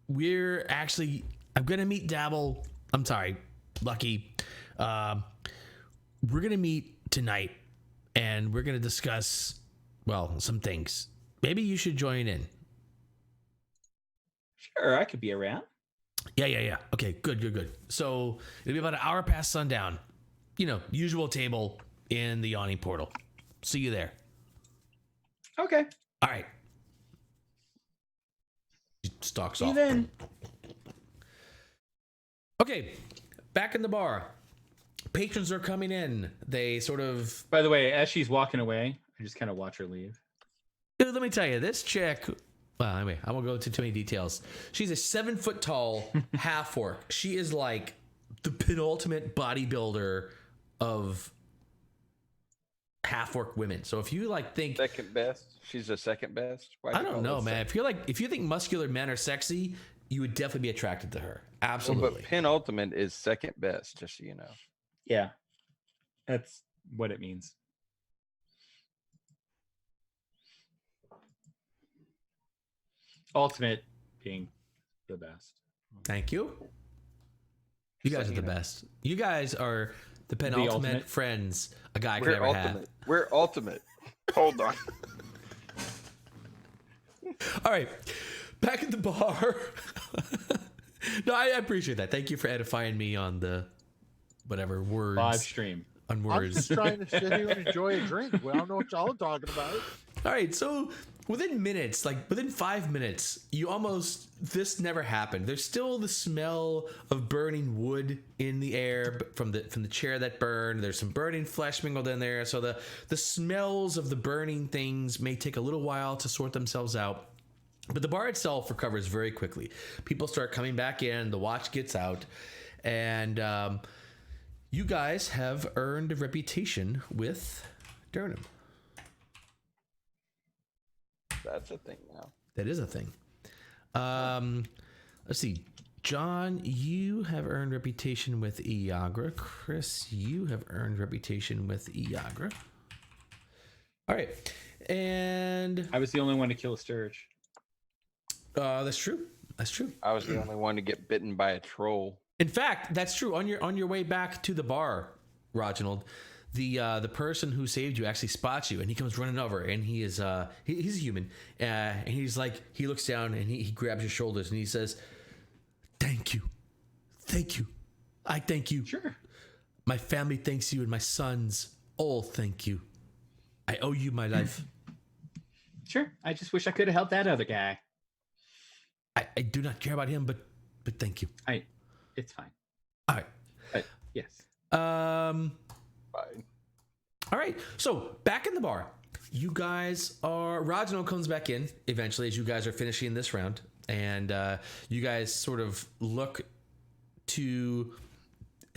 [SPEAKER 1] we're actually. I'm gonna meet Dabble. I'm sorry, Lucky. We're gonna meet tonight, and we're gonna discuss, well, some things. Maybe you should join in.
[SPEAKER 2] Sure, I could be around.
[SPEAKER 1] Yeah. Okay, good. So it'll be about an hour past sundown. Usual table in the yawning portal. See you there.
[SPEAKER 2] Okay.
[SPEAKER 1] All right. He stalks
[SPEAKER 2] See you
[SPEAKER 1] off.
[SPEAKER 2] then.
[SPEAKER 1] Okay, back in the bar. Patrons are coming in. They sort of.
[SPEAKER 2] By the way, as she's walking away, I just kind of watch her leave.
[SPEAKER 1] Dude, let me tell you, this chick. Well, anyway, I won't go into too many details. She's a 7 foot tall half orc. She is like the penultimate bodybuilder of half orc women. So if you think,
[SPEAKER 3] Second best. She's the second best. Why do
[SPEAKER 1] I
[SPEAKER 3] you
[SPEAKER 1] don't
[SPEAKER 3] call
[SPEAKER 1] know,
[SPEAKER 3] it
[SPEAKER 1] man. If you think muscular men are sexy, you would definitely be attracted to her.
[SPEAKER 3] Well,
[SPEAKER 1] Absolutely.
[SPEAKER 3] but penultimate is second best, just so you know.
[SPEAKER 2] Yeah. That's what it means. Ultimate being the best.
[SPEAKER 1] Thank you. You guys are the best. You guys are the penultimate
[SPEAKER 2] ultimate.
[SPEAKER 1] friends a guy could
[SPEAKER 3] We're
[SPEAKER 1] ever
[SPEAKER 3] ultimate.
[SPEAKER 1] have.
[SPEAKER 3] We're ultimate.
[SPEAKER 5] Hold on.
[SPEAKER 1] All right, back at the bar. No, I appreciate that. Thank you for edifying me on the whatever words.
[SPEAKER 2] Live stream.
[SPEAKER 1] On
[SPEAKER 4] I'm
[SPEAKER 1] words.
[SPEAKER 4] just trying to sit here and enjoy a drink. Well, I don't know what y'all are talking about.
[SPEAKER 1] All right, so within minutes, within 5 minutes, this never happened. There's still the smell of burning wood in the air from the chair that burned. There's some burning flesh mingled in there. So the smells of the burning things may take a little while to sort themselves out. But the bar itself recovers very quickly. People start coming back in. The watch gets out. And you guys have earned a reputation with Durham.
[SPEAKER 3] That's a thing now.
[SPEAKER 1] That is a thing. Let's see. John, you have earned reputation with Iagra. Chris, you have earned reputation with Iagra. All right. And
[SPEAKER 2] I was the only one to kill a sturge.
[SPEAKER 1] that's true.
[SPEAKER 3] I was the only one to get bitten by a troll.
[SPEAKER 1] In fact, that's true. On your way back to the bar, Reginald, the person who saved you actually spots you, and he comes running over, and he is he's a human, and he's like, he looks down and he grabs your shoulders and he says, thank you, I thank you.
[SPEAKER 2] Sure.
[SPEAKER 1] My family thanks you, and my sons all thank you. I owe you my life.
[SPEAKER 2] Sure. I just wish I could have helped that other guy.
[SPEAKER 1] I do not care about him, but thank you.
[SPEAKER 2] It's fine.
[SPEAKER 1] All right.
[SPEAKER 2] But yes.
[SPEAKER 3] Fine.
[SPEAKER 1] All right. So back in the bar, you guys are. Rajno comes back in eventually as you guys are finishing this round, and you guys sort of look to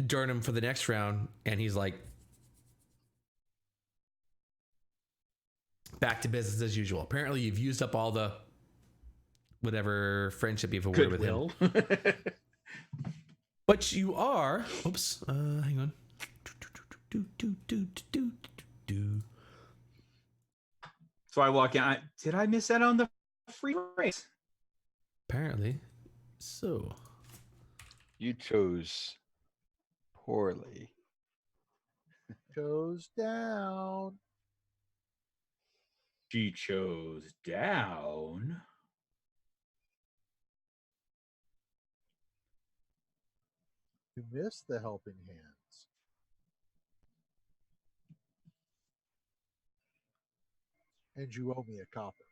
[SPEAKER 1] Durham for the next round, and he's like, back to business as usual. Apparently, you've used up all the whatever friendship you've awarded with him.
[SPEAKER 2] Goodwill.
[SPEAKER 1] But you are. Oops. Hang on.
[SPEAKER 2] So I walk in. Did I miss out on the free race?
[SPEAKER 1] Apparently. So.
[SPEAKER 3] You chose poorly.
[SPEAKER 4] Goes down.
[SPEAKER 2] She chose down.
[SPEAKER 4] You missed the helping hands. And you owe me a copper.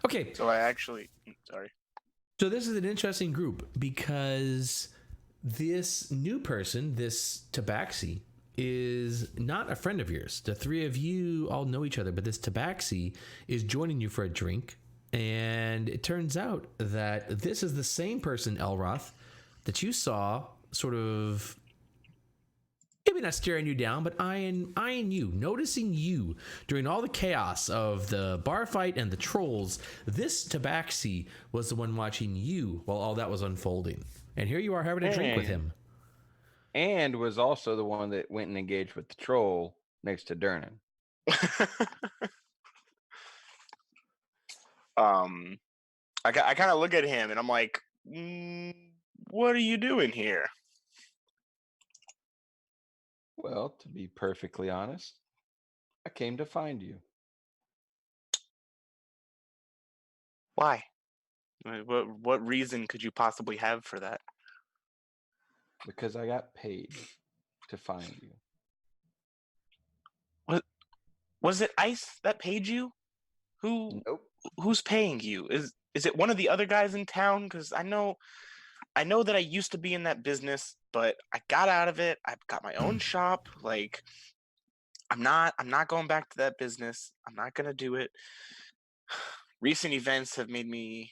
[SPEAKER 1] Okay.
[SPEAKER 5] So I actually, sorry.
[SPEAKER 1] So this is an interesting group because this new person, this Tabaxi, is not a friend of yours. The three of you all know each other, but this Tabaxi is joining you for a drink. And it turns out that this is the same person, Elroth, that you saw sort of maybe not staring you down, but eyeing you, noticing you during all the chaos of the bar fight and the trolls. This Tabaxi was the one watching you while all that was unfolding. And here you are having a drink with him.
[SPEAKER 3] And was also the one that went and engaged with the troll next to Durnan.
[SPEAKER 5] I kind of look at him and I'm like, what are you doing here?
[SPEAKER 3] Well, to be perfectly honest, I came to find you.
[SPEAKER 5] Why? What reason could you possibly have for that?
[SPEAKER 3] Because I got paid to find you.
[SPEAKER 5] Was it Ice that paid you?
[SPEAKER 3] Nope.
[SPEAKER 5] Who's paying you? Is it one of the other guys in town? Because I know that I used to be in that business, but I got out of it. I've got my own shop. Like, I'm not going back to that business. I'm not gonna do it. Recent events have made me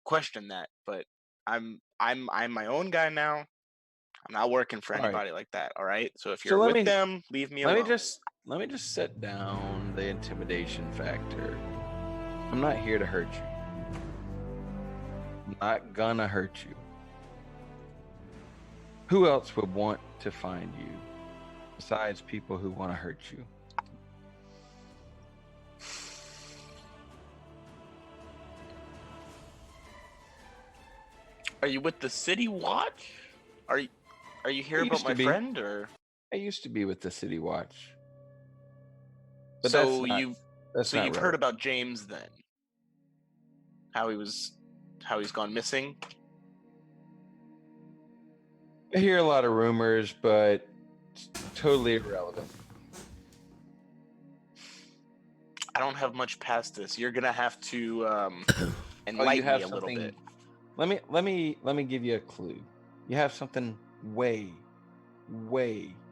[SPEAKER 5] question that, but I'm my own guy now. I'm not working for anybody like that. All right. So if you're with them, leave me alone.
[SPEAKER 3] Let me just set down the intimidation factor. I'm not here to hurt you. I'm not gonna hurt you. Who else would want to find you besides people who want to hurt you?
[SPEAKER 5] Are you with the City Watch? Are you here
[SPEAKER 3] I
[SPEAKER 5] about
[SPEAKER 3] used
[SPEAKER 5] my
[SPEAKER 3] to be.
[SPEAKER 5] friend, or?
[SPEAKER 3] I used to be with the City Watch. But
[SPEAKER 5] So
[SPEAKER 3] you've
[SPEAKER 5] heard about James then? How he's gone missing?
[SPEAKER 3] I hear a lot of rumors, but it's totally irrelevant.
[SPEAKER 5] I don't have much past this. You're gonna have to enlighten me a little bit.
[SPEAKER 3] Let me give you a clue. You have something way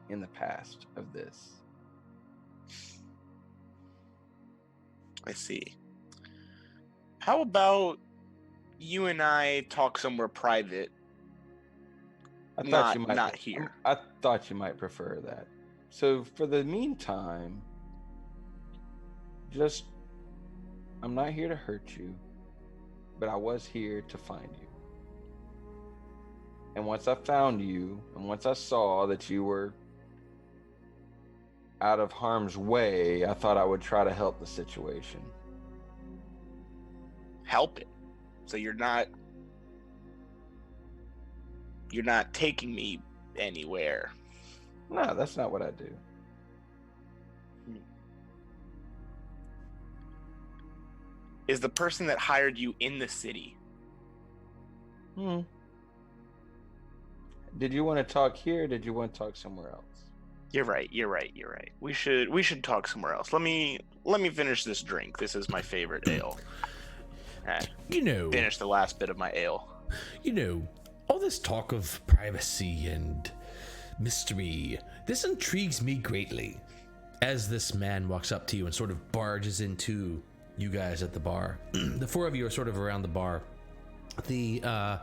[SPEAKER 3] in the past of this.
[SPEAKER 5] I see. How about you and I talk somewhere private?
[SPEAKER 3] I thought
[SPEAKER 5] Not here.
[SPEAKER 3] I thought you might prefer that. So for the meantime, I'm not here to hurt you, but I was here to find you. And once I found you, and once I saw that you were out of harm's way, I thought I would try to help the situation.
[SPEAKER 5] Help it. So you're not taking me anywhere.
[SPEAKER 3] No, that's not what I do.
[SPEAKER 5] Is the person that hired you in the city?
[SPEAKER 3] Did you want to talk here? Or did you want to talk somewhere else?
[SPEAKER 5] You're right. We should talk somewhere else. Let me finish this drink. This is my favorite ale. Finish the last bit of my ale.
[SPEAKER 1] All this talk of privacy and mystery, this intrigues me greatly. As this man walks up to you and sort of barges into you guys at the bar. The four of you are sort of around the bar. The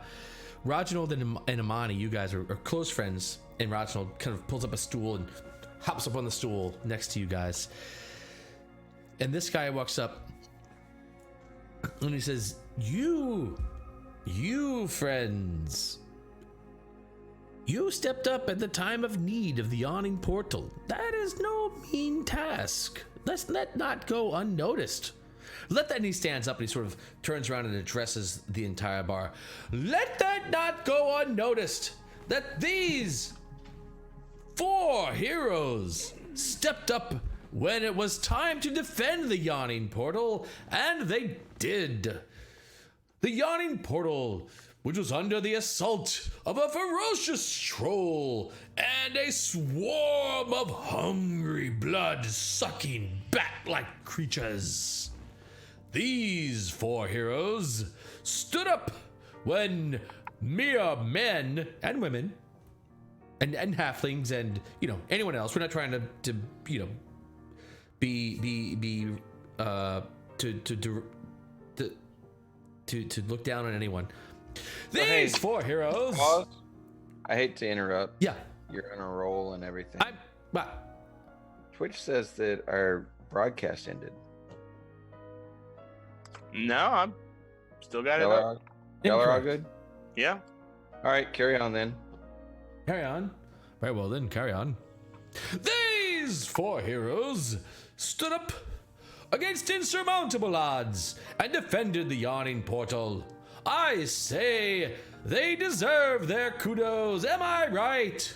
[SPEAKER 1] Reginald and Amani, you guys are close friends, and Reginald kind of pulls up a stool and hops up on the stool next to you guys. And this guy walks up and he says, You friends, you stepped up at the time of need of the yawning portal. That is no mean task. Let's let not go unnoticed. Let that, and he stands up and he sort of turns around and addresses the entire bar. Let that not go unnoticed that these 4 heroes stepped up when it was time to defend the yawning portal, and they did. The yawning portal, which was under the assault of a ferocious troll and a swarm of hungry, blood-sucking, bat-like creatures. These 4 heroes stood up when mere men and women and halflings and anyone else. We're not trying to look down on anyone. These 4 heroes.
[SPEAKER 3] Pause. I hate to interrupt.
[SPEAKER 1] Yeah,
[SPEAKER 3] You're on a roll and everything.
[SPEAKER 1] But
[SPEAKER 3] Twitch says that our broadcast ended.
[SPEAKER 5] No, I'm still got it
[SPEAKER 3] Y'all
[SPEAKER 5] up.
[SPEAKER 3] are all good?
[SPEAKER 5] Yeah.
[SPEAKER 3] All right, carry on then.
[SPEAKER 1] carry on. Very well then, carry on. These 4 heroes stood up against insurmountable odds and defended the yawning portal. I say they deserve their kudos. Am I right?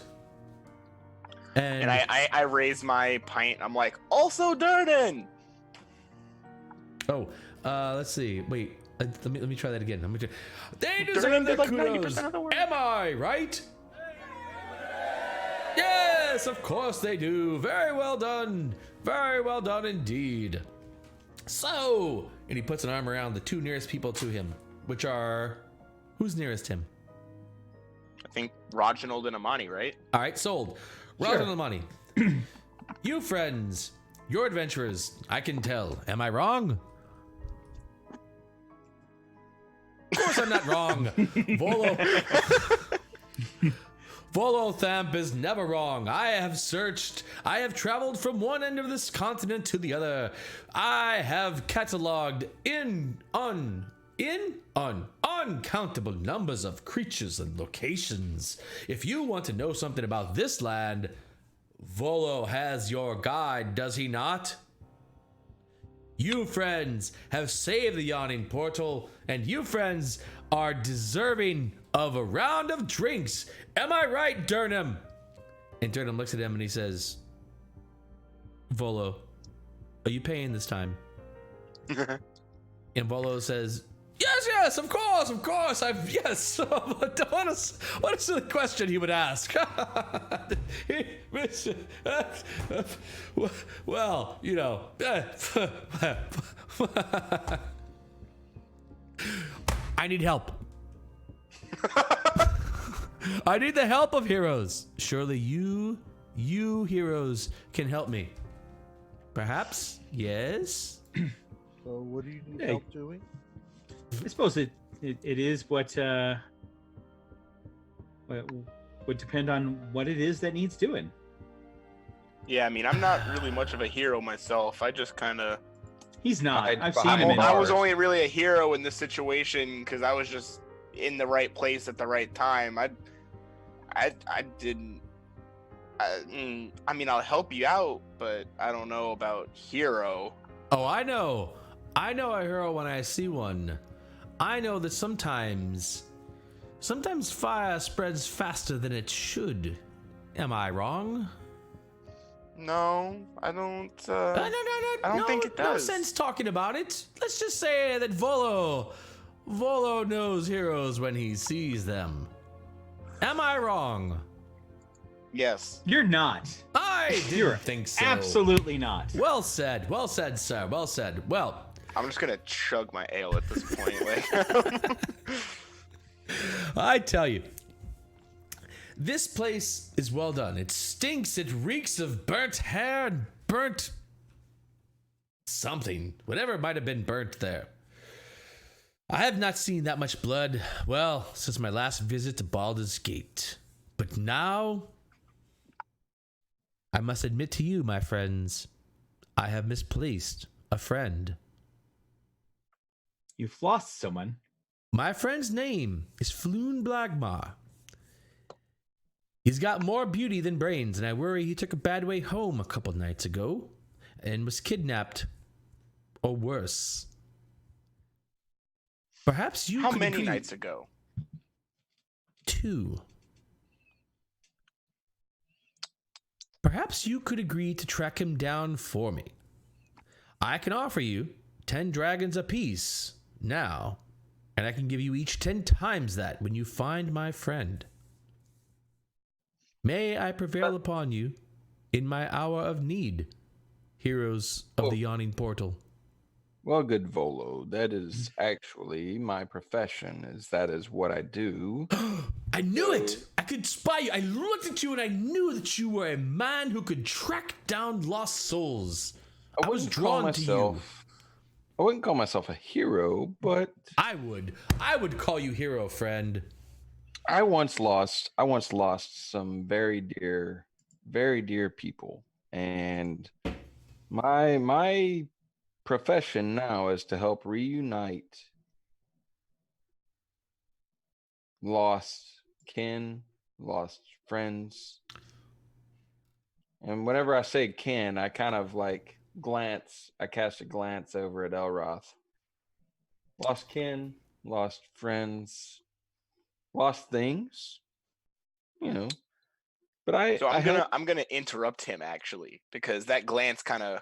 [SPEAKER 5] And I raise my pint. I'm like, also Durden.
[SPEAKER 1] Oh, let's see. Wait, let me try that again. They
[SPEAKER 5] Durden
[SPEAKER 1] deserve their
[SPEAKER 5] did like
[SPEAKER 1] kudos.
[SPEAKER 5] 90% of the work.
[SPEAKER 1] Am I right? Yes, of course they do. Very well done. Very well done indeed. So, and he puts an arm around the 2 nearest people to him, which are, who's nearest him?
[SPEAKER 5] I think Reginald and Amani, right?
[SPEAKER 1] All right, sold. Roger the money. You friends, you're adventurers. I can tell. Am I wrong? Of course I'm not wrong. Volothamp is never wrong. I have traveled from one end of this continent to the other. I have cataloged uncountable numbers of creatures and locations. If you want to know something about this land, Volo has your guide, does he not? You friends have saved the yawning portal, and you friends are deserving of a round of drinks. Am I right, Durnham? And Durnham looks at him and he says, Volo, are you paying this time? And Volo says, yes, of course. Yes. What is the question he would ask? Well, I need help. I need the help of heroes. Surely you heroes can help me. Perhaps? Yes?
[SPEAKER 4] So what do you need
[SPEAKER 2] Hey.
[SPEAKER 4] help doing?
[SPEAKER 2] I suppose it is what would depend on what it is that needs doing.
[SPEAKER 5] Yeah, I mean, I'm not really much of a hero myself. I just kind of...
[SPEAKER 2] He's not.
[SPEAKER 3] Hide
[SPEAKER 2] I've seen
[SPEAKER 3] behind
[SPEAKER 2] him in
[SPEAKER 3] bars.
[SPEAKER 5] I was only really a hero in this situation because I was just in the right place at the right time. I didn't... I mean, I'll help you out, but I don't know about hero.
[SPEAKER 1] Oh, I know a hero when I see one. I know that sometimes fire spreads faster than it should. Am I wrong?
[SPEAKER 5] No, I don't.
[SPEAKER 1] No,
[SPEAKER 5] I don't think it
[SPEAKER 1] No
[SPEAKER 5] does.
[SPEAKER 1] sense talking about it. Let's just say that Volo knows heroes when he sees them. Am I wrong?
[SPEAKER 5] Yes.
[SPEAKER 2] You're not.
[SPEAKER 1] I didn't
[SPEAKER 2] You're
[SPEAKER 1] think so.
[SPEAKER 2] absolutely not.
[SPEAKER 1] Well said, sir. Well said. Well,
[SPEAKER 5] I'm just gonna chug my ale at this point. Like,
[SPEAKER 1] I tell you, this place is well done. It stinks. It reeks of burnt hair and burnt something. Whatever might have been burnt there. I have not seen that much blood, well, since my last visit to Baldur's Gate. But now, I must admit to you, my friends, I have misplaced a friend.
[SPEAKER 2] You've lost someone.
[SPEAKER 1] My friend's name is Floon Blagmar. He's got more beauty than brains, and I worry he took a bad way home a couple nights ago and was kidnapped, or worse. Perhaps you
[SPEAKER 5] how
[SPEAKER 1] could
[SPEAKER 5] many
[SPEAKER 1] agree-
[SPEAKER 5] nights ago?
[SPEAKER 1] 2. Perhaps you could agree to track him down for me. I can offer you 10 dragons apiece now, and I can give you each 10 times that when you find my friend. May I prevail upon you in my hour of need, heroes of the Yawning Portal.
[SPEAKER 3] Well, good Volo, that is actually my profession. That is what I do.
[SPEAKER 1] I knew it! I could spy you. I looked at you and I knew that you were a man who could track down lost souls. I was
[SPEAKER 3] wouldn't call
[SPEAKER 1] drawn to you.
[SPEAKER 3] I wouldn't call myself a hero, but
[SPEAKER 1] I would call you hero, friend.
[SPEAKER 3] I once lost some very dear people, and my profession now is to help reunite lost kin, lost friends. And whenever I say kin, I kind of like cast a glance over at Elroth. Lost kin, lost friends, lost things, But
[SPEAKER 5] I'm gonna interrupt him actually, because that glance kind of,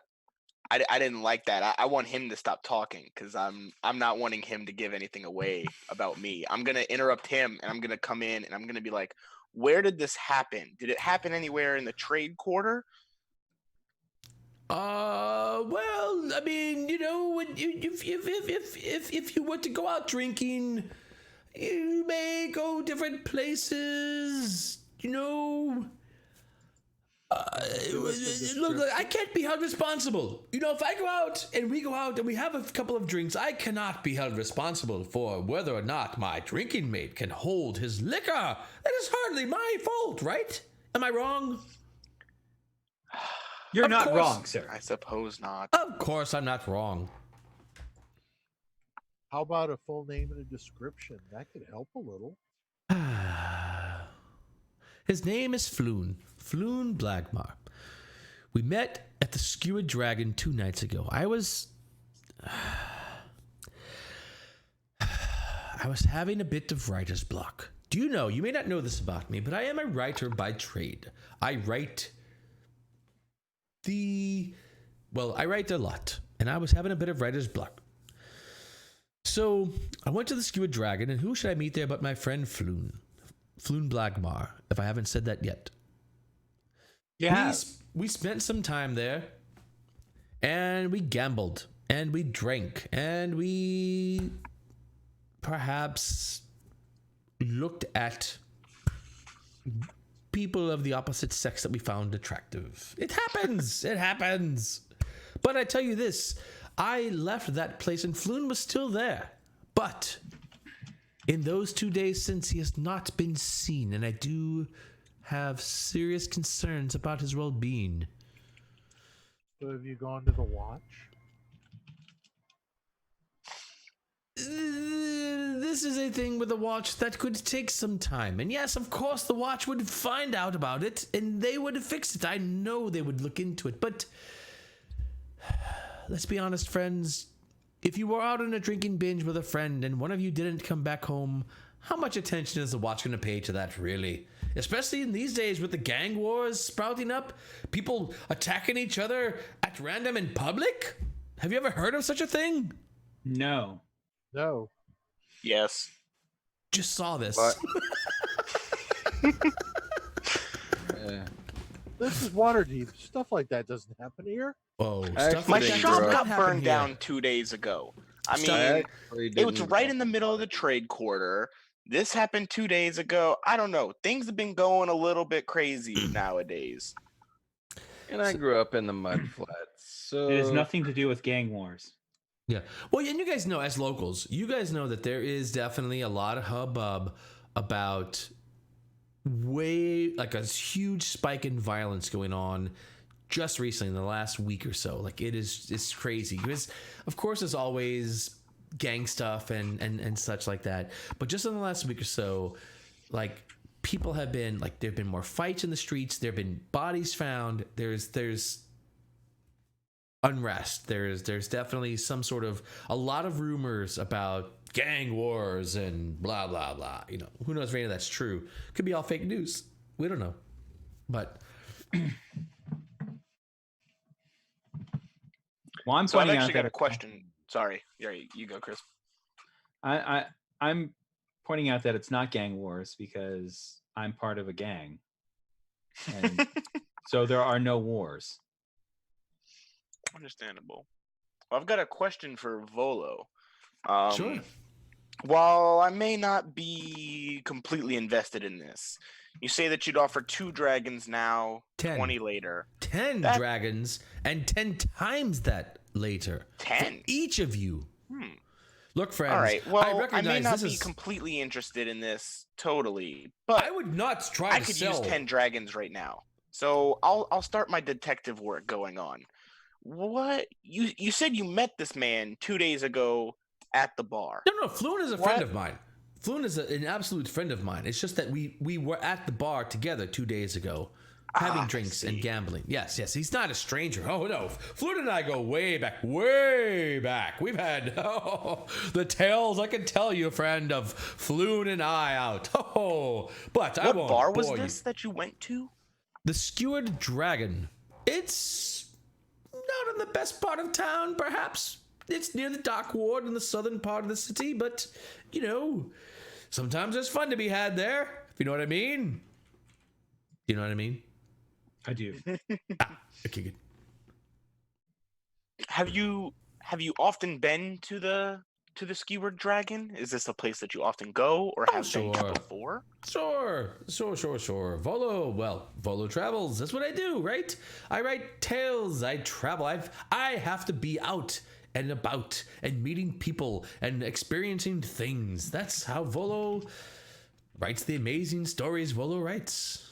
[SPEAKER 5] I didn't like that. I want him to stop talking because I'm not wanting him to give anything away about me. I'm gonna interrupt him and I'm gonna come in and I'm gonna be like, where did this happen? Did it happen anywhere in the trade quarter?
[SPEAKER 1] Well, I mean, if you were to go out drinking, you may go different places, Look, I can't be held responsible. If I go out and we have a couple of drinks, I cannot be held responsible for whether or not my drinking mate can hold his liquor. That is hardly my fault, right? Am I wrong?
[SPEAKER 2] You're
[SPEAKER 1] Of
[SPEAKER 2] not
[SPEAKER 1] course.
[SPEAKER 2] wrong, sir.
[SPEAKER 5] I suppose not.
[SPEAKER 1] Of course I'm not wrong.
[SPEAKER 4] How about a full name and a description? That could help a little.
[SPEAKER 1] His name is Floon Blagmar. We met at the Skewered Dragon 2 nights ago. I was having a bit of writer's block. Do you know, you may not know this about me, but I am a writer by trade. I write a lot, and I was having a bit of writer's block. So I went to the Skewered Dragon, and who should I meet there but my friend Floon Blagmar, if I haven't said that yet.
[SPEAKER 2] Yeah.
[SPEAKER 1] We spent some time there, and we gambled, and we drank, and we perhaps looked at people of the opposite sex that we found attractive. It happens. It happens. But I tell you this, I left that place and Floon was still there. But in those 2 days since, he has not been seen, and I do have serious concerns about his well-being.
[SPEAKER 4] So have you gone to the watch?
[SPEAKER 1] This is a thing with a watch that could take some time. And yes, of course, the watch would find out about it, and they would fix it. I know they would look into it, but let's be honest, friends. If you were out on a drinking binge with a friend and one of you didn't come back home, How much attention is the watch going to pay to that, really? Especially in these days with the gang wars sprouting up, people attacking each other at random in public? Have you ever heard of such a thing?
[SPEAKER 2] No.
[SPEAKER 4] No.
[SPEAKER 5] Yes.
[SPEAKER 1] Just saw this.
[SPEAKER 3] But- Yeah.
[SPEAKER 4] This is Waterdeep. Stuff like that doesn't happen here.
[SPEAKER 1] Oh,
[SPEAKER 3] I
[SPEAKER 1] stuff
[SPEAKER 5] My
[SPEAKER 3] actually
[SPEAKER 1] like that
[SPEAKER 3] didn't
[SPEAKER 5] shop
[SPEAKER 3] grow up-
[SPEAKER 5] got
[SPEAKER 1] happen
[SPEAKER 5] burned
[SPEAKER 1] here.
[SPEAKER 5] down 2 days ago. I
[SPEAKER 1] Stop.
[SPEAKER 5] mean,
[SPEAKER 3] actually
[SPEAKER 5] it was
[SPEAKER 3] didn't
[SPEAKER 5] right
[SPEAKER 3] grow
[SPEAKER 5] in the
[SPEAKER 3] up
[SPEAKER 5] middle of the trade quarter. This happened 2 days ago. I don't know. Things have been going a little bit crazy nowadays.
[SPEAKER 3] And I grew up in the mud flats, so
[SPEAKER 2] It has nothing to do with gang wars.
[SPEAKER 1] Yeah. Well, and you guys know, as locals, you guys know that there is definitely a lot of hubbub about like a huge spike in violence going on just recently in the last week or so. Like it's crazy because, of course, there's always gang stuff and such like that. But just in the last week or so, like people have been like there've been more fights in the streets. There've been bodies found. There's unrest. There's definitely a lot of rumors about gang wars and blah blah blah. You know, who knows if any of that's true? Could be all fake news. We don't know. But
[SPEAKER 2] Well, I'm
[SPEAKER 5] So I've
[SPEAKER 2] pointing out
[SPEAKER 5] actually
[SPEAKER 2] that
[SPEAKER 5] got a question. Sorry. Yeah, you go, Chris.
[SPEAKER 2] I'm pointing out that it's not gang wars because I'm part of a gang, and so there are no wars.
[SPEAKER 5] Understandable. Well, I've got a question for Volo.
[SPEAKER 1] sure.
[SPEAKER 5] While I may not be completely invested in this, you say that you'd offer 2 dragons now,
[SPEAKER 1] 10.
[SPEAKER 5] 20 later.
[SPEAKER 1] 10
[SPEAKER 5] That-
[SPEAKER 1] dragons and 10 times that later.
[SPEAKER 5] 10?
[SPEAKER 1] For each of you.
[SPEAKER 5] Hmm.
[SPEAKER 1] Look, friends.
[SPEAKER 5] All right.
[SPEAKER 1] I
[SPEAKER 5] Well, I,
[SPEAKER 1] recognize
[SPEAKER 5] may not
[SPEAKER 1] this
[SPEAKER 5] be
[SPEAKER 1] is.
[SPEAKER 5] completely interested in this totally, but
[SPEAKER 1] I would not try
[SPEAKER 5] I
[SPEAKER 1] to
[SPEAKER 5] could
[SPEAKER 1] sell.
[SPEAKER 5] use 10 dragons right now. So I'll start my detective work going on. What you said you met this man 2 days ago at the bar.
[SPEAKER 1] No, Fluent is a friend
[SPEAKER 5] What?
[SPEAKER 1] of mine. Fluent is an absolute friend of mine. It's just that we were at the bar together 2 days ago, having
[SPEAKER 5] I
[SPEAKER 1] drinks and
[SPEAKER 5] see.
[SPEAKER 1] gambling. Yes. He's not a stranger. Oh no, Fluent and I go way back, way back. We've had the tales I can tell you, friend, of Fluent and I out. But I
[SPEAKER 5] What
[SPEAKER 1] won't
[SPEAKER 5] bar was
[SPEAKER 1] bore you.
[SPEAKER 5] this that you went to?
[SPEAKER 1] The Skewered Dragon. It's not in the best part of town, perhaps. It's near the dock ward in the southern part of the city, but, you know, sometimes there's fun to be had there, if you know what I mean. Do you know what I mean?
[SPEAKER 2] I do.
[SPEAKER 1] Okay, good.
[SPEAKER 5] Have you often been to the Skewered Dragon? Is this a place that you often go or have been
[SPEAKER 1] sure.
[SPEAKER 5] before?
[SPEAKER 1] Sure. Volo travels. That's what I do, right? I write tales. I travel. I have to be out and about and meeting people and experiencing things. That's how Volo writes the amazing stories Volo writes.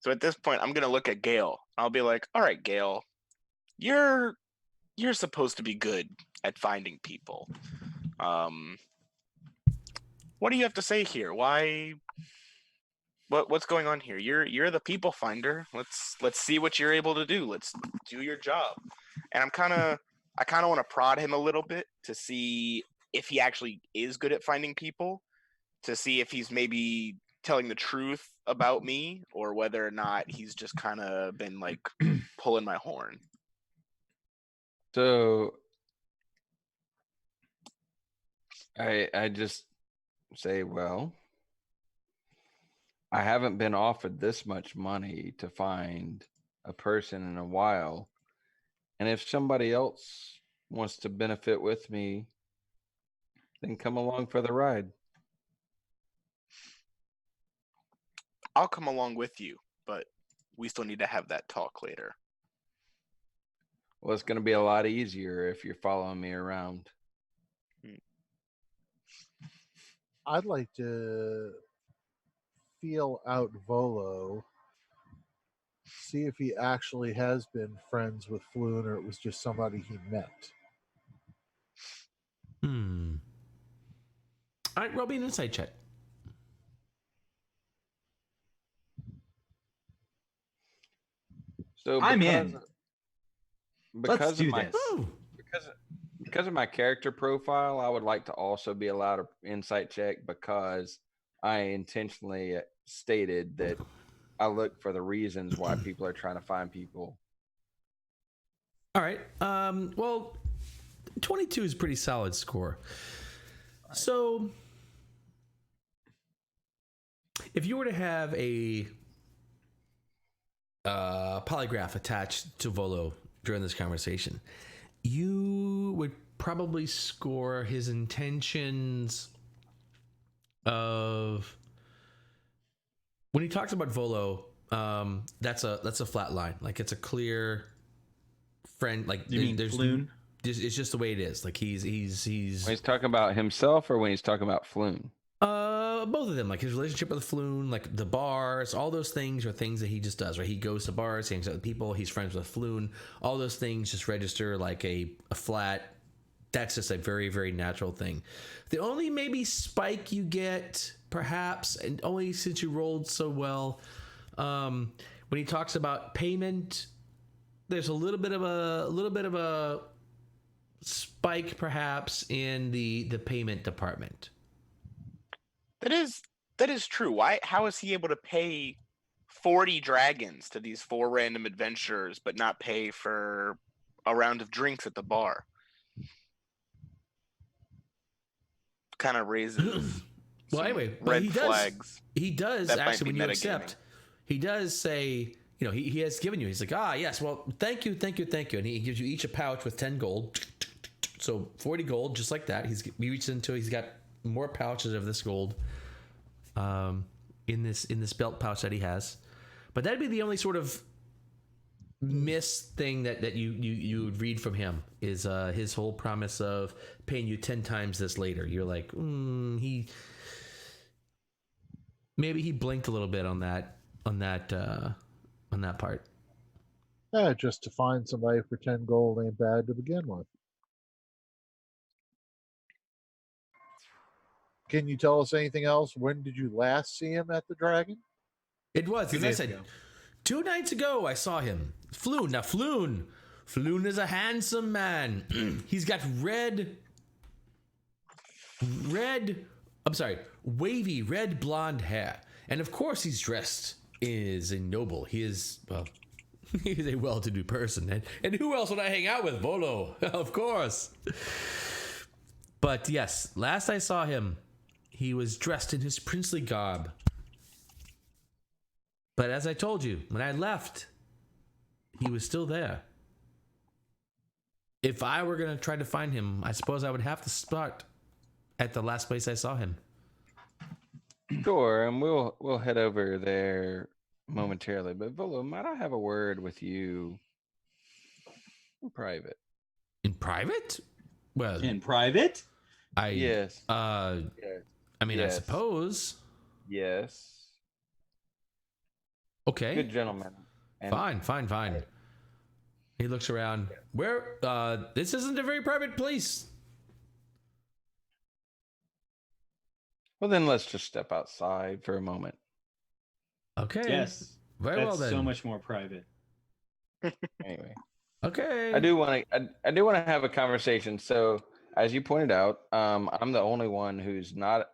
[SPEAKER 5] So at this point, I'm gonna look at Gale. I'll be like, "All right, Gale, you're supposed to be good at finding people. What do you have to say here? Why? What's going on here? You're the people finder. Let's see what you're able to do. Let's do your job." And I kind of want to prod him a little bit to see if he actually is good at finding people, to see if he's maybe telling the truth about me or whether or not he's just kind of been like pulling my horn.
[SPEAKER 3] So I just say, well, I haven't been offered this much money to find a person in a while. And if somebody else wants to benefit with me, then come along for the ride.
[SPEAKER 5] I'll come along with you, but we still need to have that talk later.
[SPEAKER 3] Well, it's going to be a lot easier if you're following me around.
[SPEAKER 4] I'd like to feel out Volo, see if he actually has been friends with Floon or it was just somebody he met.
[SPEAKER 1] All right, roll me an insight check.
[SPEAKER 2] I'm in.
[SPEAKER 3] Because
[SPEAKER 2] Let's do
[SPEAKER 3] of my
[SPEAKER 2] this.
[SPEAKER 1] Ooh.
[SPEAKER 3] Because of my character profile, I would like to also be allowed an insight check because I intentionally stated that I look for the reasons why people are trying to find people.
[SPEAKER 1] All right. Well, 22 is a pretty solid score. So, if you were to have a polygraph attached to Volo during this conversation, you would probably score his intentions of when he talks about Volo. That's a flat line. Like it's a clear friend. Like
[SPEAKER 2] You mean
[SPEAKER 1] there's
[SPEAKER 2] Floon?
[SPEAKER 1] it's just the way it is. Like he's
[SPEAKER 3] When he's talking about himself or when he's talking about Floon?
[SPEAKER 1] both of them, like his relationship with Floon, like the bars, all those things are things that he just does, right? He goes to bars, he hangs out with people, he's friends with Floon. All those things just register like a flat. That's just a very, very natural thing. The only maybe spike you get, perhaps, and only since you rolled so well, when he talks about payment, there's a little bit of a spike, perhaps, in the payment department.
[SPEAKER 5] That is true. Why? How is he able to pay 40 dragons to these 4 random adventurers, but not pay for a round of drinks at the bar? Kind of raises.
[SPEAKER 1] Well,
[SPEAKER 5] some
[SPEAKER 1] anyway, but
[SPEAKER 5] red
[SPEAKER 1] he does.
[SPEAKER 5] flags.
[SPEAKER 1] He does
[SPEAKER 5] That might
[SPEAKER 1] actually
[SPEAKER 5] be
[SPEAKER 1] when you
[SPEAKER 5] metagaming.
[SPEAKER 1] accept. He does say, you know, he has given you. He's like, yes, well, thank you, and he gives you each a pouch with 10 gold. So 40 gold, just like that. He reaches into. He's got more pouches of this gold. In this belt pouch that he has, but that'd be the only sort of miss thing that you would read from him is his whole promise of paying you 10 times this later. You're like, maybe he blinked a little bit on that part.
[SPEAKER 4] Yeah, just to find somebody for 10 gold ain't bad to begin with. Can you tell us anything else? When did you last see him at the Dragon?
[SPEAKER 1] It was,
[SPEAKER 2] 2
[SPEAKER 1] as I
[SPEAKER 2] days
[SPEAKER 1] said,
[SPEAKER 2] ago.
[SPEAKER 1] 2 nights ago I saw him. Floon. Now Floon is a handsome man. He's got wavy red blonde hair. And of course he's dressed as a noble. He is, well, he's a well-to-do person. And who else would I hang out with? Volo, of course. But yes, last I saw him, he was dressed in his princely garb. But as I told you, when I left, he was still there. If I were going to try to find him, I suppose I would have to start at the last place I saw him.
[SPEAKER 3] Sure, and we'll head over there momentarily. But Volo, might I have a word with you in private?
[SPEAKER 1] In private? Well,
[SPEAKER 2] In private?
[SPEAKER 3] Yes.
[SPEAKER 1] I mean, I
[SPEAKER 3] Yes.
[SPEAKER 1] suppose.
[SPEAKER 3] Yes.
[SPEAKER 1] Okay.
[SPEAKER 3] Good gentleman. And
[SPEAKER 1] Fine. He looks around. Where? This isn't a very private place.
[SPEAKER 3] well, then let's just step outside for a moment.
[SPEAKER 1] Okay.
[SPEAKER 2] Yes.
[SPEAKER 1] Very
[SPEAKER 2] That's
[SPEAKER 1] well then.
[SPEAKER 2] so much more private.
[SPEAKER 3] Anyway,
[SPEAKER 1] Okay.
[SPEAKER 3] I do want to have a conversation. So, as you pointed out, I'm the only one who's not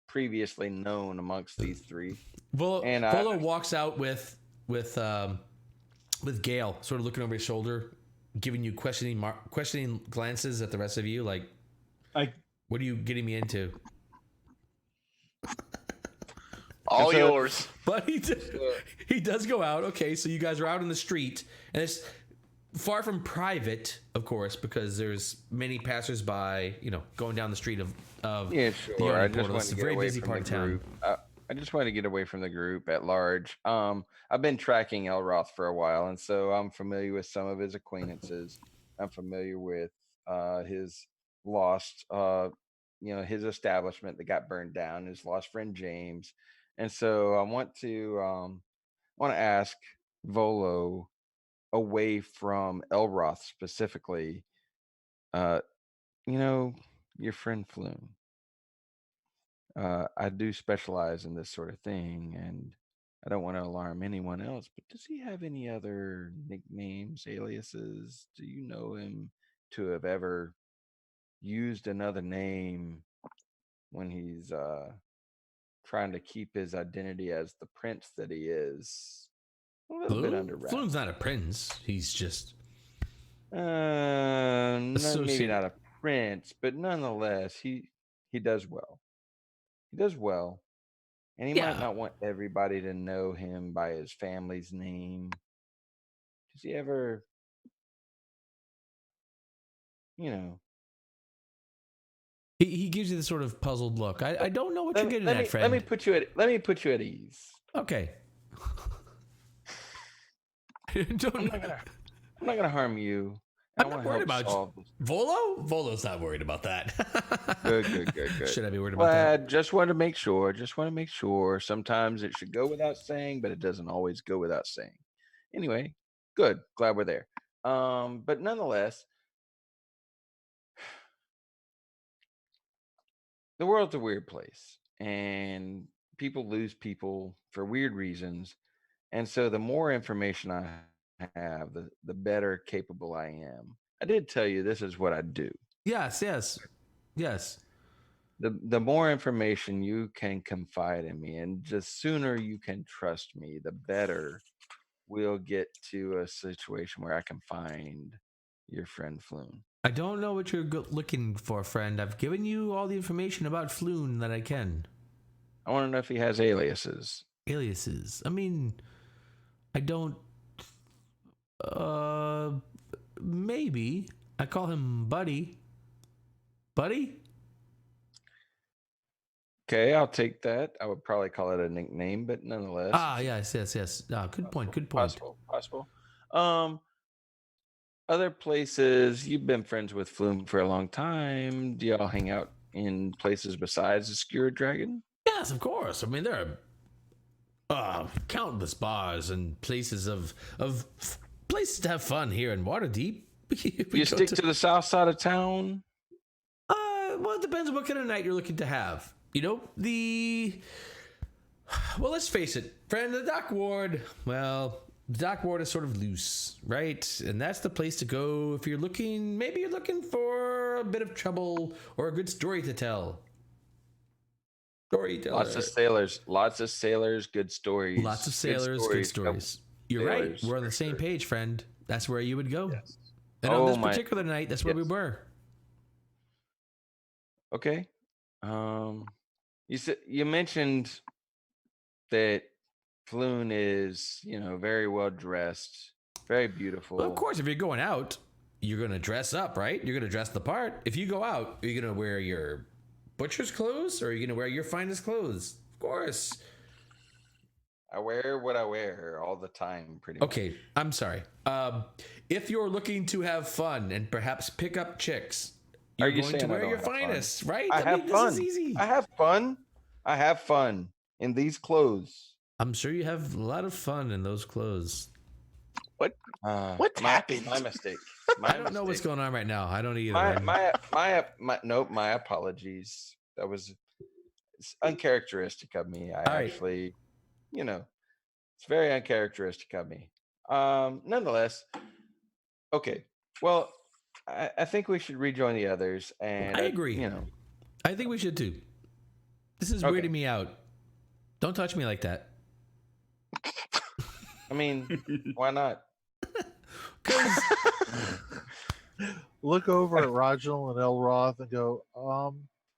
[SPEAKER 3] previously known amongst these 3. And
[SPEAKER 1] Volo walks out with Gale, sort of looking over his shoulder, giving you questioning glances at the rest of you, like, what are you getting me into?
[SPEAKER 5] All
[SPEAKER 3] So-
[SPEAKER 5] yours.
[SPEAKER 1] But he does go out. Okay, so you guys are out in the street, and it's far from private, of course, because there's many passersby, going down the street of
[SPEAKER 3] Yeah,
[SPEAKER 1] the
[SPEAKER 3] sure. I
[SPEAKER 1] Yawning
[SPEAKER 3] just
[SPEAKER 1] Portal.
[SPEAKER 3] wanted
[SPEAKER 1] It's
[SPEAKER 3] to
[SPEAKER 1] a
[SPEAKER 3] get
[SPEAKER 1] very
[SPEAKER 3] away
[SPEAKER 1] busy
[SPEAKER 3] from
[SPEAKER 1] part
[SPEAKER 3] the
[SPEAKER 1] of town.
[SPEAKER 3] group. I just wanted to get away from the group at large. I've been tracking Elroth for a while, and so I'm familiar with some of his acquaintances. I'm familiar with his lost, his establishment that got burned down, his lost friend James, and so I want to ask Volo away from Elroth specifically. Your friend Floon. I do specialize in this sort of thing, and I don't want to alarm anyone else, but does he have any other nicknames, aliases? Do you know him to have ever used another name when he's trying to keep his identity as the prince that he is. A little bit under wraps.
[SPEAKER 1] Floon's not a prince. He's just
[SPEAKER 3] Maybe not a prince, but nonetheless, he does well. He does well, and he might not want everybody to know him by his family's name. Does he ever, you know?
[SPEAKER 1] He gives you the sort of puzzled look. I don't know what you're getting at, friend.
[SPEAKER 3] Let me put you at ease.
[SPEAKER 1] Okay.
[SPEAKER 3] I'm not gonna harm you.
[SPEAKER 1] I'm not worried about you. Volo? Volo's not worried about that.
[SPEAKER 3] Good.
[SPEAKER 1] Should I be worried about that?
[SPEAKER 3] Just want to make sure. Sometimes it should go without saying, but it doesn't always go without saying. Anyway, good. Glad we're there. But nonetheless, the world's a weird place, and people lose people for weird reasons. And so the more information I have, the better capable I am. I did tell you this is what I do.
[SPEAKER 1] Yes.
[SPEAKER 3] The more information you can confide in me, and the sooner you can trust me, the better we'll get to a situation where I can find your friend Floon.
[SPEAKER 1] I don't know what you're looking for, friend. I've given you all the information about Floon that I can.
[SPEAKER 3] I want to know if he has aliases.
[SPEAKER 1] Aliases? I mean, I don't... maybe. I call him Buddy. Buddy?
[SPEAKER 3] Okay, I'll take that. I would probably call it a nickname, but nonetheless.
[SPEAKER 1] Yes. Good point.
[SPEAKER 3] Possible. Other places, you've been friends with Flume for a long time. Do y'all hang out in places besides the Skewered Dragon?
[SPEAKER 1] Yes, of course. I mean, there are countless bars and places of places to have fun here in Waterdeep.
[SPEAKER 3] You stick to the south side of town?
[SPEAKER 1] Well, it depends on what kind of night you're looking to have. You know, well, let's face it, friend, the dock ward, well, the dock ward is sort of loose, right? And that's the place to go if you're looking for a bit of trouble or a good story to tell. Storyteller.
[SPEAKER 3] Lots of sailors, good stories.
[SPEAKER 1] Lots of sailors, good stories. You're right. We're on the same page, friend. That's where you would go.
[SPEAKER 3] Yes.
[SPEAKER 1] And on this particular night, that's where we were.
[SPEAKER 3] Okay. You mentioned that Floon is, very well dressed, very beautiful.
[SPEAKER 1] Well, of course, if you're going out, you're going to dress up, right? You're going to dress the part. If you go out, are you going to wear your butcher's clothes, or are you going to wear your finest clothes? Of course.
[SPEAKER 3] I wear what I wear all the time, pretty much.
[SPEAKER 1] Okay, I'm sorry. If you're looking to have fun and perhaps pick up chicks, you're going to wear your finest, right?
[SPEAKER 3] I have fun.
[SPEAKER 1] This is easy.
[SPEAKER 3] I have fun in these clothes.
[SPEAKER 1] I'm sure you have a lot of fun in those clothes.
[SPEAKER 5] What happened?
[SPEAKER 3] My mistake.
[SPEAKER 1] I don't know what's going on right now. I don't either.
[SPEAKER 3] My apologies. That was uncharacteristic of me. It's very uncharacteristic of me. Nonetheless, okay. Well, I think we should rejoin the others, and
[SPEAKER 1] I agree. I think we should too. This is weirding me out. Don't touch me like that.
[SPEAKER 3] I mean, why not?
[SPEAKER 4] Look over at Rogel and Elroth and go,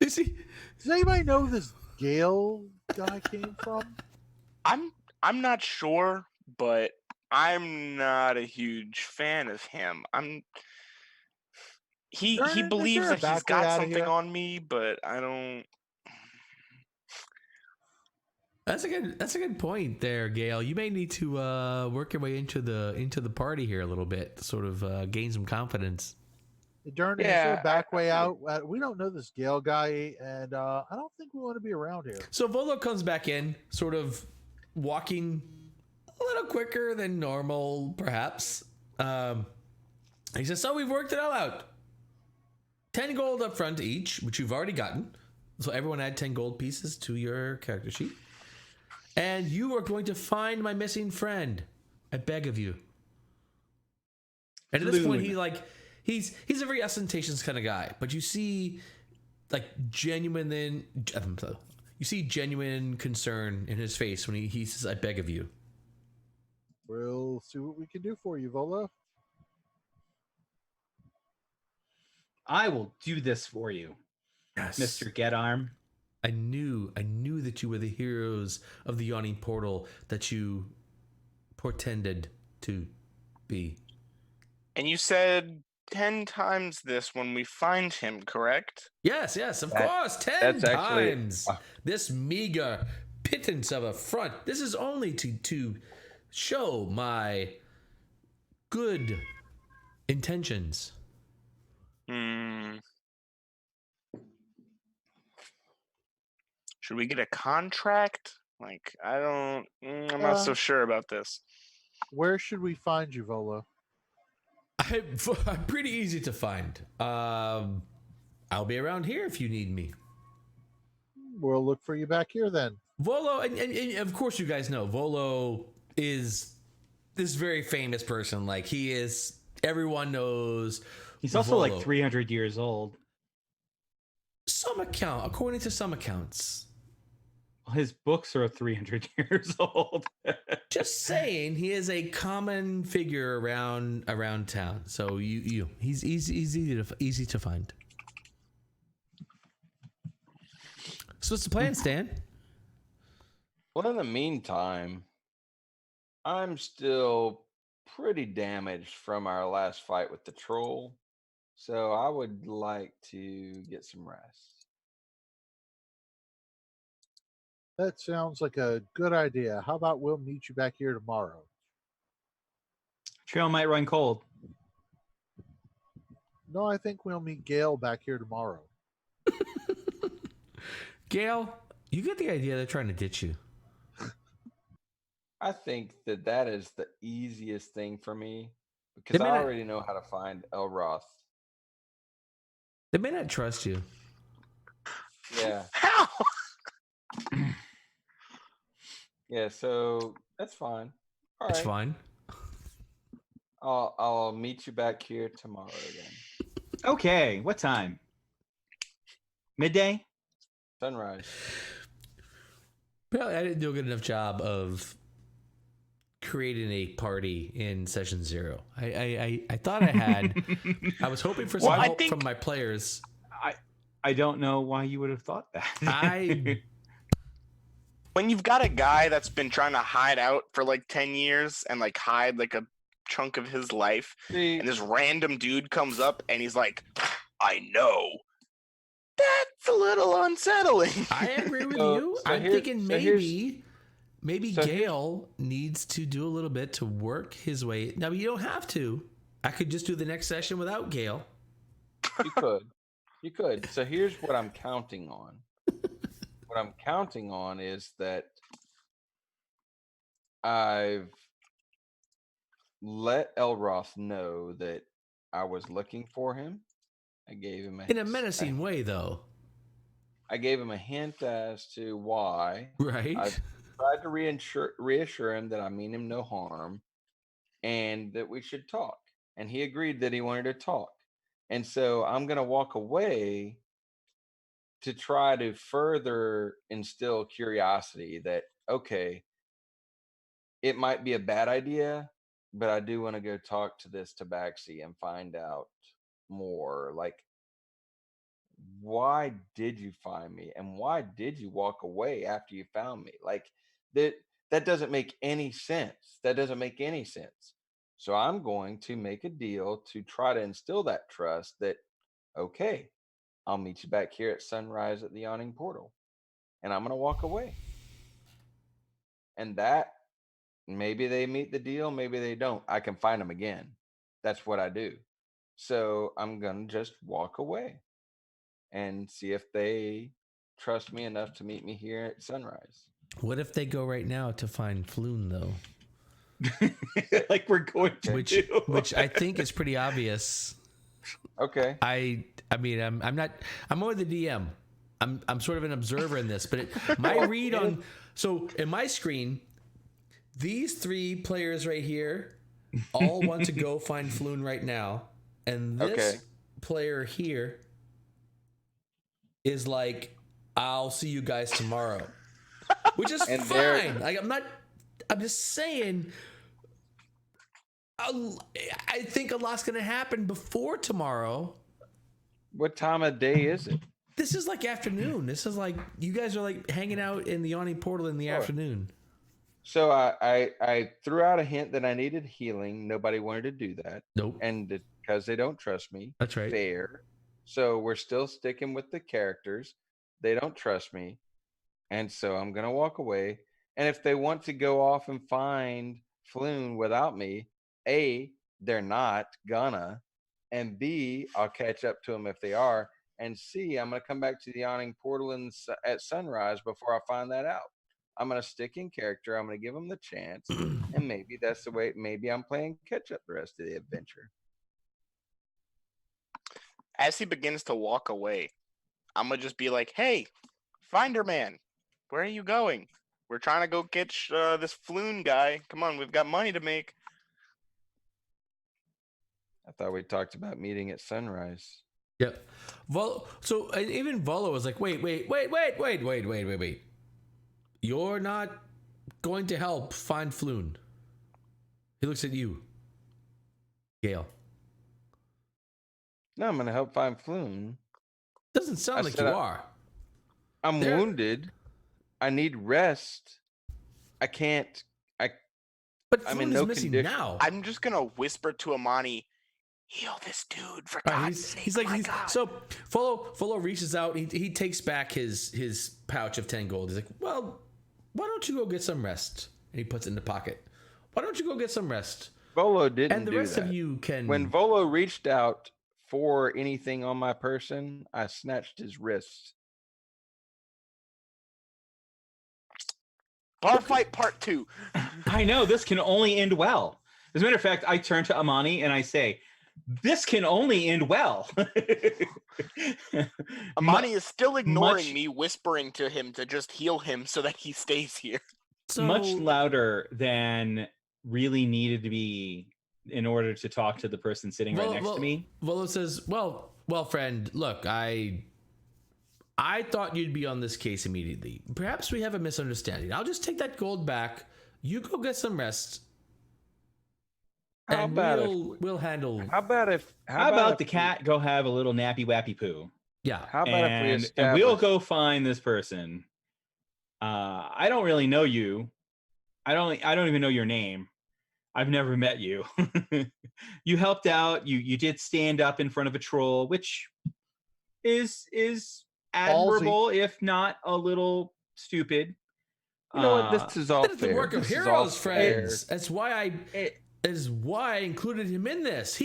[SPEAKER 1] Is he?
[SPEAKER 4] does anybody know who this Gale guy came from?
[SPEAKER 5] I'm not sure, but I'm not a huge fan of him. He believes that he's got something on me, but I don't.
[SPEAKER 1] That's a good point there, Gail. You may need to work your way into the party here a little bit, to sort of gain some confidence.
[SPEAKER 4] Darn it, is there a back way out? We don't know this Gale guy, and I don't think we want to be around here.
[SPEAKER 1] So Volo comes back in, sort of walking a little quicker than normal, perhaps. He says, so we've worked it all out. 10 gold up front each, which you've already gotten. So everyone add 10 gold pieces to your character sheet. And you are going to find my missing friend. I beg of you. And at this point, he's a very ostentatious kind of guy, but you see like genuine concern in his face when he says, "I beg of you."
[SPEAKER 4] We'll see what we can do for you, Volo.
[SPEAKER 2] I will do this for you,
[SPEAKER 1] Yes.
[SPEAKER 2] Mr. Get Arm.
[SPEAKER 1] I knew that you were the heroes of the yawning portal that you portended to be.
[SPEAKER 5] And you said 10 times this when we find him, correct?
[SPEAKER 1] Yes, of course. 10
[SPEAKER 3] that's actually-
[SPEAKER 1] times. This meager pittance of a front. This is only to show my good intentions.
[SPEAKER 5] Should we get a contract? Like, I'm not so sure about this.
[SPEAKER 4] Where should we find you, Volo?
[SPEAKER 1] I'm pretty easy to find. I'll be around here if you need me.
[SPEAKER 4] We'll look for you back here then.
[SPEAKER 1] Volo, and of course you guys know, Volo is this very famous person. Like, he is, everyone knows.
[SPEAKER 2] He's also
[SPEAKER 1] Volo.
[SPEAKER 2] like 300 years old.
[SPEAKER 1] According to some accounts.
[SPEAKER 2] His books are 300 years old.
[SPEAKER 1] Just saying, he is a common figure around town. So he's easy to find. So what's the plan, Stan?
[SPEAKER 3] Well, in the meantime, I'm still pretty damaged from our last fight with the troll. So I would like to get some rest.
[SPEAKER 4] That sounds like a good idea. How about we'll meet you back here tomorrow?
[SPEAKER 2] Trail might run cold.
[SPEAKER 4] No, I think we'll meet Gail back here tomorrow.
[SPEAKER 1] Gail, you get the idea they're trying to ditch you.
[SPEAKER 3] I think that is the easiest thing for me because I already know how to find Elroth.
[SPEAKER 1] They may not trust you.
[SPEAKER 3] Yeah.
[SPEAKER 5] How?
[SPEAKER 3] Yeah, so that's fine. All
[SPEAKER 1] It's
[SPEAKER 3] right.
[SPEAKER 1] fine.
[SPEAKER 3] I'll meet you back here tomorrow then.
[SPEAKER 2] Okay, what time? Midday?
[SPEAKER 3] Sunrise.
[SPEAKER 1] Apparently, I didn't do a good enough job of creating a party in session 0. I thought I had. I was hoping for some help from my players.
[SPEAKER 2] I don't know why you would have thought that.
[SPEAKER 5] When you've got a guy that's been trying to hide out for like 10 years and like hide like a chunk of his life, and this random dude comes up and he's like, I know. That's a little unsettling.
[SPEAKER 1] I agree with you. I'm thinking maybe
[SPEAKER 3] so
[SPEAKER 1] Gale needs to do a little bit to work his way. Now, you don't have to. I could just do the next session without Gale.
[SPEAKER 3] You could. So here's what I'm counting on. What I'm counting on is that I've let Elroth know that I was looking for him. I gave him
[SPEAKER 1] in a menacing way, though.
[SPEAKER 3] I gave him a hint as to why.
[SPEAKER 1] Right.
[SPEAKER 3] I tried to reassure him that I mean him no harm and that we should talk. And he agreed that he wanted to talk. And so I'm going to walk away to try to further instill curiosity that, okay, it might be a bad idea, but I do want to go talk to this Tabaxi and find out more. Like, why did you find me? And why did you walk away after you found me? Like, that doesn't make any sense. That doesn't make any sense. So I'm going to make a deal to try to instill that trust that, okay, I'll meet you back here at sunrise at the yawning portal. And I'm going to walk away. And that, maybe they meet the deal, maybe they don't. I can find them again. That's what I do. So I'm going to just walk away and see if they trust me enough to meet me here at sunrise.
[SPEAKER 1] What if they go right now to find Floon, though?
[SPEAKER 2] Like we're going to do.
[SPEAKER 1] Which I think is pretty obvious.
[SPEAKER 3] Okay.
[SPEAKER 1] I mean, I'm more the DM. I'm sort of an observer in this, but my read on, so in my screen, these 3 players right here all want to go find Floon right now, and this
[SPEAKER 3] Okay.
[SPEAKER 1] player here is like, I'll see you guys tomorrow, which is
[SPEAKER 3] And they're-
[SPEAKER 1] fine. Like, I'm just saying, I think a lot's gonna happen before tomorrow.
[SPEAKER 3] What time of day is it?
[SPEAKER 1] This is like afternoon. This is like, you guys are like hanging out in the yawning portal in the
[SPEAKER 3] Sure.
[SPEAKER 1] afternoon.
[SPEAKER 3] So I threw out a hint that I needed healing. Nobody wanted to do that.
[SPEAKER 1] Nope.
[SPEAKER 3] And because they don't trust me.
[SPEAKER 1] That's right.
[SPEAKER 3] Fair. So we're still sticking with the characters. They don't trust me. And so I'm going to walk away. And if they want to go off and find Floon without me, A, they're not gonna. And B, I'll catch up to them if they are. And C, I'm going to come back to the yawning portal at sunrise before I find that out. I'm going to stick in character. I'm going to give them the chance. And maybe that's the way, maybe I'm playing catch up the rest of the adventure.
[SPEAKER 5] As he begins to walk away, I'm gonna just be like, "Hey, Finder Man, where are you going? We're trying to go catch this Floon guy. Come on, we've got money to make."
[SPEAKER 3] I thought we talked about meeting at sunrise.
[SPEAKER 1] Yep. So even Volo was like, wait. You're not going to help find Floon. He looks at you, Gale.
[SPEAKER 3] No, I'm going to help find Floon.
[SPEAKER 1] Doesn't sound like you are.
[SPEAKER 3] I'm wounded. I need rest. I can't.
[SPEAKER 1] But
[SPEAKER 3] I'm
[SPEAKER 1] Floon
[SPEAKER 3] in
[SPEAKER 1] is
[SPEAKER 3] no
[SPEAKER 1] missing
[SPEAKER 3] condition.
[SPEAKER 1] now.
[SPEAKER 5] I'm just gonna whisper to Amani, "Heal this dude for God's sake!"
[SPEAKER 1] He's like,
[SPEAKER 5] my God.
[SPEAKER 1] so Follow reaches out. He takes back his pouch of 10 gold. He's like, well, why don't you go get some rest? And he puts it in the pocket. Why don't you go get some rest?
[SPEAKER 3] Volo didn't
[SPEAKER 1] And the
[SPEAKER 3] do
[SPEAKER 1] rest
[SPEAKER 3] that.
[SPEAKER 1] of you can.
[SPEAKER 3] When Volo reached out for anything on my person, I snatched his wrist.
[SPEAKER 5] Bar fight part 2.
[SPEAKER 2] I know this can only end well. As a matter of fact, I turn to Amani and I say, "This can only end well."
[SPEAKER 5] Amani is still ignoring
[SPEAKER 2] much-
[SPEAKER 5] me, whispering to him to just heal him so that he stays here.
[SPEAKER 1] So,
[SPEAKER 2] Much louder than really needed to be in order to talk to the person sitting right next to me.
[SPEAKER 1] Volo says, well, friend, look, I thought you'd be on this case immediately. Perhaps we have a misunderstanding. I'll just take that gold back. You go get some rest.
[SPEAKER 3] How
[SPEAKER 1] And
[SPEAKER 3] about
[SPEAKER 1] we'll handle.
[SPEAKER 3] How about
[SPEAKER 2] How about the cat go have a little nappy wappy poo?
[SPEAKER 1] Yeah.
[SPEAKER 3] How about if we
[SPEAKER 2] And
[SPEAKER 3] establish?
[SPEAKER 2] we'll go find this person. I don't really know you. I don't even know your name. I've never met you. You helped out. You did stand up in front of a troll, which is admirable, if not a little stupid.
[SPEAKER 3] You know what? This is all
[SPEAKER 1] That is
[SPEAKER 3] fair.
[SPEAKER 1] the work of
[SPEAKER 3] This is all
[SPEAKER 1] heroes,
[SPEAKER 3] fair.
[SPEAKER 1] friends. That's why I included him in this.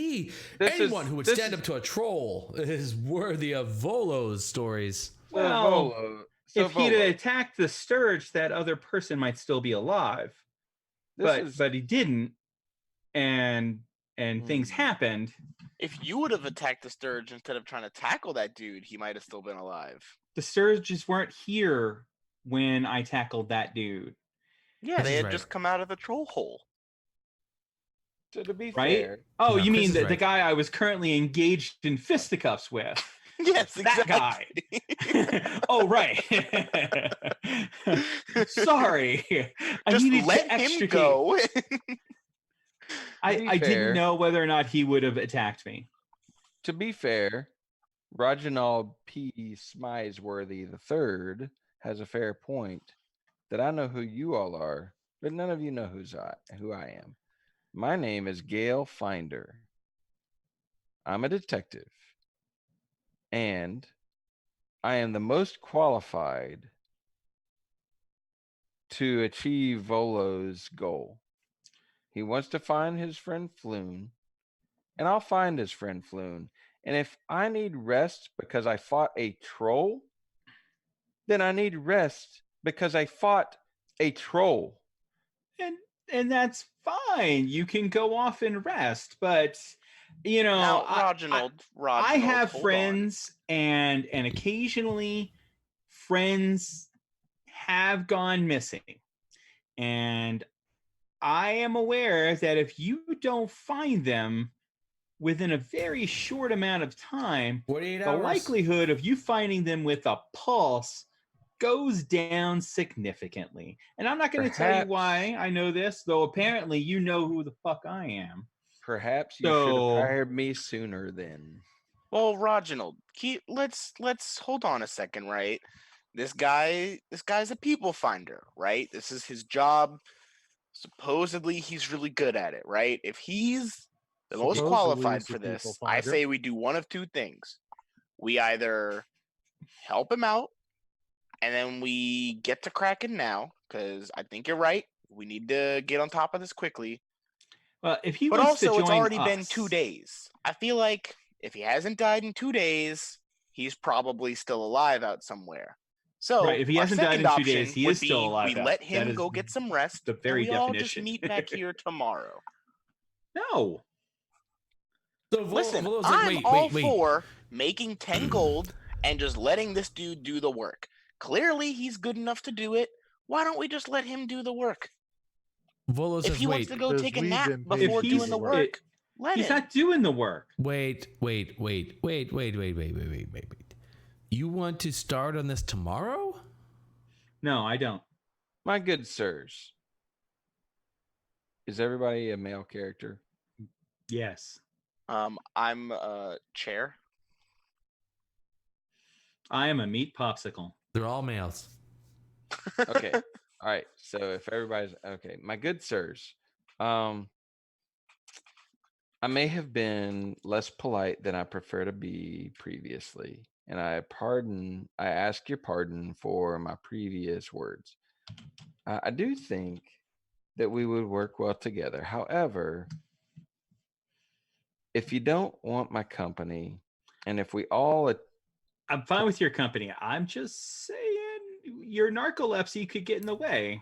[SPEAKER 1] Anyone who would
[SPEAKER 3] this
[SPEAKER 1] stand
[SPEAKER 3] is-
[SPEAKER 1] up to a troll is worthy of Volo's stories.
[SPEAKER 3] So
[SPEAKER 2] Well,
[SPEAKER 3] Volo, so
[SPEAKER 2] if he'd
[SPEAKER 3] Volo,
[SPEAKER 2] attacked the Sturge, that other person might still be alive. But he didn't, and things happened.
[SPEAKER 5] If you would have attacked the Sturge instead of trying to tackle that dude, he might have still been alive.
[SPEAKER 2] The Sturges weren't here when I tackled that dude,
[SPEAKER 5] Yeah,
[SPEAKER 1] This
[SPEAKER 5] they
[SPEAKER 1] is
[SPEAKER 5] had
[SPEAKER 1] right.
[SPEAKER 5] just come out of the troll hole.
[SPEAKER 3] so to be
[SPEAKER 2] right?
[SPEAKER 3] fair,
[SPEAKER 2] Oh,
[SPEAKER 1] No,
[SPEAKER 2] you
[SPEAKER 1] Chris
[SPEAKER 2] mean
[SPEAKER 1] is
[SPEAKER 2] the
[SPEAKER 1] right.
[SPEAKER 2] guy I was currently engaged in fisticuffs with?
[SPEAKER 5] Yes,
[SPEAKER 2] That
[SPEAKER 5] exactly.
[SPEAKER 2] guy. Oh, right. Sorry. I
[SPEAKER 5] Just
[SPEAKER 2] needed
[SPEAKER 5] let
[SPEAKER 2] to
[SPEAKER 5] him
[SPEAKER 2] extricate.
[SPEAKER 5] go.
[SPEAKER 2] I
[SPEAKER 3] fair-
[SPEAKER 2] didn't know whether or not he would have attacked me.
[SPEAKER 3] to be fair, Reginald P. Smyesworthy III has a fair point that I know who you all are, but none of you know who I am. My name is Gale Finder. I'm a detective, and I am the most qualified to achieve Volo's goal. He wants to find his friend Floon, and I'll find his friend Floon. And if I need rest because I fought a troll, then I need rest because I fought a troll.
[SPEAKER 2] And that's fine. You can go off and rest, but you know,
[SPEAKER 5] Now, Reginald,
[SPEAKER 2] I have
[SPEAKER 5] hold on.
[SPEAKER 2] friends, and occasionally friends have gone missing, and I am aware that if you don't find them, within a very short amount of time,
[SPEAKER 1] 48
[SPEAKER 2] the
[SPEAKER 1] hours.
[SPEAKER 2] likelihood of you finding them with a pulse goes down significantly. And I'm not going to tell you
[SPEAKER 3] Perhaps-
[SPEAKER 2] why I know this, though apparently you know who the fuck I am.
[SPEAKER 3] Perhaps you should have
[SPEAKER 2] So-
[SPEAKER 3] hired me sooner then.
[SPEAKER 5] Well, Reginald, let's hold on a second, right? This guy's a people finder, right? This is his job. Supposedly he's really good at it, right? If he's the most
[SPEAKER 4] Supposedly
[SPEAKER 5] qualified
[SPEAKER 4] he's a
[SPEAKER 5] for this,
[SPEAKER 4] people
[SPEAKER 5] I
[SPEAKER 4] finder.
[SPEAKER 5] say we do one of two things. We either help him out and then we get to cracking now, because I think you're right. We need to get on top of this quickly.
[SPEAKER 2] Well, if he
[SPEAKER 5] But
[SPEAKER 2] wants to
[SPEAKER 5] also, it's
[SPEAKER 2] join
[SPEAKER 5] already been
[SPEAKER 2] us-
[SPEAKER 5] 2 days. I feel like if he hasn't died in 2 days, he's probably still alive out somewhere. So,
[SPEAKER 2] Right, if he
[SPEAKER 5] our
[SPEAKER 2] hasn't died
[SPEAKER 5] second
[SPEAKER 2] in 2 days,
[SPEAKER 5] option
[SPEAKER 2] he
[SPEAKER 5] would
[SPEAKER 2] is still
[SPEAKER 5] be
[SPEAKER 2] alive
[SPEAKER 5] we
[SPEAKER 2] out.
[SPEAKER 5] let
[SPEAKER 2] That
[SPEAKER 5] him
[SPEAKER 2] is
[SPEAKER 5] go get some rest.
[SPEAKER 2] the very
[SPEAKER 5] and we all just
[SPEAKER 2] definition.
[SPEAKER 5] meet back here tomorrow.
[SPEAKER 2] No.
[SPEAKER 1] So
[SPEAKER 5] Listen,
[SPEAKER 1] Volo's like,
[SPEAKER 5] I'm
[SPEAKER 1] wait,
[SPEAKER 5] all
[SPEAKER 1] wait, wait.
[SPEAKER 5] for making 10 gold and just letting this dude do the work. Clearly, he's good enough to do it. Why don't we just let him do the work?
[SPEAKER 1] Volo
[SPEAKER 5] If
[SPEAKER 1] says,
[SPEAKER 5] he wants
[SPEAKER 1] wait,
[SPEAKER 5] to go
[SPEAKER 4] because
[SPEAKER 5] take a
[SPEAKER 4] we've
[SPEAKER 5] nap
[SPEAKER 4] been paid
[SPEAKER 5] before
[SPEAKER 2] to do
[SPEAKER 5] doing
[SPEAKER 2] the
[SPEAKER 5] the
[SPEAKER 2] work.
[SPEAKER 5] work, let
[SPEAKER 2] He's
[SPEAKER 5] him.
[SPEAKER 2] not doing the work.
[SPEAKER 1] wait. You want to start on this tomorrow?
[SPEAKER 2] No, I don't.
[SPEAKER 3] My good sirs. Is everybody a male character?
[SPEAKER 2] Yes.
[SPEAKER 5] I'm chair.
[SPEAKER 2] I am a meat popsicle.
[SPEAKER 1] They're all males.
[SPEAKER 3] Okay. All right. So if everybody's okay, my good sirs, I may have been less polite than I prefer to be previously, and I ask your pardon for my previous words. I do think that we would work well together. However, if you don't want my company, and if we all
[SPEAKER 2] I'm fine with your company. I'm just saying your narcolepsy could get in the way.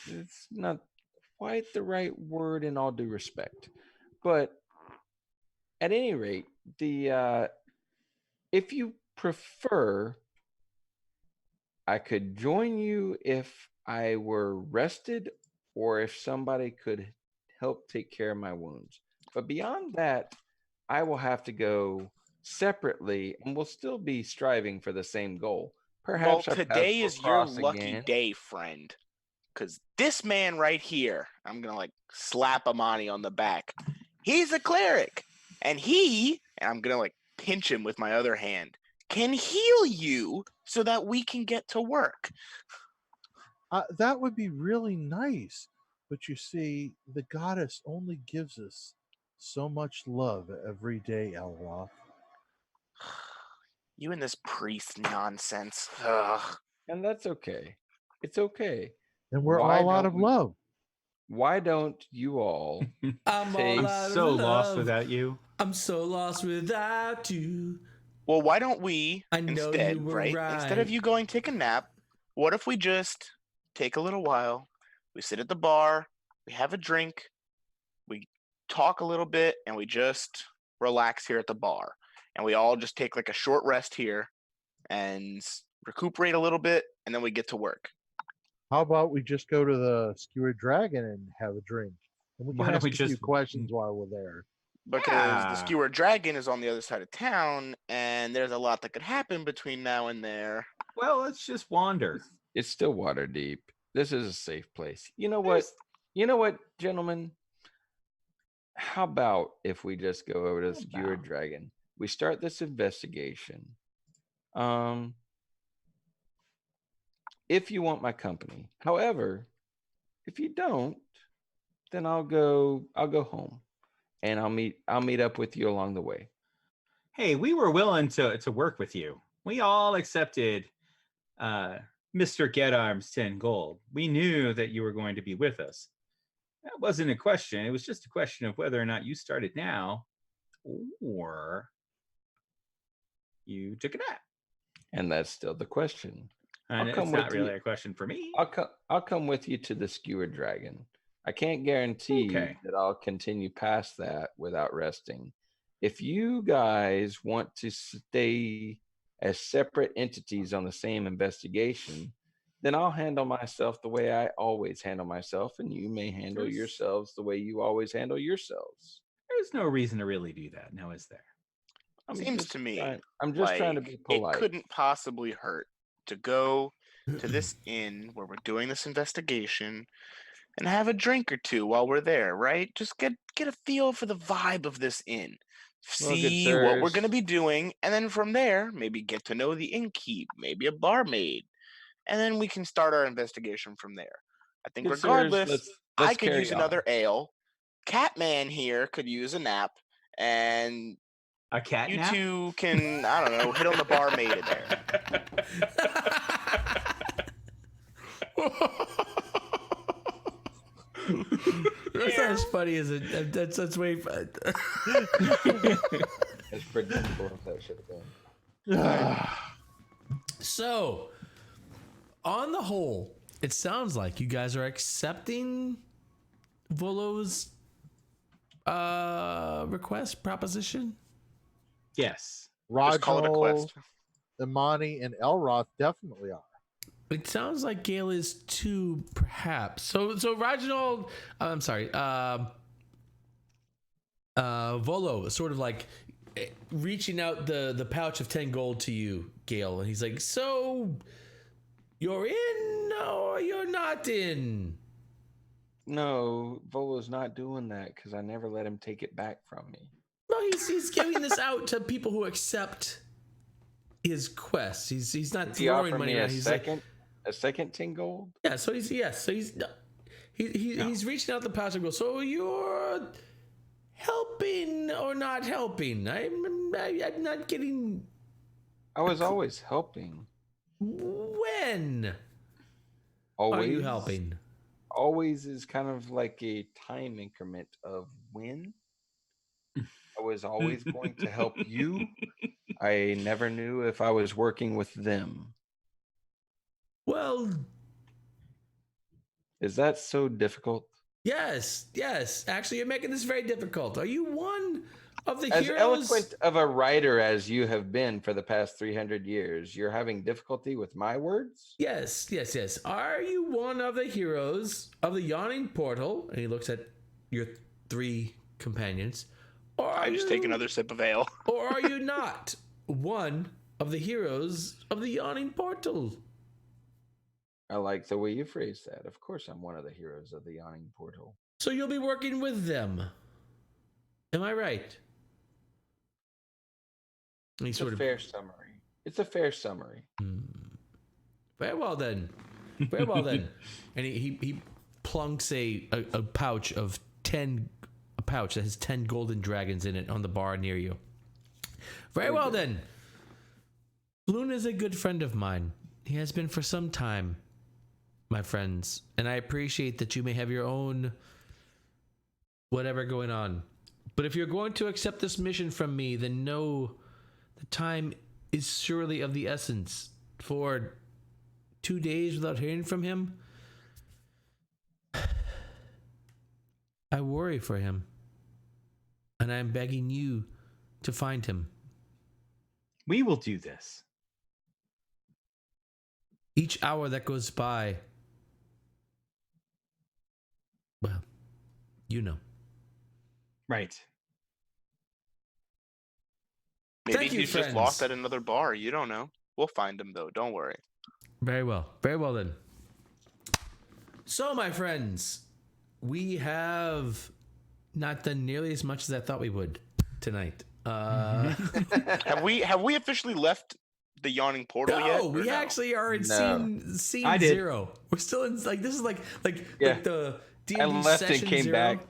[SPEAKER 3] it's not quite the right word in all due respect, but at any rate, the if you prefer, I could join you if I were rested or if somebody could help take care of my wounds. But beyond that, I will have to go separately and we'll still be striving for the same goal. Perhaps
[SPEAKER 5] Well,
[SPEAKER 3] our paths
[SPEAKER 5] today
[SPEAKER 3] will
[SPEAKER 5] is your
[SPEAKER 3] cross
[SPEAKER 5] lucky
[SPEAKER 3] again.
[SPEAKER 5] day, friend. Because this man right here, I'm going to like slap Amani on the back. He's a cleric. And I'm going to like pinch him with my other hand, can heal you so that we can get to work.
[SPEAKER 4] That would be really nice. But you see, the goddess only gives us so much love every day, Elroth.
[SPEAKER 5] You and this priest nonsense. Ugh.
[SPEAKER 3] And that's okay. It's okay.
[SPEAKER 4] And we're
[SPEAKER 3] Why
[SPEAKER 4] all out
[SPEAKER 3] don't
[SPEAKER 4] of
[SPEAKER 3] we-
[SPEAKER 4] love.
[SPEAKER 3] Why don't you all
[SPEAKER 1] I'm
[SPEAKER 3] Take-
[SPEAKER 1] all
[SPEAKER 2] I'm
[SPEAKER 1] out
[SPEAKER 2] so
[SPEAKER 1] of
[SPEAKER 2] lost
[SPEAKER 1] love.
[SPEAKER 2] without you.
[SPEAKER 1] I'm so lost without you.
[SPEAKER 5] Well, why don't we
[SPEAKER 1] I know
[SPEAKER 5] instead,
[SPEAKER 1] you were
[SPEAKER 5] right? Instead of
[SPEAKER 1] right.
[SPEAKER 5] you going take a nap, what if we just take a little while? We sit at the bar, we have a drink, we talk a little bit, and we just relax here at the bar. And we all just take like a short rest here and recuperate a little bit, and then we get to work.
[SPEAKER 4] How about we just go to the Skewered Dragon and have a drink? And we
[SPEAKER 2] Why
[SPEAKER 4] can
[SPEAKER 2] don't
[SPEAKER 4] ask
[SPEAKER 2] we
[SPEAKER 4] a few
[SPEAKER 2] just-
[SPEAKER 4] questions while we're there.
[SPEAKER 5] Because the
[SPEAKER 2] Yeah.
[SPEAKER 5] Skewered Dragon is on the other side of town, and there's a lot that could happen between now and there.
[SPEAKER 2] Well, let's just wander.
[SPEAKER 3] It's still Waterdeep. This is a safe place. You know what?
[SPEAKER 2] There's-
[SPEAKER 3] You know what, gentlemen? How about if we just go over to the
[SPEAKER 2] How
[SPEAKER 3] Skewered
[SPEAKER 2] about?
[SPEAKER 3] Dragon? We start this investigation. If you want my company. However, if you don't, then I'll go home. And I'll meet up with you along the way.
[SPEAKER 2] Hey, we were willing to work with you. We all accepted Mr. Get Arms 10 gold. We knew that you were going to be with us. That wasn't a question. It was just a question of whether or not you started now or you took a nap.
[SPEAKER 3] And that's still the question.
[SPEAKER 2] And
[SPEAKER 3] I'll come
[SPEAKER 2] it's not
[SPEAKER 3] with you.
[SPEAKER 2] really a question for me.
[SPEAKER 3] I'll come with you to the Skewered Dragon. I can't guarantee
[SPEAKER 2] Okay.
[SPEAKER 3] that I'll continue past that without resting. If you guys want to stay as separate entities on the same investigation, then I'll handle myself the way I always handle myself, and you may handle
[SPEAKER 2] There's-
[SPEAKER 3] yourselves the way you always handle yourselves.
[SPEAKER 2] There's no reason to really do that, now is there?
[SPEAKER 5] Seems to me
[SPEAKER 3] I'm just trying to
[SPEAKER 5] like
[SPEAKER 3] be polite.
[SPEAKER 5] it couldn't possibly hurt to go to this inn where we're doing this investigation and have a drink or two while we're there, right? Just get a feel for the vibe of this inn.
[SPEAKER 3] Well, good
[SPEAKER 5] See what we're
[SPEAKER 3] sirs.
[SPEAKER 5] going to be doing, and then from there, maybe get to know the innkeep, maybe a barmaid, and then we can start our investigation from there. I think
[SPEAKER 3] Good sirs,
[SPEAKER 5] regardless, I
[SPEAKER 3] let's
[SPEAKER 5] could
[SPEAKER 3] carry
[SPEAKER 5] use
[SPEAKER 3] on.
[SPEAKER 5] another ale. Catman here could use a nap, and
[SPEAKER 2] A cat
[SPEAKER 5] you
[SPEAKER 2] nap?
[SPEAKER 5] two can, I don't know, hit on the barmaid in there.
[SPEAKER 1] That's not as funny as it. That's way fun.
[SPEAKER 3] As predictable as that should have been.
[SPEAKER 1] So, on the whole, it sounds like you guys are accepting Volo's proposition.
[SPEAKER 2] Yes.
[SPEAKER 5] Just call it a
[SPEAKER 4] Rajal,
[SPEAKER 5] quest.
[SPEAKER 4] Imani, and Elroth definitely are.
[SPEAKER 1] It sounds like Gale is too, perhaps. So Reginald, I'm sorry, Volo is sort of like reaching out the pouch of 10 gold to you, Gale, and he's like, "So you're in or you're not in?"
[SPEAKER 3] No, Volo's not doing that because I never let him take it back from me.
[SPEAKER 1] No, he's giving this out to people who accept his quest. He's not
[SPEAKER 3] Did he
[SPEAKER 1] throwing
[SPEAKER 3] offer
[SPEAKER 1] money
[SPEAKER 3] me
[SPEAKER 1] around.
[SPEAKER 3] a
[SPEAKER 1] He's
[SPEAKER 3] second 10 gold?
[SPEAKER 1] like, yeah. So he's reaching out the pouch and goes, "So you're helping or not helping? I'm not getting
[SPEAKER 3] I was always helping.
[SPEAKER 1] when
[SPEAKER 3] Always
[SPEAKER 1] are you helping?"
[SPEAKER 3] Always is kind of like a time increment of when. I was always going to help you. I never knew if I was working with them.
[SPEAKER 1] Well,
[SPEAKER 3] Is that so difficult?
[SPEAKER 1] yes. Actually, you're making this very difficult. Are you one of the
[SPEAKER 3] As
[SPEAKER 1] heroes?
[SPEAKER 3] eloquent of a writer as you have been for the past 300 years, you're having difficulty with my words?
[SPEAKER 1] Yes. Are you one of the heroes of the Yawning Portal? And he looks at your 3 companions. Or are
[SPEAKER 5] I just take another sip of ale.
[SPEAKER 1] Or are you not one of the heroes of the Yawning Portal?
[SPEAKER 3] I like the way you phrased that. Of course, I'm one of the heroes of the Yawning Portal.
[SPEAKER 1] So you'll be working with them. Am I right? And he
[SPEAKER 3] It's
[SPEAKER 1] sort
[SPEAKER 3] a
[SPEAKER 1] of
[SPEAKER 3] fair summary. It's a fair summary.
[SPEAKER 1] Very well then. And he plunks a pouch of 10, a pouch that has 10 golden dragons in it on the bar near you. Very well then. Luna is a good friend of mine. He has been for some time, my friends, and I appreciate that you may have your own whatever going on. But if you're going to accept this mission from me, then know the time is surely of the essence. For 2 days without hearing from him, I worry for him. And I'm begging you to find him.
[SPEAKER 2] We will do this.
[SPEAKER 1] Each hour that goes by, well, you know.
[SPEAKER 2] Right.
[SPEAKER 5] Maybe
[SPEAKER 1] Thank you,
[SPEAKER 5] he's
[SPEAKER 1] friends.
[SPEAKER 5] just lost at another bar. You don't know. We'll find him though. Don't worry.
[SPEAKER 1] Very well. Very well then. So, my friends, we have not done nearly as much as I thought we would tonight.
[SPEAKER 5] Have we officially left the yawning portal yet?
[SPEAKER 1] No,
[SPEAKER 5] or
[SPEAKER 1] we
[SPEAKER 5] no?
[SPEAKER 1] actually are in
[SPEAKER 3] No.
[SPEAKER 1] scene
[SPEAKER 2] I did.
[SPEAKER 1] 0. We're still in this is like
[SPEAKER 3] Yeah.
[SPEAKER 1] the D&D
[SPEAKER 3] I left and
[SPEAKER 1] session
[SPEAKER 3] came
[SPEAKER 1] 0.
[SPEAKER 3] back.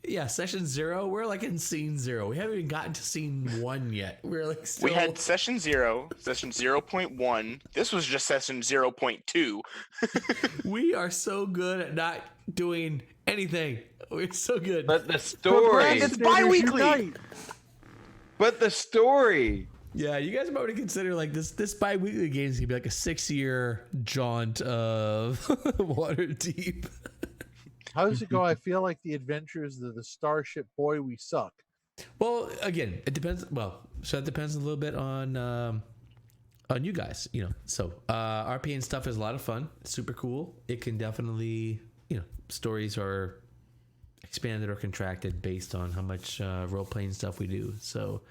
[SPEAKER 1] Yeah, session 0. We're like in scene 0. We haven't even gotten to scene 1 yet. We're like still.
[SPEAKER 5] We had session 0, session 0.1. This was just session 0.2.
[SPEAKER 1] We are so good at not doing anything. We're so good.
[SPEAKER 3] But the story.
[SPEAKER 5] It's bi-weekly.
[SPEAKER 4] Unite.
[SPEAKER 3] But the story.
[SPEAKER 1] Yeah, you guys might want to consider like this bi-weekly game is gonna be like a 6-year jaunt of Waterdeep.
[SPEAKER 4] How does it go? I feel like the adventures of the Starship Boy We Suck.
[SPEAKER 1] Well, again, it depends. Well, so it depends a little bit on you guys, you know. So RP and stuff is a lot of fun. It's super cool. It can definitely, stories are expanded or contracted based on how much role playing stuff we do. So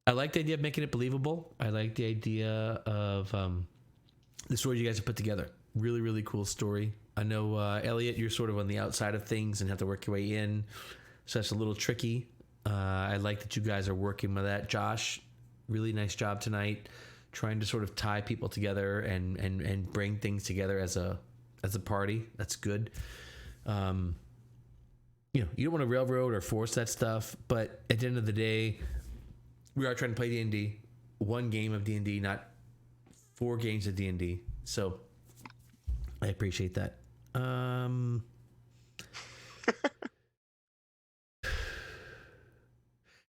[SPEAKER 1] I like the idea of making it believable. I like the idea of the story you guys have put together. Really, really cool story. I know, Elliot, you're sort of on the outside of things and have to work your way in, so that's a little tricky. I like that you guys are working with that. Josh, really nice job tonight, trying to sort of tie people together and bring things together as a party. That's good. You know, you don't want to railroad or force that stuff, but at the end of the day, we are trying to play D&D, one game of D&D, not 4 games of D&D. So I appreciate that.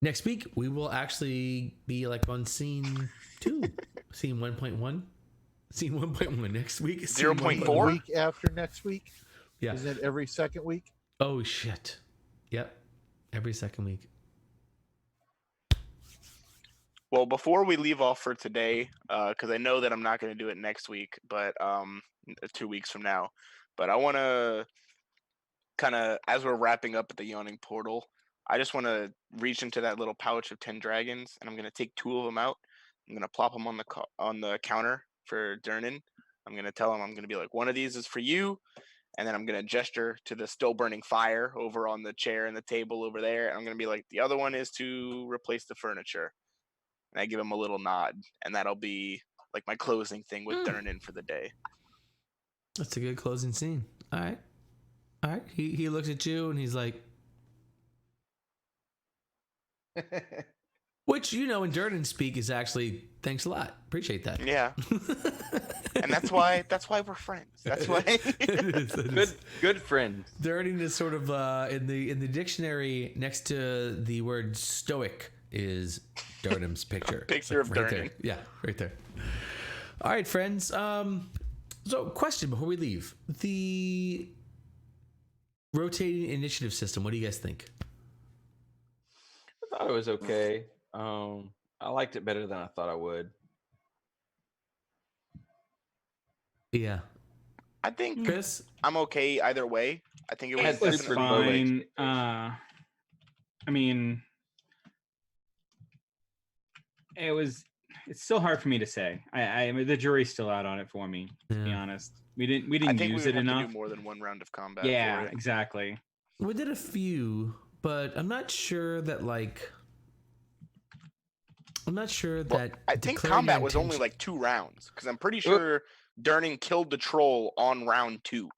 [SPEAKER 1] Next week, we will actually be like on scene 2, scene 1.1. Scene 1.1 next week.
[SPEAKER 5] 0.4?
[SPEAKER 4] Week after next week?
[SPEAKER 1] Yeah.
[SPEAKER 4] Isn't it every second week?
[SPEAKER 1] Oh, shit. Yep. Every second week.
[SPEAKER 5] Well, before we leave off for today, because I know that I'm not going to do it next week, but 2 weeks from now. But I want to kind of, as we're wrapping up at the Yawning Portal, I just want to reach into that little pouch of 10 dragons, and I'm going to take 2 of them out. I'm going to plop them on the counter for Durnan. I'm going to tell him, I'm going to be like, one of these is for you. And then I'm going to gesture to the still burning fire over on the chair and the table over there. And I'm going to be like, the other one is to replace the furniture. And I give him a little nod. And that'll be like my closing thing with Durnan for the day.
[SPEAKER 1] That's a good closing scene. All right. All right. He looks at you and he's like, which, you know, in Durnan speak is actually, thanks a lot. Appreciate that.
[SPEAKER 5] Yeah. And that's why we're friends. That's why.
[SPEAKER 3] Good friends.
[SPEAKER 1] Durnan is sort of in the dictionary next to the word stoic is Durnan's picture.
[SPEAKER 5] Picture of
[SPEAKER 1] right
[SPEAKER 5] Durnan.
[SPEAKER 1] there. Yeah, right there. All right, friends. So question before we leave. The rotating initiative system, what do you guys think?
[SPEAKER 3] I thought it was okay. I liked it better than I thought I would.
[SPEAKER 1] Yeah.
[SPEAKER 5] I think
[SPEAKER 1] Chris?
[SPEAKER 5] I'm okay either way. I think it was
[SPEAKER 3] It
[SPEAKER 2] It's
[SPEAKER 3] super
[SPEAKER 5] definitely
[SPEAKER 3] low
[SPEAKER 2] fine.
[SPEAKER 3] expectations.
[SPEAKER 2] I mean, it's still hard for me to say. I mean, the jury's still out on it for me, to be
[SPEAKER 1] Yeah.
[SPEAKER 2] honest. We didn't
[SPEAKER 5] I think
[SPEAKER 2] use
[SPEAKER 5] we
[SPEAKER 2] it
[SPEAKER 5] would have
[SPEAKER 2] enough.
[SPEAKER 5] to do more than one round of combat.
[SPEAKER 2] Yeah,
[SPEAKER 5] for it.
[SPEAKER 2] exactly.
[SPEAKER 1] We did a few, but I'm not sure that
[SPEAKER 5] Well,
[SPEAKER 1] that
[SPEAKER 5] I think
[SPEAKER 1] declaring
[SPEAKER 5] combat
[SPEAKER 1] your
[SPEAKER 5] was only
[SPEAKER 1] intention-
[SPEAKER 5] like 2 rounds because I'm pretty sure Durnan killed the troll on round 2.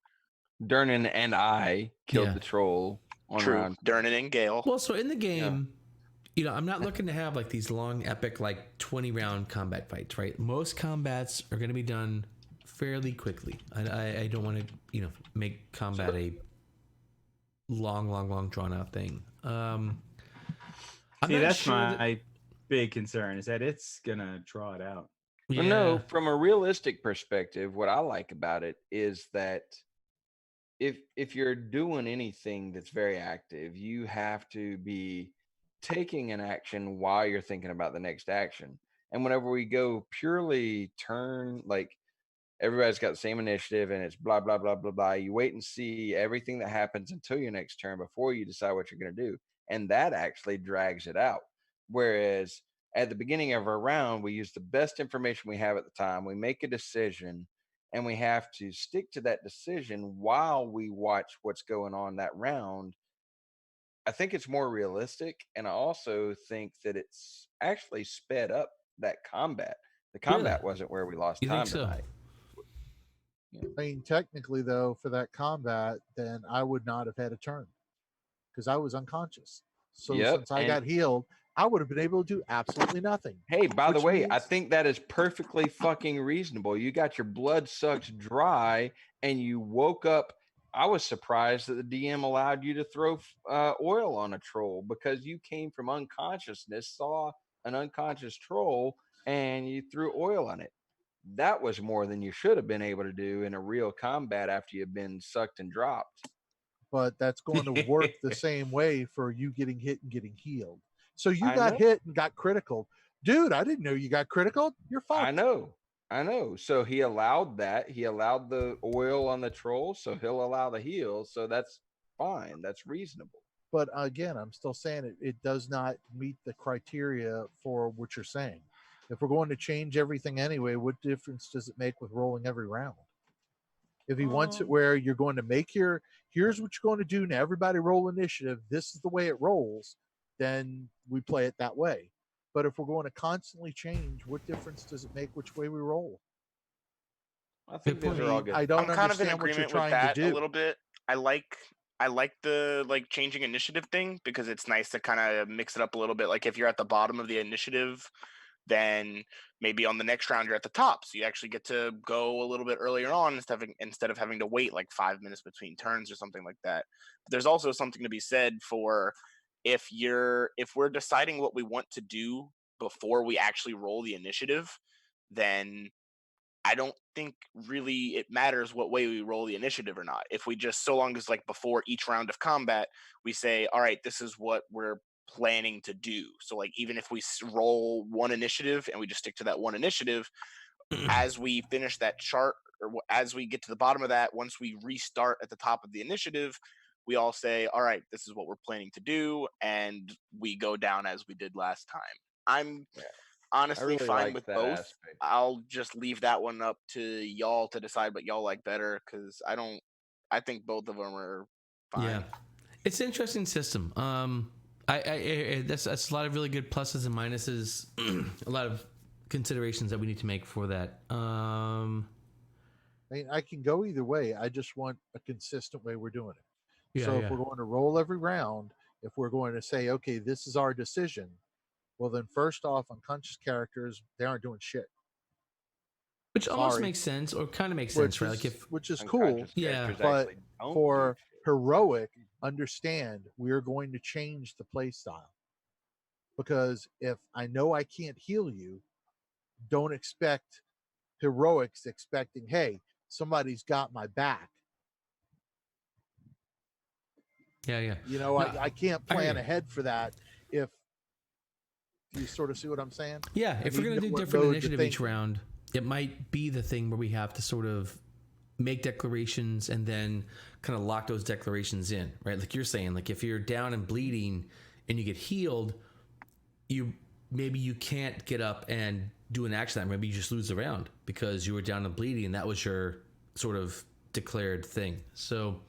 [SPEAKER 3] Durnan and I killed
[SPEAKER 1] Yeah.
[SPEAKER 3] the troll on
[SPEAKER 5] True.
[SPEAKER 3] round.
[SPEAKER 5] Durnan and Gale.
[SPEAKER 1] Well, so in the game, you know, I'm not looking to have like these long, epic, like 20 round combat fights, right? Most combats are going to be done fairly quickly. I don't want to, you know, make combat a long, drawn out thing. I'm
[SPEAKER 2] See,
[SPEAKER 1] not
[SPEAKER 2] that's
[SPEAKER 1] sure
[SPEAKER 2] my big concern is that it's gonna draw it out.
[SPEAKER 1] that,
[SPEAKER 3] Well, no, from a realistic perspective, what I like about it is that if you're doing anything that's very active, you have to be taking an action while you're thinking about the next action. And whenever we go purely turn, like everybody's got the same initiative and it's blah blah blah blah blah, you wait and see everything that happens until your next turn before you decide what you're going to do, and that actually drags it out. Whereas at the beginning of our round, we use the best information we have at the time, we make a decision, and we have to stick to that decision while we watch what's going on that round. I think it's more realistic, and I also think that it's actually sped up that combat. The combat wasn't where we lost
[SPEAKER 1] You
[SPEAKER 3] time
[SPEAKER 1] think so?
[SPEAKER 3] tonight.
[SPEAKER 4] I mean, technically, though, for that combat, then I would not have had a turn because I was unconscious. So
[SPEAKER 3] Yep,
[SPEAKER 4] since I
[SPEAKER 3] and-
[SPEAKER 4] got healed, I would have been able to do absolutely nothing.
[SPEAKER 3] Hey, by the
[SPEAKER 4] Which
[SPEAKER 3] way, I
[SPEAKER 4] means-
[SPEAKER 3] think that is perfectly fucking reasonable. You got your blood sucked dry and you woke up. I was surprised that the DM allowed you to throw oil on a troll because you came from unconsciousness, saw an unconscious troll, and you threw oil on it. That was more than you should have been able to do in a real combat after you've been sucked and dropped.
[SPEAKER 4] But that's going to work the same way for you getting hit and getting healed. So you
[SPEAKER 3] I
[SPEAKER 4] got
[SPEAKER 3] know.
[SPEAKER 4] hit and got critical. Dude, I didn't know you got critical. You're fucked.
[SPEAKER 3] I know. So he allowed that. He allowed the oil on the troll, so he'll allow the heal. So that's fine. That's reasonable.
[SPEAKER 4] But again, I'm still saying it does not meet the criteria for what you're saying. If we're going to change everything anyway, what difference does it make with rolling every round? If he wants it where you're going to make here's what you're going to do now, everybody roll initiative, this is the way it rolls, then we play it that way. But if we're going to constantly change, what difference does it make which way we roll?
[SPEAKER 3] I think those are all good.
[SPEAKER 4] I don't
[SPEAKER 5] I'm kind of in
[SPEAKER 4] understand what you're
[SPEAKER 5] agreement with
[SPEAKER 4] trying to
[SPEAKER 5] that a
[SPEAKER 4] do.
[SPEAKER 5] little bit. I like the like changing initiative thing because it's nice to kind of mix it up a little bit. Like if you're at the bottom of the initiative, then maybe on the next round you're at the top, so you actually get to go a little bit earlier on instead of having to wait like 5 minutes between turns or something like that. But there's also something to be said for if we're deciding what we want to do before we actually roll the initiative, then I don't think really it matters what way we roll the initiative or not. If we just, so long as like before each round of combat, we say, all right, this is what we're planning to do. So like even if we roll one initiative and we just stick to that one initiative, as we finish that chart or as we get to the bottom of that, once we restart at the top of the initiative, we all say, all right, this is what we're planning to do, and we go down as we did last time. I'm
[SPEAKER 3] Yeah.
[SPEAKER 5] honestly
[SPEAKER 3] really
[SPEAKER 5] fine
[SPEAKER 3] like
[SPEAKER 5] with
[SPEAKER 3] that
[SPEAKER 5] both.
[SPEAKER 3] aspect.
[SPEAKER 5] I'll just leave that one up to y'all to decide what y'all like better because I think both of them are fine.
[SPEAKER 1] Yeah, it's an interesting system. That's a lot of really good pluses and minuses. A lot of considerations that we need to make for that.
[SPEAKER 4] I mean, I can go either way. I just want a consistent way we're doing it.
[SPEAKER 1] Yeah,
[SPEAKER 4] So
[SPEAKER 1] yeah.
[SPEAKER 4] if we're going to roll every round, if we're going to say, okay, this is our decision, well, then first off, unconscious characters, they aren't doing shit.
[SPEAKER 1] Which almost
[SPEAKER 4] Sorry.
[SPEAKER 1] makes sense, or kind of makes sense, right? Like if
[SPEAKER 4] Which is cool,
[SPEAKER 3] Unconscious characters
[SPEAKER 4] but
[SPEAKER 3] actually don't
[SPEAKER 4] for
[SPEAKER 3] do shit.
[SPEAKER 4] heroic, understand we're going to change the play style. Because if I know I can't heal you, don't expect heroics expecting, hey, somebody's got my back.
[SPEAKER 1] yeah.
[SPEAKER 4] You know,
[SPEAKER 1] No,
[SPEAKER 4] I can't
[SPEAKER 1] I hear
[SPEAKER 4] plan
[SPEAKER 1] you.
[SPEAKER 4] ahead for that if you sort of see what I'm saying.
[SPEAKER 1] Yeah, if we're
[SPEAKER 4] need
[SPEAKER 1] going to do
[SPEAKER 4] what
[SPEAKER 1] different
[SPEAKER 4] mode to
[SPEAKER 1] initiative
[SPEAKER 4] think
[SPEAKER 1] each
[SPEAKER 4] in.
[SPEAKER 1] round, it might be the thing where we have to sort of make declarations and then kind of lock those declarations in, right? Like you're saying, like if you're down and bleeding and you get healed, maybe you can't get up and do an action that maybe you just lose the round because you were down and bleeding and that was your sort of declared thing. So,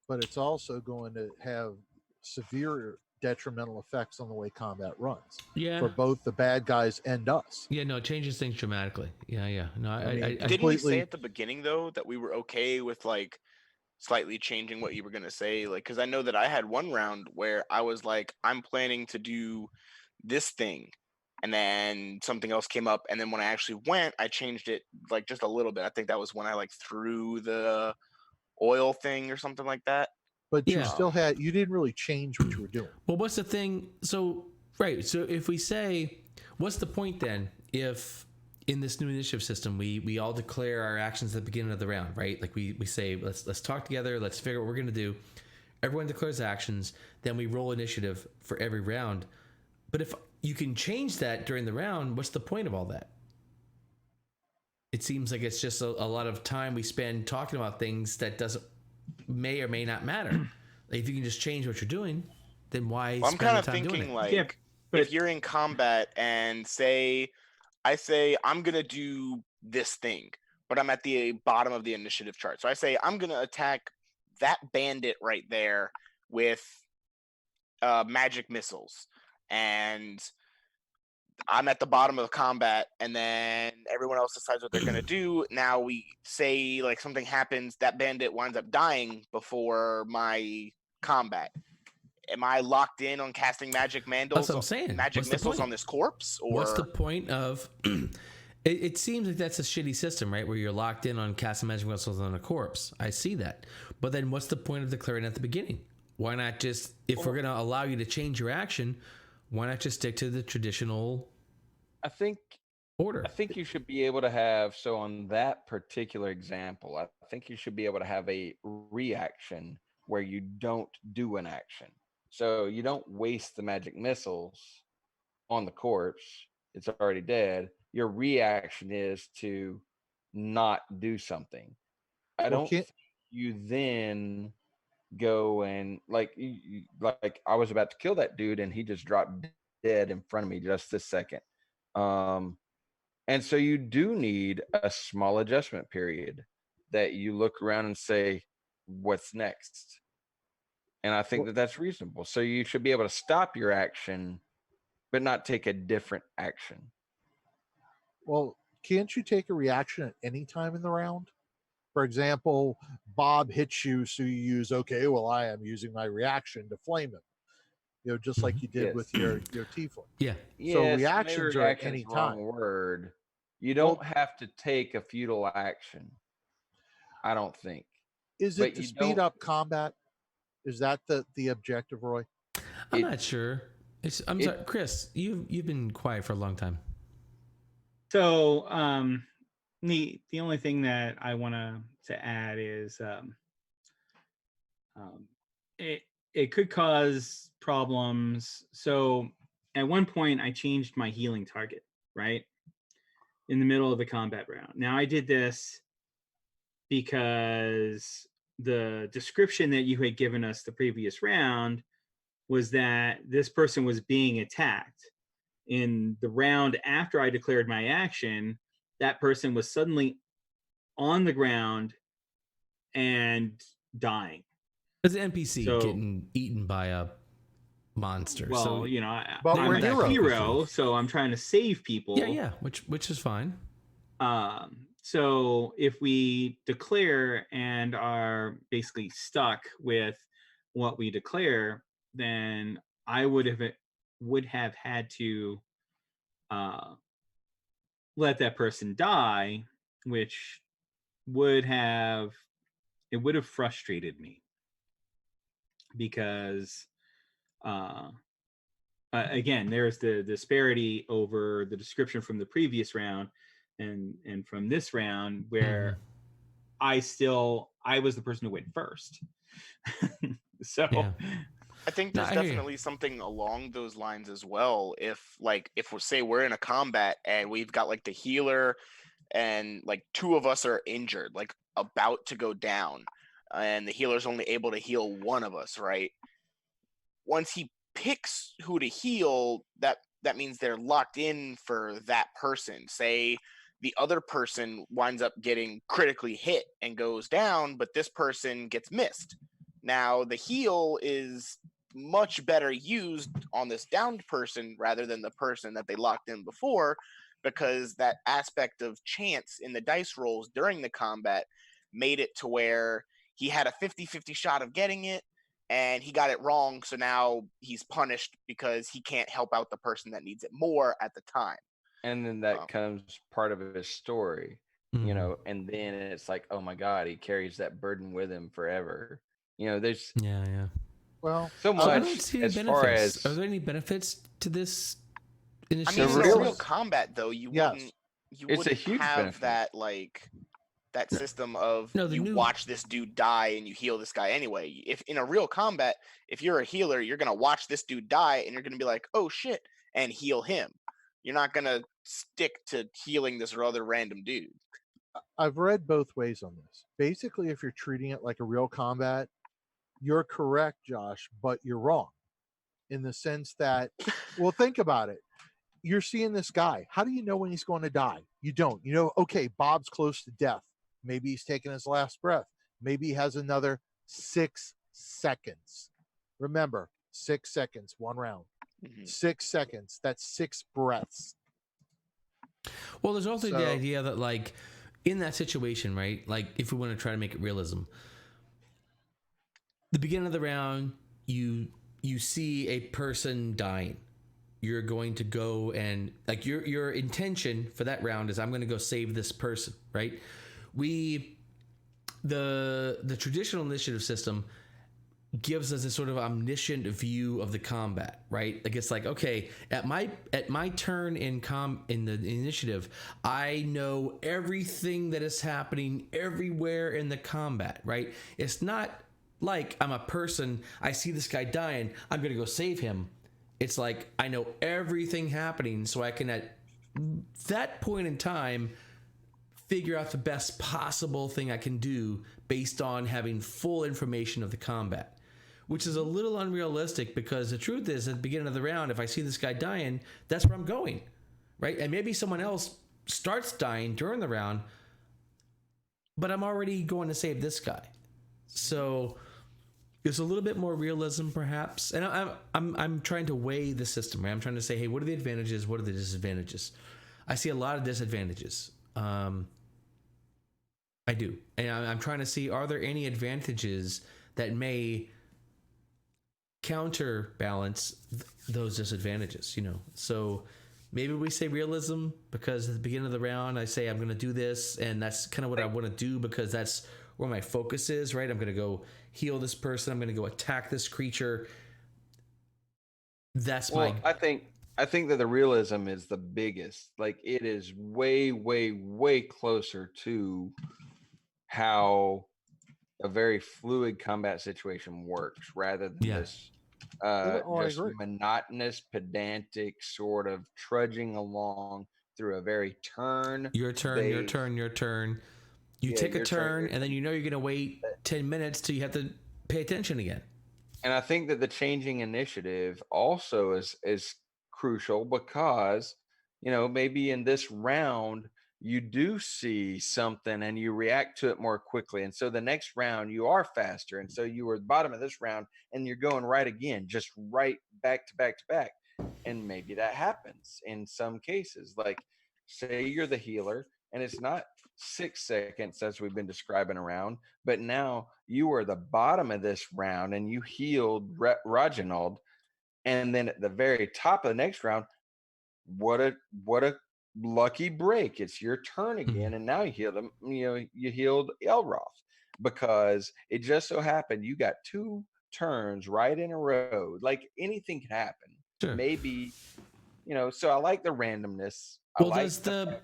[SPEAKER 4] but it's also going to have severe detrimental effects on the way combat runs
[SPEAKER 1] yeah.
[SPEAKER 4] for both the bad guys and us.
[SPEAKER 1] Yeah, no, it changes things dramatically. Yeah. No,
[SPEAKER 4] I mean,
[SPEAKER 1] I
[SPEAKER 5] Didn't we
[SPEAKER 4] completely-
[SPEAKER 5] say at the beginning though that we were okay with like slightly changing what you were gonna say? Like, because I know that I had one round where I was like, I'm planning to do this thing, and then something else came up, and then when I actually went, I changed it like just a little bit. I think that was when I like threw the oil thing or something like that.
[SPEAKER 4] But
[SPEAKER 1] Yeah.
[SPEAKER 4] you still you didn't really change what you were doing.
[SPEAKER 1] Well, what's the thing? So, right. So if we say, what's the point then if in this new initiative system, we all declare our actions at the beginning of the round, right? Like we say, let's talk together. Let's figure out what we're going to do. Everyone declares actions. Then we roll initiative for every round. But if you can change that during the round, what's the point of all that? It seems like it's just a lot of time we spend talking about things that may or may not matter. Like if you can just change what you're doing, then why
[SPEAKER 5] Well, I'm
[SPEAKER 1] spend
[SPEAKER 5] kind
[SPEAKER 1] the
[SPEAKER 5] of
[SPEAKER 1] time doing
[SPEAKER 5] thinking
[SPEAKER 1] it?
[SPEAKER 5] like,
[SPEAKER 2] Yeah, but
[SPEAKER 5] if you're in combat and I say I'm gonna do this thing, but I'm at the bottom of the initiative chart. So I say I'm gonna attack that bandit right there with magic missiles, and I'm at the bottom of the combat, and then everyone else decides what they're gonna do. Now we say like something happens, that bandit winds up dying before my combat. Am I locked in on casting magic
[SPEAKER 1] That's what I'm
[SPEAKER 5] missiles,
[SPEAKER 1] saying.
[SPEAKER 5] magic
[SPEAKER 1] What's the
[SPEAKER 5] missiles
[SPEAKER 1] point?
[SPEAKER 5] on this corpse? Or
[SPEAKER 1] What's the point of? It seems like that's a shitty system, right? Where you're locked in on casting magic missiles on a corpse. I see that, but then what's the point of declaring at the beginning? Why not just, if we're going to allow you to change your action, why not just stick to the traditional
[SPEAKER 3] I think
[SPEAKER 1] order?
[SPEAKER 3] you should be able to have, so on that particular example, I think you should be able to have a reaction where you don't do an action. So you don't waste the magic missiles on the corpse. It's already dead. Your reaction is to not do something. I
[SPEAKER 4] Well,
[SPEAKER 3] don't.
[SPEAKER 4] can't
[SPEAKER 3] you then go and like like I was about to kill that dude and he just dropped dead in front of me just this second. And so you do need a small adjustment period that you look around and say, what's next? And I think that that's reasonable. So you should be able to stop your action, but not take a different action.
[SPEAKER 4] Well, can't you take a reaction at any time in the round? For example, Bob hits you, so you use, okay, well, I am using my reaction to flame him. You know, just like you did with your tiefling.
[SPEAKER 1] Yeah.
[SPEAKER 4] So
[SPEAKER 3] Yes,
[SPEAKER 4] reactions are at any
[SPEAKER 3] wrong
[SPEAKER 4] time.
[SPEAKER 3] word. You don't have to take a futile action. I don't think.
[SPEAKER 4] Is
[SPEAKER 3] But
[SPEAKER 4] it to
[SPEAKER 3] you
[SPEAKER 4] speed
[SPEAKER 3] don't-
[SPEAKER 4] up combat? Is that the objective, Roy?
[SPEAKER 1] I'm not sure. I'm sorry, Chris. You've been quiet for a long time.
[SPEAKER 2] So the only thing that I want to add is it could cause problems. So at one point I changed my healing target, right? In the middle of the combat round. Now I did this because the description that you had given us the previous round was that this person was being attacked. In the round after I declared my action, that person was suddenly on the ground and dying.
[SPEAKER 1] There's an NPC getting eaten by a monster.
[SPEAKER 2] Well,
[SPEAKER 1] so,
[SPEAKER 2] you know,
[SPEAKER 4] but
[SPEAKER 2] I'm
[SPEAKER 4] we're
[SPEAKER 2] a
[SPEAKER 4] heroes.
[SPEAKER 2] hero, so I'm trying to save people.
[SPEAKER 1] Yeah, which is fine.
[SPEAKER 2] So if we declare and are basically stuck with what we declare, then I would have had to let that person die, which would have frustrated me because again, there's the disparity over the description from the previous round and from this round where I was the person who went first. So
[SPEAKER 1] yeah.
[SPEAKER 5] I think
[SPEAKER 1] No,
[SPEAKER 5] there's
[SPEAKER 1] I hear you.
[SPEAKER 5] definitely something along those lines as well. If we're in a combat and we've got like the healer and like two of us are injured, like about to go down, and the healer's only able to heal one of us, right? Once he picks who to heal, that means they're locked in for that person. Say the other person winds up getting critically hit and goes down, but this person gets missed. Now the heal is much better used on this downed person rather than the person that they locked in before, because that aspect of chance in the dice rolls during the combat made it to where he had a 50-50 shot of getting it and he got it wrong. So now he's punished because he can't help out the person that needs it more at the time.
[SPEAKER 3] And then that comes part of his story, you know, and then it's like, oh my God, he carries that burden with him forever. You know, there's
[SPEAKER 1] Yeah.
[SPEAKER 4] Well,
[SPEAKER 3] so
[SPEAKER 1] I
[SPEAKER 3] much
[SPEAKER 1] don't see any
[SPEAKER 3] as
[SPEAKER 1] benefits.
[SPEAKER 3] far as
[SPEAKER 1] Are there any benefits to this
[SPEAKER 5] I mean,
[SPEAKER 1] initiative?
[SPEAKER 5] in
[SPEAKER 4] real-
[SPEAKER 5] a real combat though, you
[SPEAKER 4] Yes.
[SPEAKER 5] wouldn't
[SPEAKER 3] It's a huge
[SPEAKER 5] have
[SPEAKER 3] benefit.
[SPEAKER 5] that that system of
[SPEAKER 1] No, the
[SPEAKER 5] you
[SPEAKER 1] new-
[SPEAKER 5] watch this dude die and you heal this guy anyway. If in a real combat, if you're a healer, you're gonna watch this dude die and you're gonna be like, oh shit, and heal him. You're not gonna stick to healing this other random dude.
[SPEAKER 4] I've read both ways on this. Basically, if you're treating it like a real combat, you're correct, Josh, but you're wrong in the sense that, well, think about it. You're seeing this guy. How do you know when he's going to die? You don't. You know, okay, Bob's close to death. Maybe he's taking his last breath. Maybe he has another 6 seconds. Remember, 6 seconds, one round. 6 seconds. That's 6 breaths.
[SPEAKER 1] Well, there's also the
[SPEAKER 4] So-
[SPEAKER 1] idea that, like, in that situation, right? Like, if we want to try to make it realism, the beginning of the round, you see a person dying. You're going to go and, like, your intention for that round is, I'm going to go save this person, right? The traditional initiative system gives us a sort of omniscient view of the combat, right? Like, it's like, okay, at my turn in the initiative, I know everything that is happening everywhere in the combat, right? It's not like I'm a person, I see this guy dying, I'm gonna go save him. It's like, I know everything happening, so I can, at that point in time, figure out the best possible thing I can do based on having full information of the combat, which is a little unrealistic because the truth is at the beginning of the round, if I see this guy dying, that's where I'm going, right? And maybe someone else starts dying during the round, but I'm already going to save this guy. So there's a little bit more realism, perhaps. And I'm trying to weigh the system, right? I'm trying to say, hey, what are the advantages? What are the disadvantages? I see a lot of disadvantages. I do. And I'm trying to see, are there any advantages that may counterbalance those disadvantages, you know? So maybe we say realism because at the beginning of the round, I say I'm going to do this, and that's kind of what I want to do because that's where my focus is, right? I'm going to go heal this person. I'm going to go attack this creature. That's
[SPEAKER 3] I think that the realism is the biggest. Like, it is way, way, way closer to how a very fluid combat situation works rather than this
[SPEAKER 4] I
[SPEAKER 3] just
[SPEAKER 4] agree.
[SPEAKER 3] monotonous, pedantic sort of trudging along through a very
[SPEAKER 1] your turn. You take a turn, and then you know you're going to wait 10 minutes till you have to pay attention again.
[SPEAKER 3] And I think that the changing initiative also is crucial because, you know, maybe in this round you do see something and you react to it more quickly. And so the next round you are faster. And so you were at the bottom of this round and you're going right again, just right back to back to back. And maybe that happens in some cases. Like, say you're the healer and it's not 6 seconds as we've been describing around, but now you were the bottom of this round and you healed Reginald, and then at the very top of the next round, what a lucky break! It's your turn again, and now you heal them. You know, you healed Elroth because it just so happened you got 2 turns right in a row. Like, anything can happen.
[SPEAKER 1] Sure.
[SPEAKER 3] Maybe, you know. So I like the randomness.
[SPEAKER 1] Well,
[SPEAKER 3] I like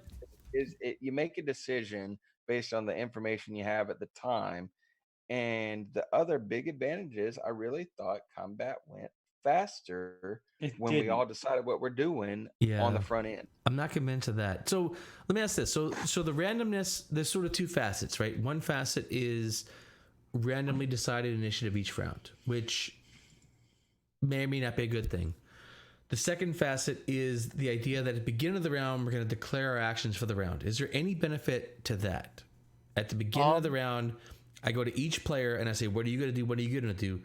[SPEAKER 3] you make a decision based on the information you have at the time. And the other big advantage is I really thought combat went faster when we all decided what we're doing on the front end.
[SPEAKER 1] I'm not convinced of that. So let me ask this. So the randomness, there's sort of 2 facets, right? One facet is randomly decided initiative each round, which may or may not be a good thing. The second facet is the idea that at the beginning of the round, we're going to declare our actions for the round. Is there any benefit to that? At the beginning of the round, I go to each player and I say, what are you going to do? What are you going to do?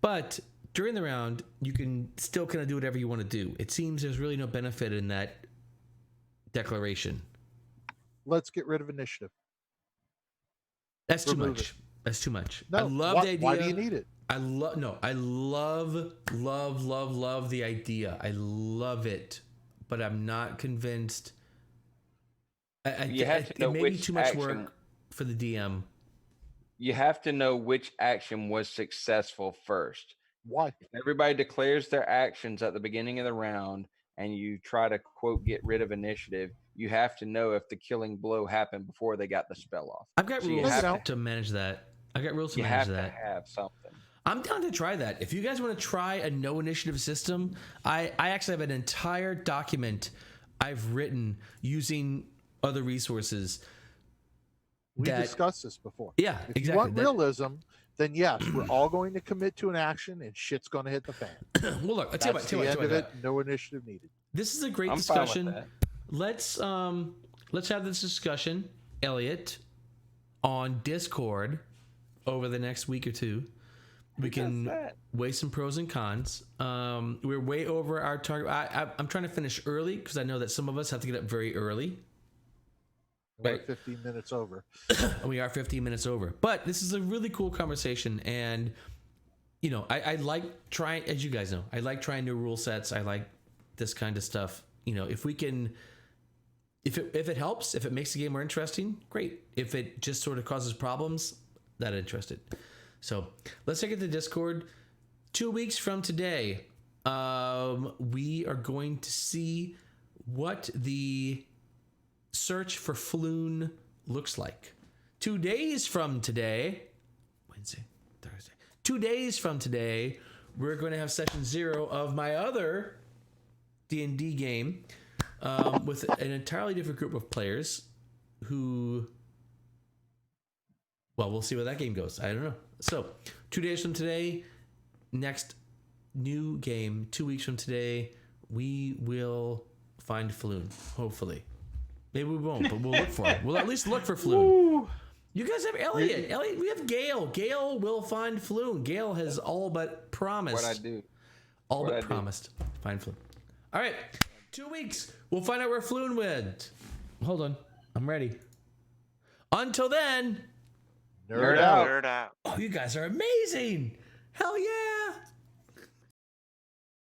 [SPEAKER 1] But during the round, you can still kind of do whatever you want to do. It seems there's really no benefit in that declaration.
[SPEAKER 4] Let's get rid of initiative.
[SPEAKER 1] That's too much. That's too much.
[SPEAKER 4] No,
[SPEAKER 1] I love the idea.
[SPEAKER 4] Why do you need it?
[SPEAKER 1] I love the idea. I love it, but I'm not convinced. It may be too much work for the DM.
[SPEAKER 3] You have to know which action was successful first.
[SPEAKER 4] Why?
[SPEAKER 3] If everybody declares their actions at the beginning of the round and you try to, quote, get rid of initiative, you have to know if the killing blow happened before they got the spell off.
[SPEAKER 1] I've got rules to manage that. I got rules to manage that.
[SPEAKER 3] You have to have something.
[SPEAKER 1] I'm down to try that. If you guys want to try a no initiative system, I actually have an entire document I've written using other resources.
[SPEAKER 4] We discussed this before.
[SPEAKER 1] Yeah,
[SPEAKER 4] if
[SPEAKER 1] exactly.
[SPEAKER 4] If you want realism, then yes, we're all going to commit to an action and shit's going to hit the fan.
[SPEAKER 1] Well, look,
[SPEAKER 4] That's the end of it. No initiative needed.
[SPEAKER 1] This is a great discussion. Let's have this discussion, Elliot, on Discord over the next week or two. We can weigh some pros and cons. We're way over our target. I'm trying to finish early because I know that some of us have to get up very early.
[SPEAKER 4] We're 15 minutes over.
[SPEAKER 1] We are 15 minutes over. But this is a really cool conversation. And, you know, I like trying, as you guys know, I like trying new rule sets. I like this kind of stuff. You know, if we can, if it helps, if it makes the game more interesting, great. If it just sort of causes problems, not interested. So let's take it to Discord. 2 weeks from today, we are going to see what the search for Floon looks like. 2 days from today, Wednesday, Thursday, 2 days from today, we're going to have session 0 of my other D&D game with an entirely different group of players. who, well, we'll see where that game goes. I don't know. So 2 days from today, next new game, 2 weeks from today, we will find Floon, hopefully. Maybe we won't, but we'll look for it. We'll at least look for Floon. You guys have Elliot. Elliot, we have Gale. Gale will find Floon. Gale has all but promised.
[SPEAKER 3] What I do?
[SPEAKER 1] All
[SPEAKER 3] What'd
[SPEAKER 1] but
[SPEAKER 3] I do?
[SPEAKER 1] promised. Find Floon. All right. 2 weeks. We'll find out where Floon went. Hold on. I'm ready. Until then.
[SPEAKER 4] Nerd out.
[SPEAKER 5] Nerd out.
[SPEAKER 1] Oh, you guys are amazing. Hell yeah.